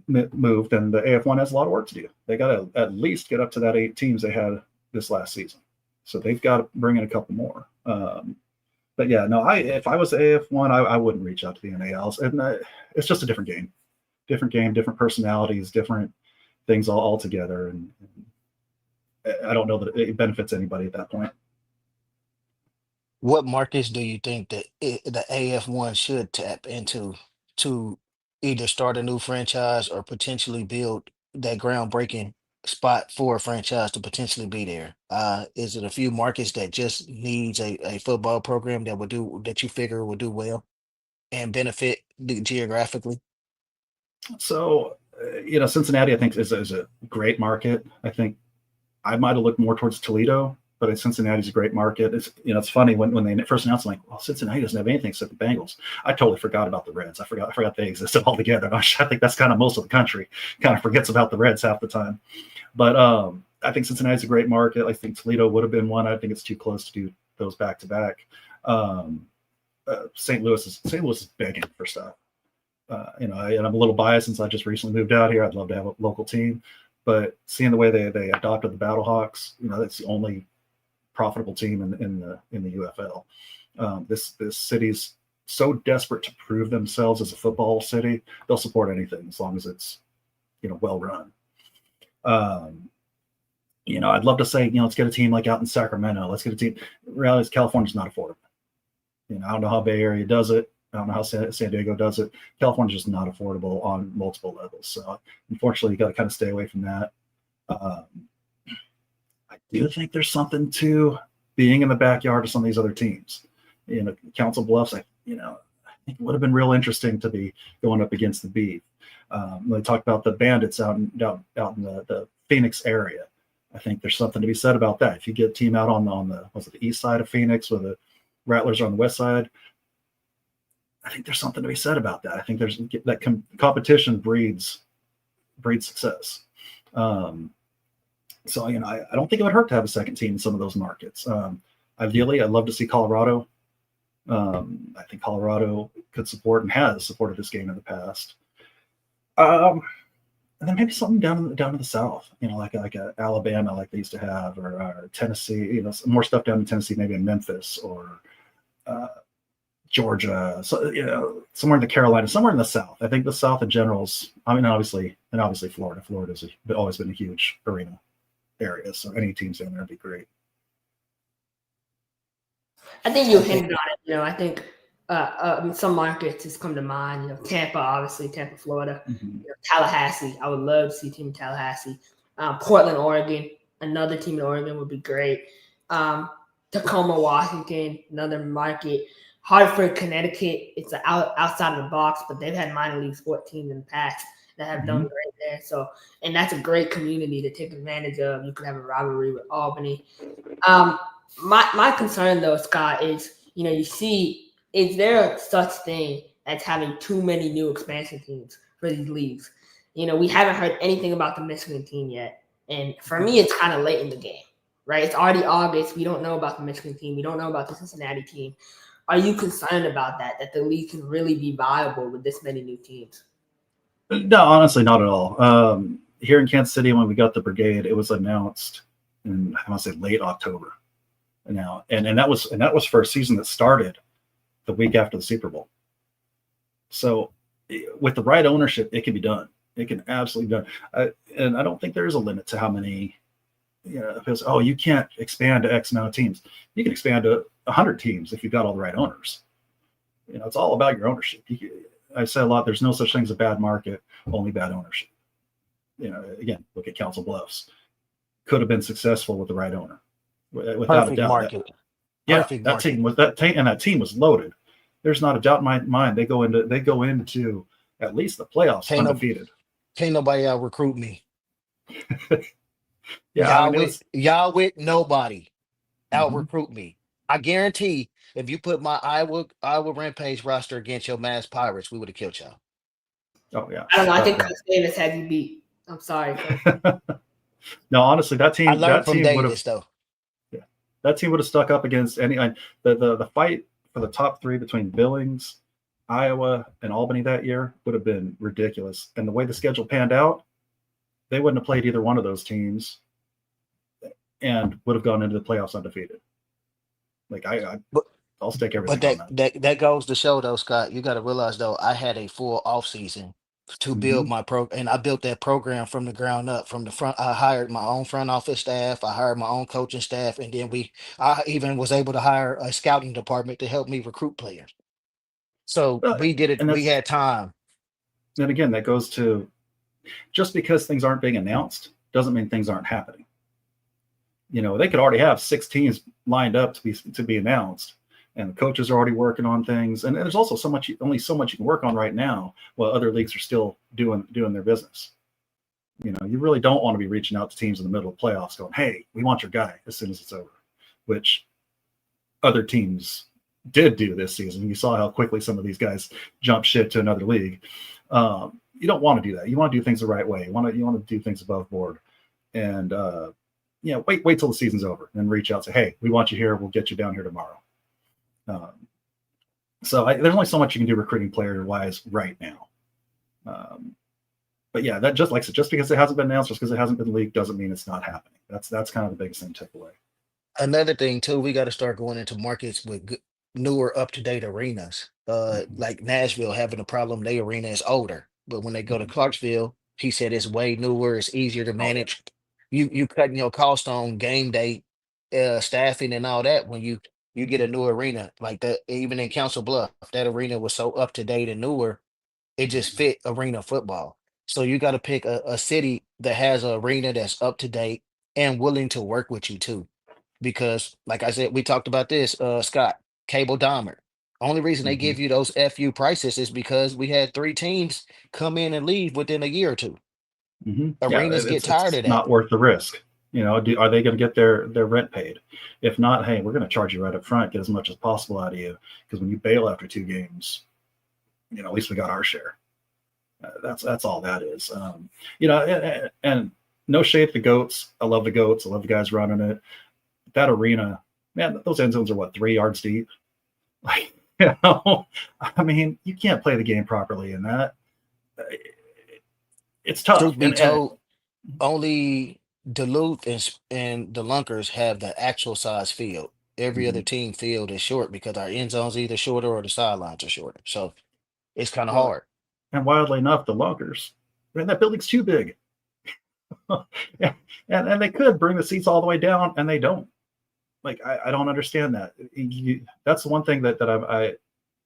move, then the AF1 has a lot of work to do. They got to at least get up to that 8 teams they had this last season. So they've got to bring in a couple more. But yeah, no, if I was AF1, I wouldn't reach out to the NALs. And it's just a different game, different personalities, different things all together. And I don't know that it benefits anybody at that point. What markets do you think that the AF1 should tap into to either start a new franchise or potentially build that groundbreaking spot for a franchise to potentially be there? Is it a few markets that just needs a football program that you figure would do well and benefit geographically? So, Cincinnati, I think, is a great market. I think I might have looked more towards Toledo, but Cincinnati's a great market. It's funny when they first announced, I'm like, well, Cincinnati doesn't have anything except the Bengals. I totally forgot about the Reds. I forgot they existed altogether. I think that's kind of most of the country kind of forgets about the Reds half the time. But I think Cincinnati's a great market. I think Toledo would have been one. I think it's too close to do those back to back. St. Louis is begging for stuff. And I'm a little biased since I just recently moved out here. I'd love to have a local team, but seeing the way they adopted the Battlehawks, that's the only profitable team in the UFL. This city's so desperate to prove themselves as a football city. They'll support anything as long as it's well run. I'd love to say let's get a team like out in Sacramento. Let's get a team. Reality is California's not affordable. I don't know how Bay Area does it. I don't know how San Diego does it. California's just not affordable on multiple levels. So unfortunately, you got to kind of stay away from that. I do think there's something to being in the backyard of some of these other teams. Council Bluffs, I think it would have been real interesting to be going up against the Beef. They talked about the Bandits out in the Phoenix area. I think there's something to be said about that. If you get a team out on the east side of Phoenix, where the Rattlers are on the west side, I think there's something to be said about that. I think there's that competition breeds success. So I don't think it would hurt to have a second team in some of those markets. Ideally, I'd love to see Colorado. I think Colorado could support and has supported this game in the past. And then maybe something down to the south, like a Alabama, like they used to have, or Tennessee. Some more stuff down in Tennessee, maybe in Memphis or Georgia. So somewhere in the Carolinas, somewhere in the South. I think the South in general obviously Florida. Florida's always been a huge arena area, so any teams down there would be great. I think you hinted on it. I think some markets just come to mind. Tampa, obviously, Tampa, Florida. Mm-hmm. Tallahassee, I would love to see a team in Tallahassee. Portland, Oregon, another team in Oregon would be great. Tacoma, Washington, another market. Hartford, Connecticut, it's outside of the box, but they've had minor league sport teams in the past that have done great there. So, and that's a great community to take advantage of. You could have a rivalry with Albany. My concern though, Scott, is you see, is there such thing as having too many new expansion teams for these leagues? We haven't heard anything about the Michigan team yet, and for me, it's kind of late in the game, right? It's already August. We don't know about the Michigan team. We don't know about the Cincinnati team. Are you concerned about that the league can really be viable with this many new teams? No, honestly, not at all. Here in Kansas City, when we got the brigade, it was announced in, I want to say, late October. Now, and that was for a season that started the week after the Super Bowl. So, with the right ownership, it can be done. It can absolutely be done. And I don't think there is a limit to how many. Because you can't expand to X amount of teams. You can expand to 100 teams if you've got all the right owners. It's all about your ownership. I say a lot, there's no such thing as a bad market, only bad ownership. Again, look at Council Bluffs. Could have been successful with the right owner. Without a doubt. Market. That team was loaded. There's not a doubt in my mind. They go into at least the playoffs undefeated. Can't nobody out recruit me. Yeah, y'all with nobody out recruit me. I guarantee if you put my Iowa Rampage roster against your Mass Pirates, we would have killed y'all. Oh yeah. I don't know. I think Coach Davis had you beat. I'm sorry, Coach. No, honestly, that I team learned from would have Davis though. that team would have stuck up against any the fight for the top three between Billings, Iowa, and Albany that year would have been ridiculous. And the way the schedule panned out, they wouldn't have played either one of those teams and would have gone into the playoffs undefeated. Like But I'll stake everything but on that goes to show though, Scott, you got to realize though, I had a full off season to build that. my and I built that program from the ground up. From the front, I hired my own front office staff, I hired my own coaching staff, and then I even was able to hire a scouting department to help me recruit players. So Well, we did it. and We had time. then again, that goes to just because things aren't being announced doesn't mean things aren't happening. They could already have 6 teams lined up to be announced, and the coaches are already working on things. And there's also only so much you can work on right now while other leagues are still doing their business. You really don't want to be reaching out to teams in the middle of playoffs going, "Hey, we want your guy," as soon as it's over, which other teams did do this season. You saw how quickly some of these guys jumped ship to another league. You don't want to do that. You want to do things the right way. You want to do things above board, and wait till the season's over, and reach out and say, "Hey, we want you here. We'll get you down here tomorrow." There's only so much you can do recruiting player wise right now. But yeah, that just like I said, just because it hasn't been announced, just because it hasn't been leaked, doesn't mean it's not happening. That's kind of the biggest thing to take away. Another thing too, we got to start going into markets with newer, up to date arenas. Like Nashville having a problem, their arena is older, but when they go to Clarksville, he said it's way newer, it's easier to manage. You cutting your cost on game day, staffing and all that when you get a new arena like that. Even in Council Bluff, that arena was so up to date and newer, it just fit arena football. So you got to pick a city that has an arena that's up to date and willing to work with you too. Because, like I said, we talked about this, Scott, Cable Dahmer. Only reason they give you those FU prices is because we had 3 teams come in and leave within a year or two. Arenas get tired of It's that. not worth the risk. Are they going to get their rent paid? If not, hey, we're going to charge you right up front, get as much as possible out of you, because when you bail after 2 games, at least we got our share. That's all that is. And no shade to the goats. I love the goats. I love the guys running it. That arena, man, those end zones are what, 3 yards deep? Like, I mean, you can't play the game properly in that. It's tough. Truth be told, only Duluth and the Lunkers have the actual size field. Every other team field is short because our end zones are either shorter or the sidelines are shorter. So it's kind of hard. And wildly enough, the Lunkers, man, that building's too big. and they could bring the seats all the way down, and they don't. Like, I don't understand that. That's the one thing that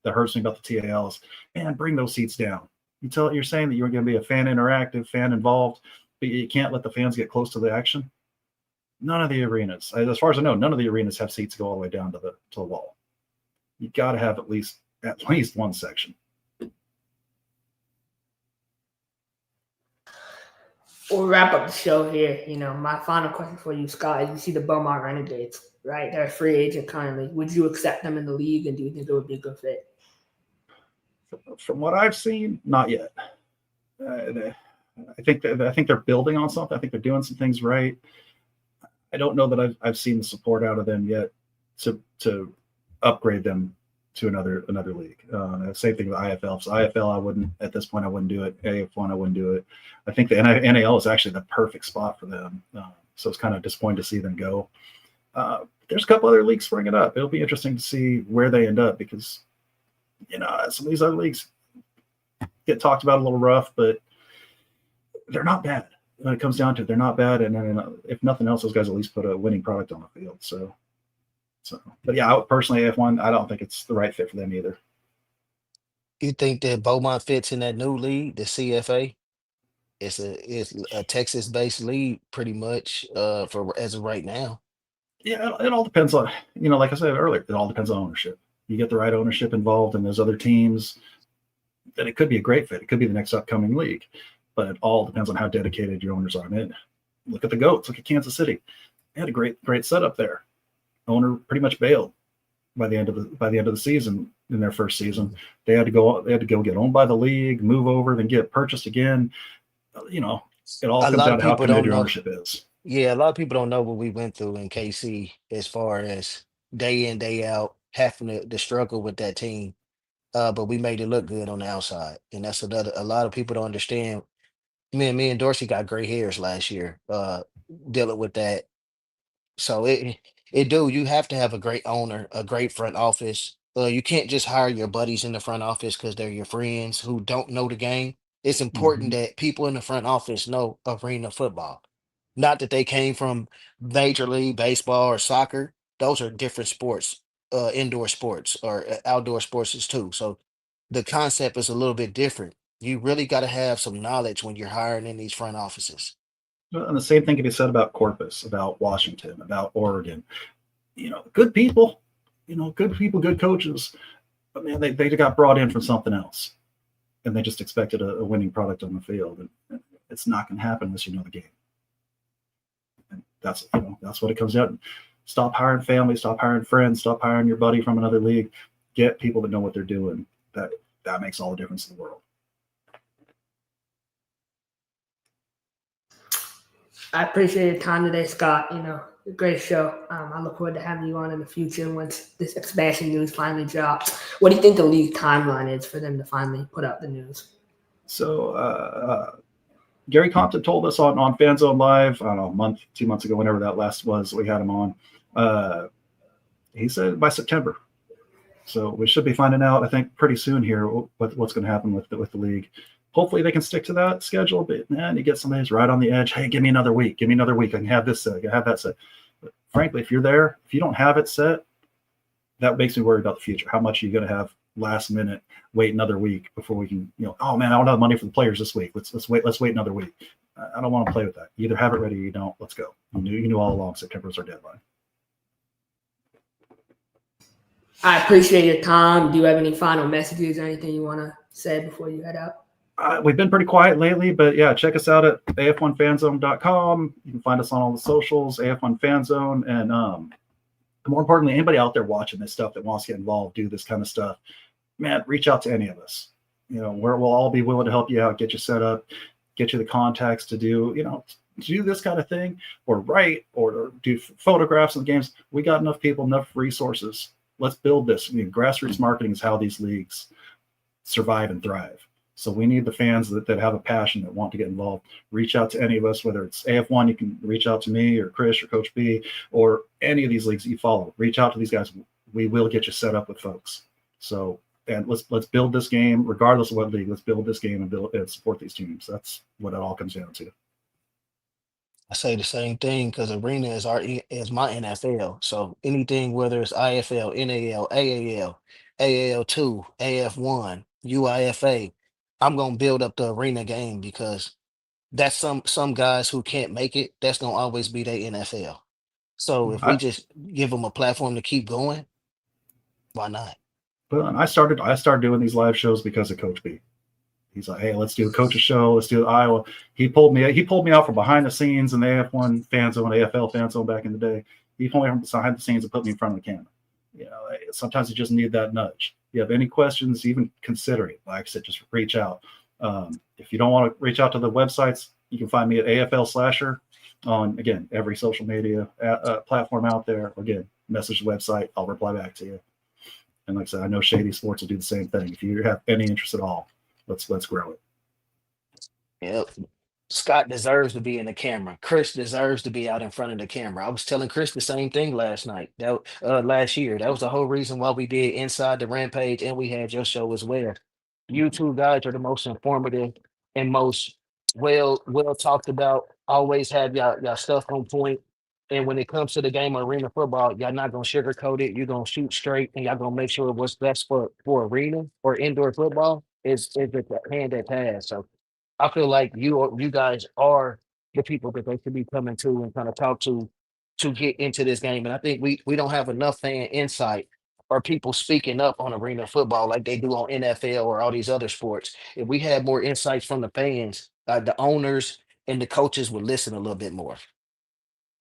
hurts me about the TALs. Man, bring those seats down. You're saying that you're going to be a fan interactive, fan involved, but you can't let the fans get close to the action. None of the arenas, as far as I know, none of the arenas have seats go all the way down to the wall. You got to have at least one section. We'll wrap up the show here. My final question for you, Scott, is you see the Beaumont Renegades, right? They're a free agent currently. Would you accept them in the league, and do you think it would be a good fit? From what I've seen, not yet. I think they're building on something. I think they're doing some things right. I don't know that I've seen the support out of them yet to upgrade them to another league. Same thing with IFL. So IFL, I wouldn't at this point. I wouldn't do it. AF1, I wouldn't do it. I think the NAL is actually the perfect spot for them. So it's kind of disappointing to see them go. There's a couple other leagues springing up. It'll be interesting to see where they end up, because some of these other leagues get talked about a little rough, but they're not bad. When it comes down to it, they're not bad. And if nothing else, those guys at least put a winning product on the field. So, but yeah, personally, F1, I don't think it's the right fit for them either. You think that Beaumont fits in that new league, the CFA? It's a Texas-based league, pretty much, for as of right now. Yeah, it all depends on, like I said earlier, it all depends on ownership. You get the right ownership involved in those other teams, then it could be a great fit. It could be the next upcoming league, but it all depends on how dedicated your owners are. I mean, look at the Goats. Look at Kansas City. They had a great setup there. Owner pretty much bailed. by the end of the season. In their first season, they had to go get owned by the league, move over, then get purchased again. It all A comes lot down of to how people don't committed your know. ownership is. Yeah, a lot of people don't know what we went through in KC as far as day in, day out, having to struggle with that team. But we made it look good on the outside. And that's another a lot of people don't understand. Me and Dorsey got gray hairs last year, dealing with that. So it do you have to have a great owner, a great front office. You can't just hire your buddies in the front office because they're your friends who don't know the game. It's important Mhm. that people in the front office know arena football. Not that they came from Major League Baseball or soccer. Those are different sports, indoor sports or outdoor sports is too. So the concept is a little bit different. You really got to have some knowledge when you're hiring in these front offices. And the same thing can be said about Corpus, about Washington, about Oregon. Good people, good people, good coaches. But man, they got brought in from something else, and they just expected a winning product on the field, and it's not going to happen unless you know the game. And that's what it comes down. Stop hiring family, stop hiring friends, stop hiring your buddy from another league. Get people that know what they're doing. That makes all the difference in the world. I appreciate your time today, Scott. A great show. I look forward to having you on in the future once this expansion news finally drops. What do you think the league timeline is for them to finally put out the news? So Gary Compton told us on FanZone Live, I don't know, a month, 2 months ago, whenever that last was, we had him on. He said by September. So we should be finding out, I think, pretty soon here what's going to happen with the league. Hopefully they can stick to that schedule, but man, you get somebody who's right on the edge. Hey, give me another week. Give me another week. I can have this set. I can have that set. But frankly, if you're there, if you don't have it set, that makes me worry about the future. How much are you going to have last minute? Wait another week before we can. Oh man, I don't have money for the players this week. Let's wait another week. I don't want to play with that. You either have it ready or you don't. Let's go. You knew all along September was our deadline. I appreciate your time. Do you have any final messages or anything you want to say before you head out? We've been pretty quiet lately, but yeah, check us out at af1fanzone.com. You can find us on all the socials, af1fanzone. And more importantly, anybody out there watching this stuff that wants to get involved, do this kind of stuff, man, reach out to any of us. We'll all be willing to help you out, get you set up, get you the contacts to do this kind of thing, or write or do photographs of the games. We got enough people, enough resources. Let's build this. Grassroots marketing is how these leagues survive and thrive. So we need the fans that have a passion, that want to get involved. Reach out to any of us, whether it's AF1, you can reach out to me or Krish or Coach B or any of these leagues that you follow. Reach out to these guys. We will get you set up with folks. So, and let's build this game, regardless of what league. Let's build this game and support these teams. That's what it all comes down to. I say the same thing because arena is my NFL. So anything, whether it's IFL, NAL, AAL, AAL2, AF1, UIFA, I'm gonna build up the arena game because that's some guys who can't make it. That's gonna always be their NFL. So if we I, just give them a platform to keep going, why not? but I started doing these live shows because of Coach B. He's like, hey, let's do a coach's show. Let's do Iowa. He pulled me out from behind the scenes in the AF1 fan zone, AFL fan zone back in the day. He pulled me from behind the scenes and put me in front of the camera. Sometimes you just need that nudge. If you have any questions, even consider it. Like I said, just reach out. If you don't want to reach out to the websites, you can find me at AFL Slasher on, again, every social media platform out there. Again, message the website. I'll reply back to you. And like I said, I know Shady Sports will do the same thing. If you have any interest at all, let's grow it. Yep. Scott deserves to be in the camera. Chris deserves to be out in front of the camera. I was telling Chris the same thing last night. Last year. That was the whole reason why we did Inside the Rampage and we had your show as well. You two guys are the most informative and most well talked about. Always have y'all stuff on point. And when it comes to the game of arena football, y'all not gonna sugarcoat it. You're gonna shoot straight and y'all gonna make sure what's best for arena or indoor football is the hand that pass. So I feel like you guys are the people that they should be coming to and kind of talk to get into this game. And I think we don't have enough fan insight or people speaking up on arena football like they do on NFL or all these other sports. If we had more insights from the fans, the owners and the coaches would listen a little bit more.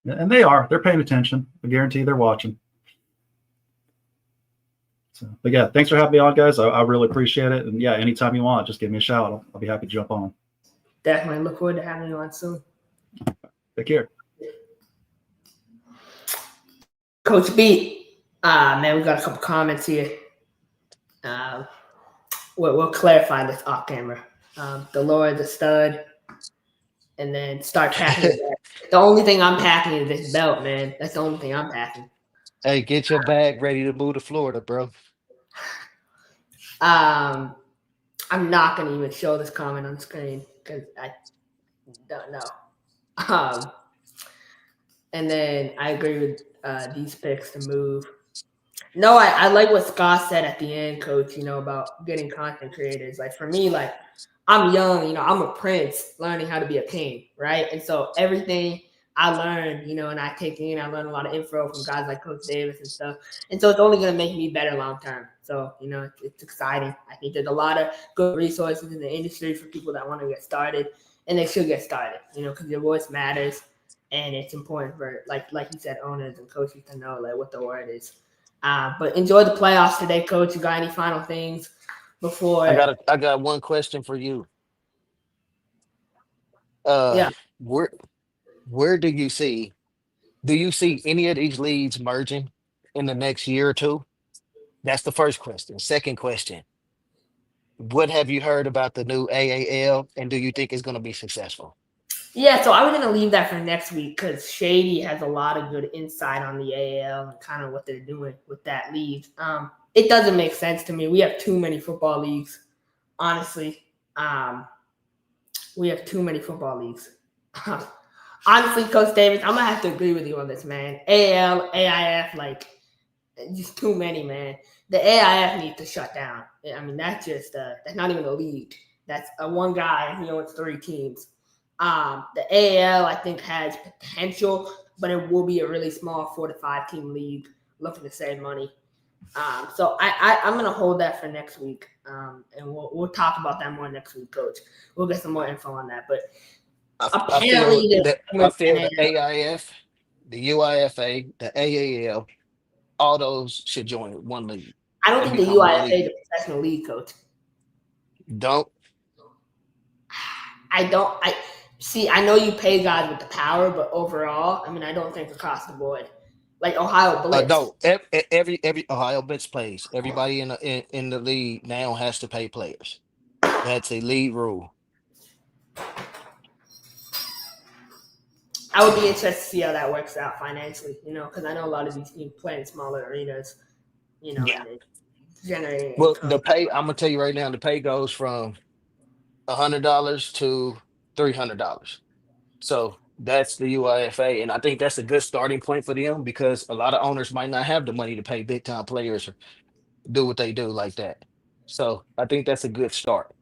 And they're paying attention. I guarantee they're watching. So, but yeah, thanks for having me on, guys. I really appreciate it. And yeah, anytime you want, just give me a shout. I'll be happy to jump on. Definitely look forward to having you on soon. Take care. Coach B, man, we got a couple comments here. We'll clarify this off camera. Delora the stud, and then start packing. The only thing I'm packing is this belt, man. That's the only thing I'm packing. Hey, get your bag ready to move to Florida, bro. I'm not gonna even show this comment on screen because I don't know. And then I agree with these picks to move. No, I like what Scott said at the end, Coach, about getting content creators. Like, for me, like, I'm young, I'm a prince learning how to be a king, right? And so everything I learned, and I take in, I learn a lot of info from guys like Coach Davis and stuff. And so it's only going to make me better long term. So, it's exciting. I think there's a lot of good resources in the industry for people that want to get started, and they should get started, because your voice matters. And it's important for, like you said, owners and coaches to know, like, what the word is. But enjoy the playoffs today, Coach. You got any final things before? I got one question for you. Yeah. Where do you see any of these leagues merging in the next year or two? That's the first question. Second question, what have you heard about the new AAL, and do you think it's going to be successful? Yeah, so I was going to leave that for next week because Shady has a lot of good insight on the AAL and kind of what they're doing with that league. It doesn't make sense to me. We have too many football leagues, honestly. We have too many football leagues. Honestly, Coach Davis, I'm going to have to agree with you on this, man. AAL, AIF, like, just too many, man. The AIF needs to shut down. I mean, that's just that's not even a league. That's one guy, and he owns 3 teams. The AAL, I think, has potential, but it will be a really small 4 to 5 team league looking to save money. So I'm going to hold that for next week, and we'll talk about that more next week, Coach. We'll get some more info on that. But apparently, I feel the AIF, the UIFA, the AAL, all those should join one league. I don't think the UIFA is a professional league, Coach. Don't? I know you pay guys with the power, but overall, I mean, I don't think across the board. Like Ohio Blitz. No, every Ohio Blitz plays. Everybody in the league now has to pay players. That's a league rule. I would be interested to see how that works out financially, because I know a lot of these teams play in smaller arenas, Yeah. and they generate Well, income. the pay, I'm gonna tell you right now, the pay goes from $100 to $300. So that's the UIFA, and I think that's a good starting point for them because a lot of owners might not have the money to pay big time players or do what they do like that. So I think that's a good start.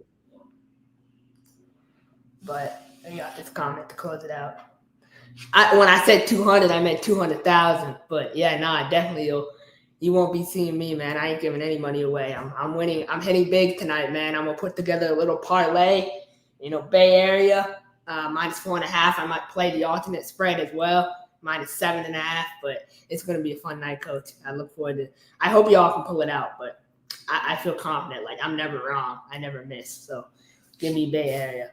But I got this comment to close it out. When I said 200, I meant 200,000. But yeah, definitely you won't be seeing me, man. I ain't giving any money away. I'm winning. I'm hitting big tonight, man. I'm gonna put together a little parlay. Bay Area -4.5. I might play the alternate spread as well, -7.5. But it's gonna be a fun night, Coach. I look forward to. I hope y'all can pull it out. But I feel confident. Like, I'm never wrong. I never miss. So give me Bay Area.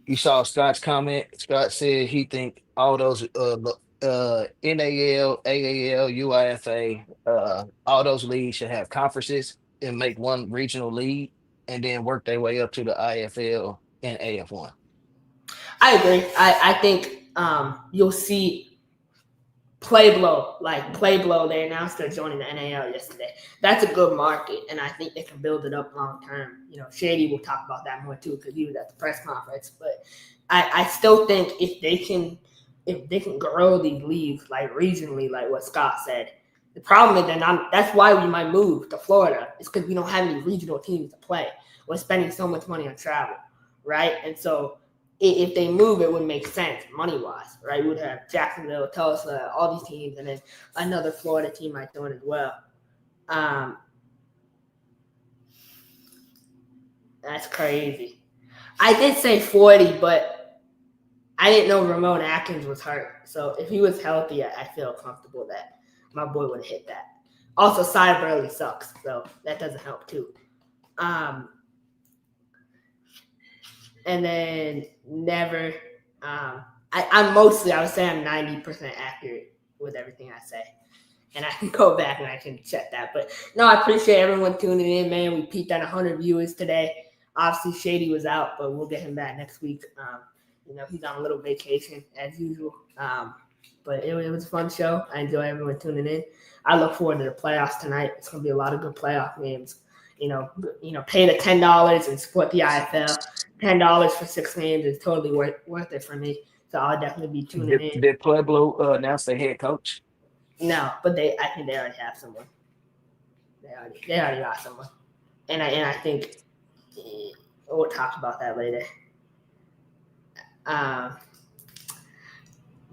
You saw Scott's comment. Scott said he think all those NAL, AAL, UIFA, all those leagues should have conferences and make one regional league and then work their way up to the IFL and AF1. I agree. I think you'll see Playblow, they announced they're joining the NAL yesterday. That's a good market, and I think they can build it up long term. Shady will talk about that more too because he was at the press conference. But I still think if they can grow these leagues like regionally, like what Scott said, the problem is that's why we might move to Florida. It's because we don't have any regional teams to play. We're spending so much money on travel, right? And so if they move, it would make sense money-wise, right? We would have Jacksonville, Tulsa, all these teams, and then another Florida team might join as well. That's crazy. I did say 40, but I didn't know Ramon Atkins was hurt. So if he was healthy, I feel comfortable that my boy would have hit that. Also, Cyber early sucks, so that doesn't help too. And then never. I'm mostly, I would say I'm 90% accurate with everything I say. And I can go back and I can check that. But no, I appreciate everyone tuning in, man. We peaked at 100 viewers today. Obviously, Shady was out, but we'll get him back next week. He's on a little vacation as usual. But it was a fun show. I enjoy everyone tuning in. I look forward to the playoffs tonight. It's going to be a lot of good playoff games. Pay the $10 and support the IFL. $10 for 6 games is totally worth it for me. So I'll definitely be tuning in. Did Pueblo announce their head coach? No, but I think they already have someone. They already got someone, and I think we'll talk about that later.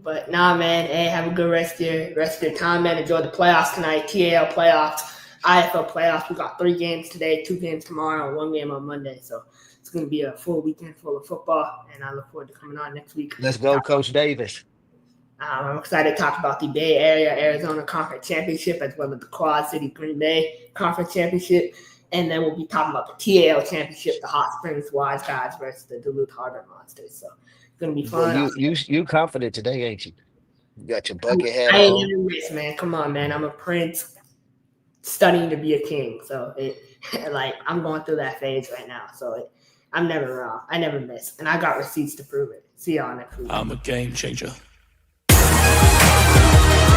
But nah, man. Hey, have a good rest of your time, man. Enjoy the playoffs tonight. TAL playoffs, IFL playoffs. We got 3 games today, 2 games tomorrow, and 1 game on Monday. So it's going to be a full weekend full of football, and I look forward to coming on next week. Let's go, Coach Davis. I'm excited to talk about the Bay Area Arizona Conference Championship as well as the Quad City Green Bay Conference Championship. And then we'll be talking about the TAL Championship, the Hot Springs Wise Guys versus the Duluth Harbor Monsters. So it's going to be fun. Well, you confident today, ain't you? You got your bucket hat I ain't on. never miss, man. Come on, man. I'm a prince studying to be a king. So I'm going through that phase right now. So I'm never wrong. I never miss. And I got receipts to prove it. See y'all next week. I'm a game changer.